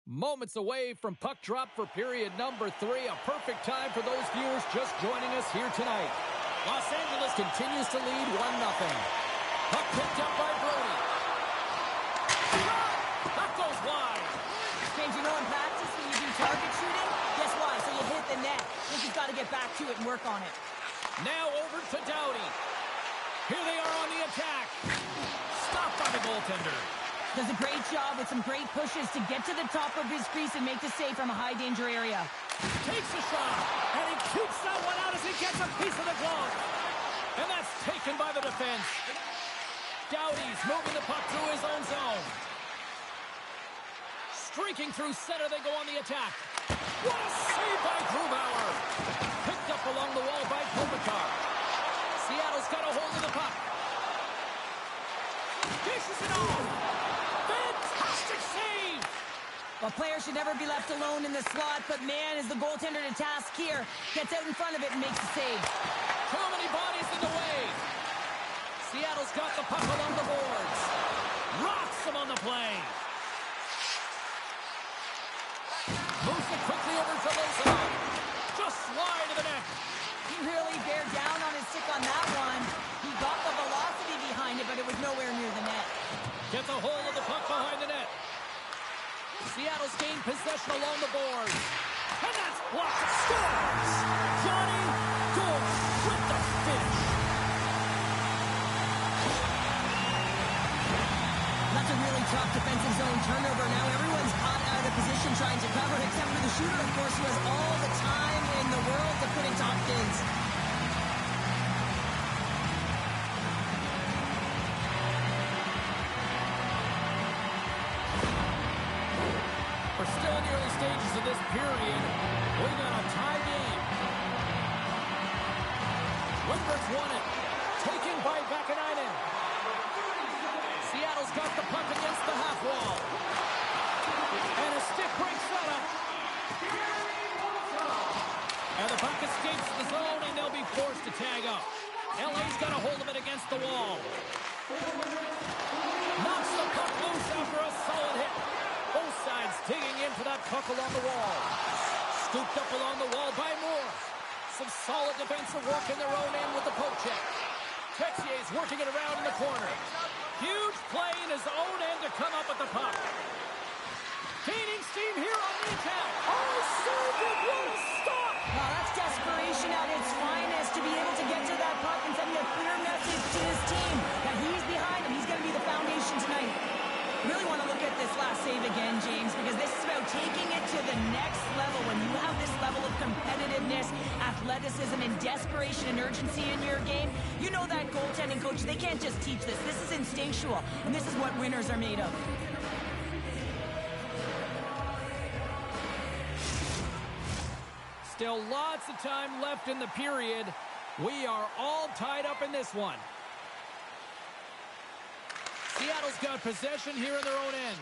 Moments away from puck drop for period number 3. A perfect time for those viewers just joining us here tonight. Los Angeles continues to lead 1-0. Puck picked up by Brody. Shot! That goes wide. James, you know in practice when you do target shooting, guess why? So you hit the net. I think you've got to get back to it and work on it. Now over to Doughty. Here they are on the attack. Stopped by the goaltender. Does a great job with some great pushes to get to the top of his crease and make the save from a high-danger area. Takes a shot, and he keeps that one out as he gets a piece of the glove. And that's taken by the defense. Doughty's moving the puck through his own zone. Streaking through center, they go on the attack. What a save by Grubauer. Picked up along the wall by Kopitar. Seattle's got a hold of the puck. Dishes it off. Fantastic save! A player should never be left alone in the slot, but man, is the goaltender to task here. Gets out in front of it and makes the save. Too many bodies in the way. Seattle's got the puck along the boards. Rocks them on the play. Moves it quickly over to Lozon. Just slide to the net. He really bear down on his stick on that one. He got the velocity behind it, but it was nowhere near the net. Gets a hold of the puck behind the net. Seattle's gained possession along the boards. And that's blocked. Scores! Johnny Gould with the finish. That's a really tough defensive zone turnover. Now everyone's caught out of position trying to cover, except for the shooter, of course, who has all the time in the world to put in top bids. We're still in the early stages of this period. We got a tie game. Lindbergh's won it. Taken by Vakanainen. Seattle's got the puck against the half wall. And a stick breaks Sutter. And the puck escapes the zone, and they'll be forced to tag up. LA's got a hold of it against the wall. Knocks the puck loose after a solid hit. Both sides digging in for that puck along the wall. Scooped up along the wall by Moore. Some solid defensive work in their own end with the poke check. Texier's working it around in the corner. Huge play in his own end to come up with the puck. Gaining steam here on the attack. Oh, so good. What a stop. Wow, that's desperation at its finest to be able to get to that puck and send a clear message to his team that he's behind him. He's going to be the foundation tonight. Really want to look at this last save again, James, because this is about taking it to the next level. When you have this level of competitiveness, athleticism, and desperation and urgency in your game, you know that goaltending coach, they can't just teach this. This is instinctual, and this is what winners are made of. Still lots of time left in the period. We are all tied up in this one. Seattle's got possession here in their own end.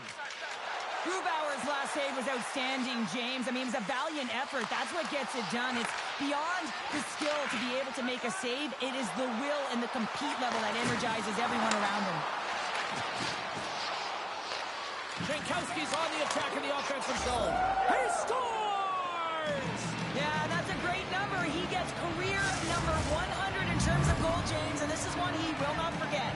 Grubauer's last save was outstanding, James. I mean, it was a valiant effort. That's what gets it done. It's beyond the skill to be able to make a save. It is the will and the compete level that energizes everyone around him. Jankowski's on the attack in the offensive zone. He scores! Yeah, that's a great number. He gets career number 100 in terms of goal, James, and this is one he will not forget.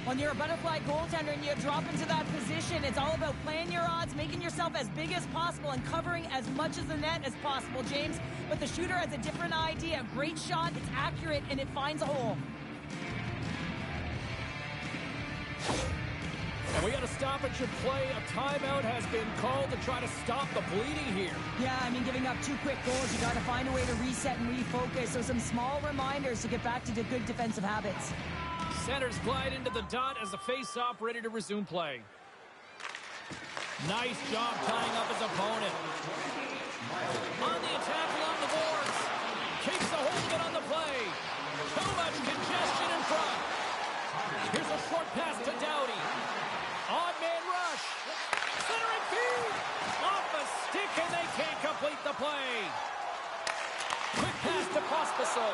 When you're a butterfly goaltender and you drop into that position, it's all about playing your odds, making yourself as big as possible, and covering as much of the net as possible, James. But the shooter has a different idea. Great shot, it's accurate, and it finds a hole. And we got a stoppage of play. A timeout has been called to try to stop the bleeding here. Yeah, I mean, giving up 2 quick goals, you got to find a way to reset and refocus. So some small reminders to get back to the good defensive habits. Centers glide into the dot as the face-off ready to resume play. Nice job tying up his opponent. On the attack along the boards. Keeps a hold of it on the play. Too much congestion in front. Here's a short pass to Doughty. Odd man rush. Centering feed. Off a stick and they can't complete the play. Quick pass to Pospisil.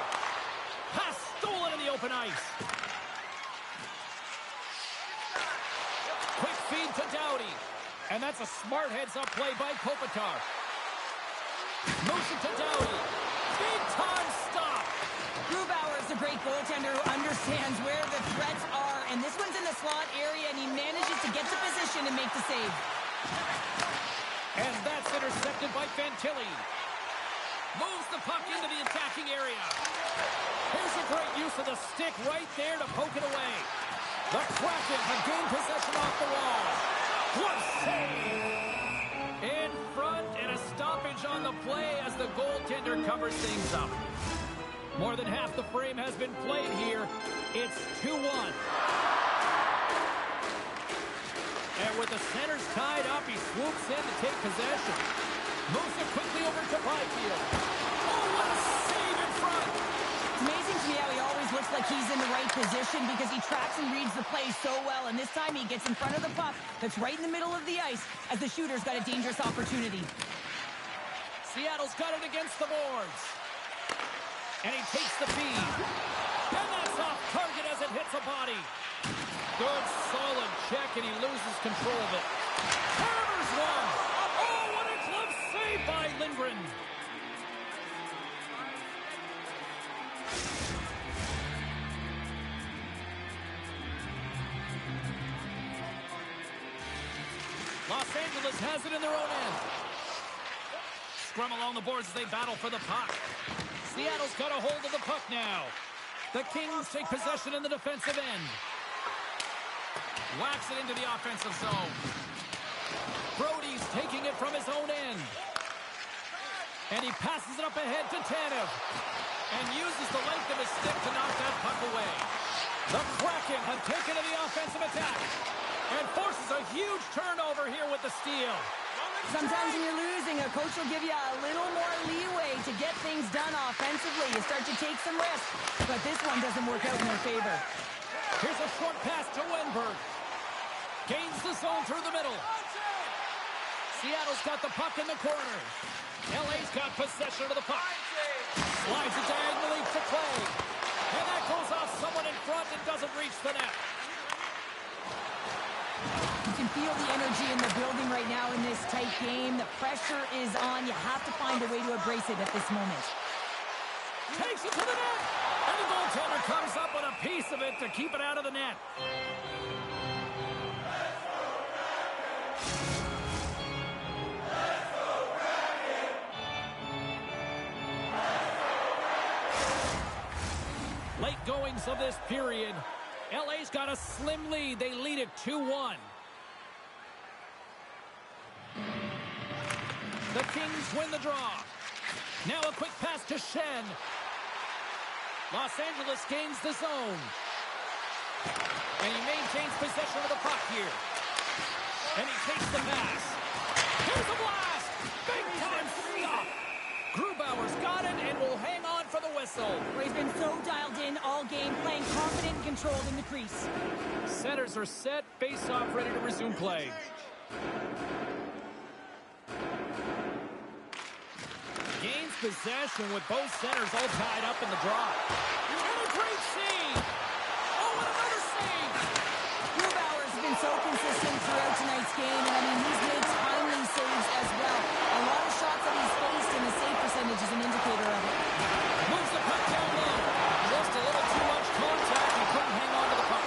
Pass stolen in the open ice. Quick feed to Doughty. And that's a smart heads-up play by Kopitar. Motion to Doughty. Big-time stop. Grubauer is a great goaltender who understands where the threats are. And this one's in the slot area, and he manages to get to position and make the save. And that's intercepted by Fantilli. Moves the puck into the attacking area. Here's a great use of the stick right there to poke it away. The Kraken have gained possession off the wall. What a save! In front, and a stoppage on the play as the goaltender covers things up. More than half the frame has been played here. It's 2-1. And with the centers tied up, he swoops in to take possession. Moves it quickly over to Byfield. Oh, what a save in front! It's amazing to me how he always looks like he's in the right position because he tracks and reads the play so well. And this time he gets in front of the puck that's right in the middle of the ice as the shooter's got a dangerous opportunity. Seattle's got it against the boards. And he takes the feed. And that's off target as it hits a body. Good, solid check, and he loses control of it. Hammers one. Oh, what a glove save by Lindgren. Los Angeles has it in their own end. Scrum along the boards as they battle for the puck. Seattle's got a hold of the puck now. The Kings take possession in the defensive end. Whacks it into the offensive zone. Brody's taking it from his own end. And he passes it up ahead to Tanev. And uses the length of his stick to knock that puck away. The Kraken have taken to the offensive attack. And forces a huge turnover here with the steal. Sometimes when you're losing, a coach will give you a little more leeway to get things done offensively. You start to take some risks, but this one doesn't work out in their favor. Here's a short pass to Wenberg. Gains the zone through the middle. Seattle's got the puck in the corner. LA's got possession of the puck. Slides it diagonally to Clay. And that goes off someone in front and doesn't reach the net. You can feel the energy in the building right now in this tight game. The pressure is on. You have to find a way to embrace it at this moment. Takes it to the net. And the goaltender comes up with a piece of it to keep it out of the net. Late goings of this period. LA's got a slim lead. They lead it 2-1. The Kings win the draw. Now a quick pass to Shen. Los Angeles gains the zone. And he maintains possession of the puck here. And he takes the pass. Here's a blast! Big time stop! Grubauer's got it and will hang on for the whistle. He's been so dialed in all game, playing confident and controlled in the crease. Centers are set. Face-off ready to resume play. Gains possession with both centers all tied up in the draw. And a great save! Oh, and another save! Grubauer's been so consistent throughout tonight's game, and I mean, he's made timely saves as well. A lot of shots that he's faced, and the save percentage is an indicator of it. Moves the puck down low. Just a little too much contact. He couldn't hang on to the puck.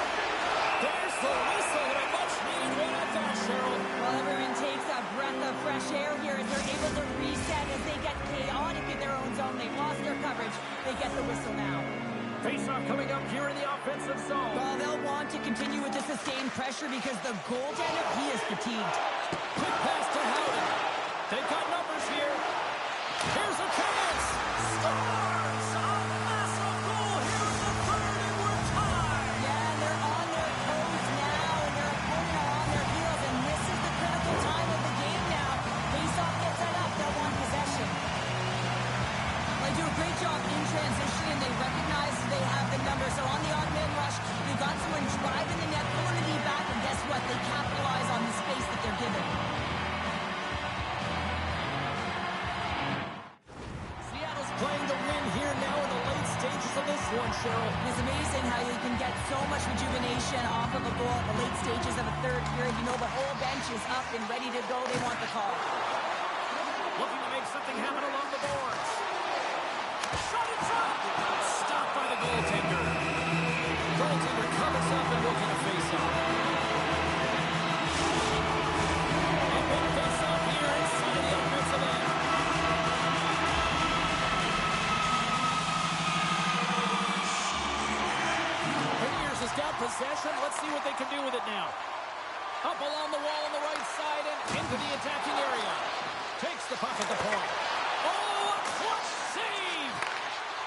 There's the whistle, and a much-needed one at that, Cheryl. Well, everyone takes a breath of fresh air here as they're able to reset as they get chaotic in their own zone. They've lost their coverage. They get the whistle now. Face-off coming up here in the offensive zone. Well, they'll want to continue with the sustained pressure because the goaltender, he is fatigued. Quick pass to Howden. They've got numbers here. Here's a chance. Scores! A massive goal here in the third, and we're tied. Yeah, and they're on their toes now, and their opponent are on their heels, and this is the critical time of the game now. Face-off gets set up, they'll want possession. They do a great job in transition, and they recognize they have the number. So on the odd man rush, you've got someone driving the net, pulling the knee back, and guess what? They capitalize on the space that they're given. Seattle's playing the win here now in the late stages of this one, Cheryl. It's amazing how you can get so much rejuvenation off of a goal at the late stages of a third period. You know the whole bench is up and ready to go. They want the call. Looking to make something happen along the boards. Shot in front! Stopped by the goaltender. Goaltender covers up and will get a face-off. A big face-off here inside the offensive end. Premiers has got possession. Let's see what they can do with it now. Up along the wall on the right side and into the attacking area. Takes the puck at the point. Oh, a clutch save!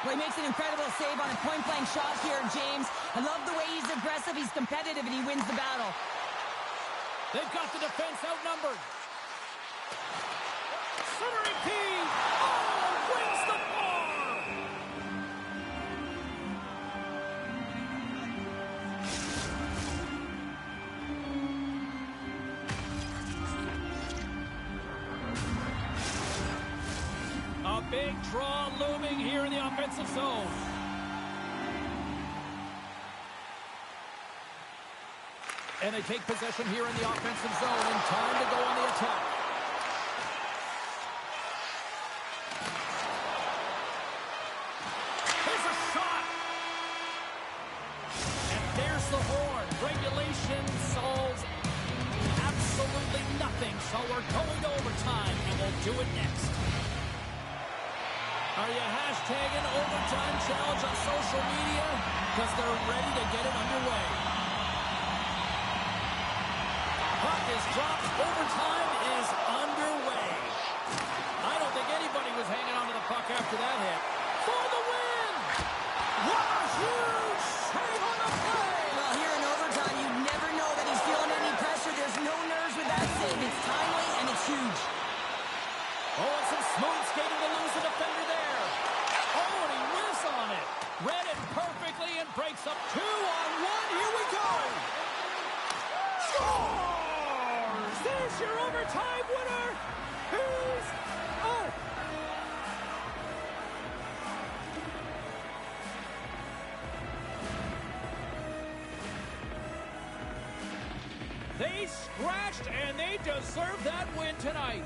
Well, he makes an incredible save on a point-blank shot here, James. I love the way he's aggressive, he's competitive, and he wins the battle. They've got the defense outnumbered. Centering P! Oh, wins the bar! A big draw looming here in the offensive zone. And they take possession here in the offensive zone in time to go on the attack. Here's a shot! And there's the horn. Regulation solves absolutely nothing, so we're going to overtime, and we'll do it next. Are you hashtagging overtime challenge on social media? Because they're ready to get it underway. Puck is dropped. Overtime is underway. I don't think anybody was hanging on to the puck after that hit. For the win! What a huge save on the play! Well, here in overtime, you never know that he's feeling any pressure. There's no nerves with that save. It's timely, and it's huge. and breaks up 2-on-1. Here we go. Scores! There's your overtime winner. He's out. They scratched, and they deserve that win tonight.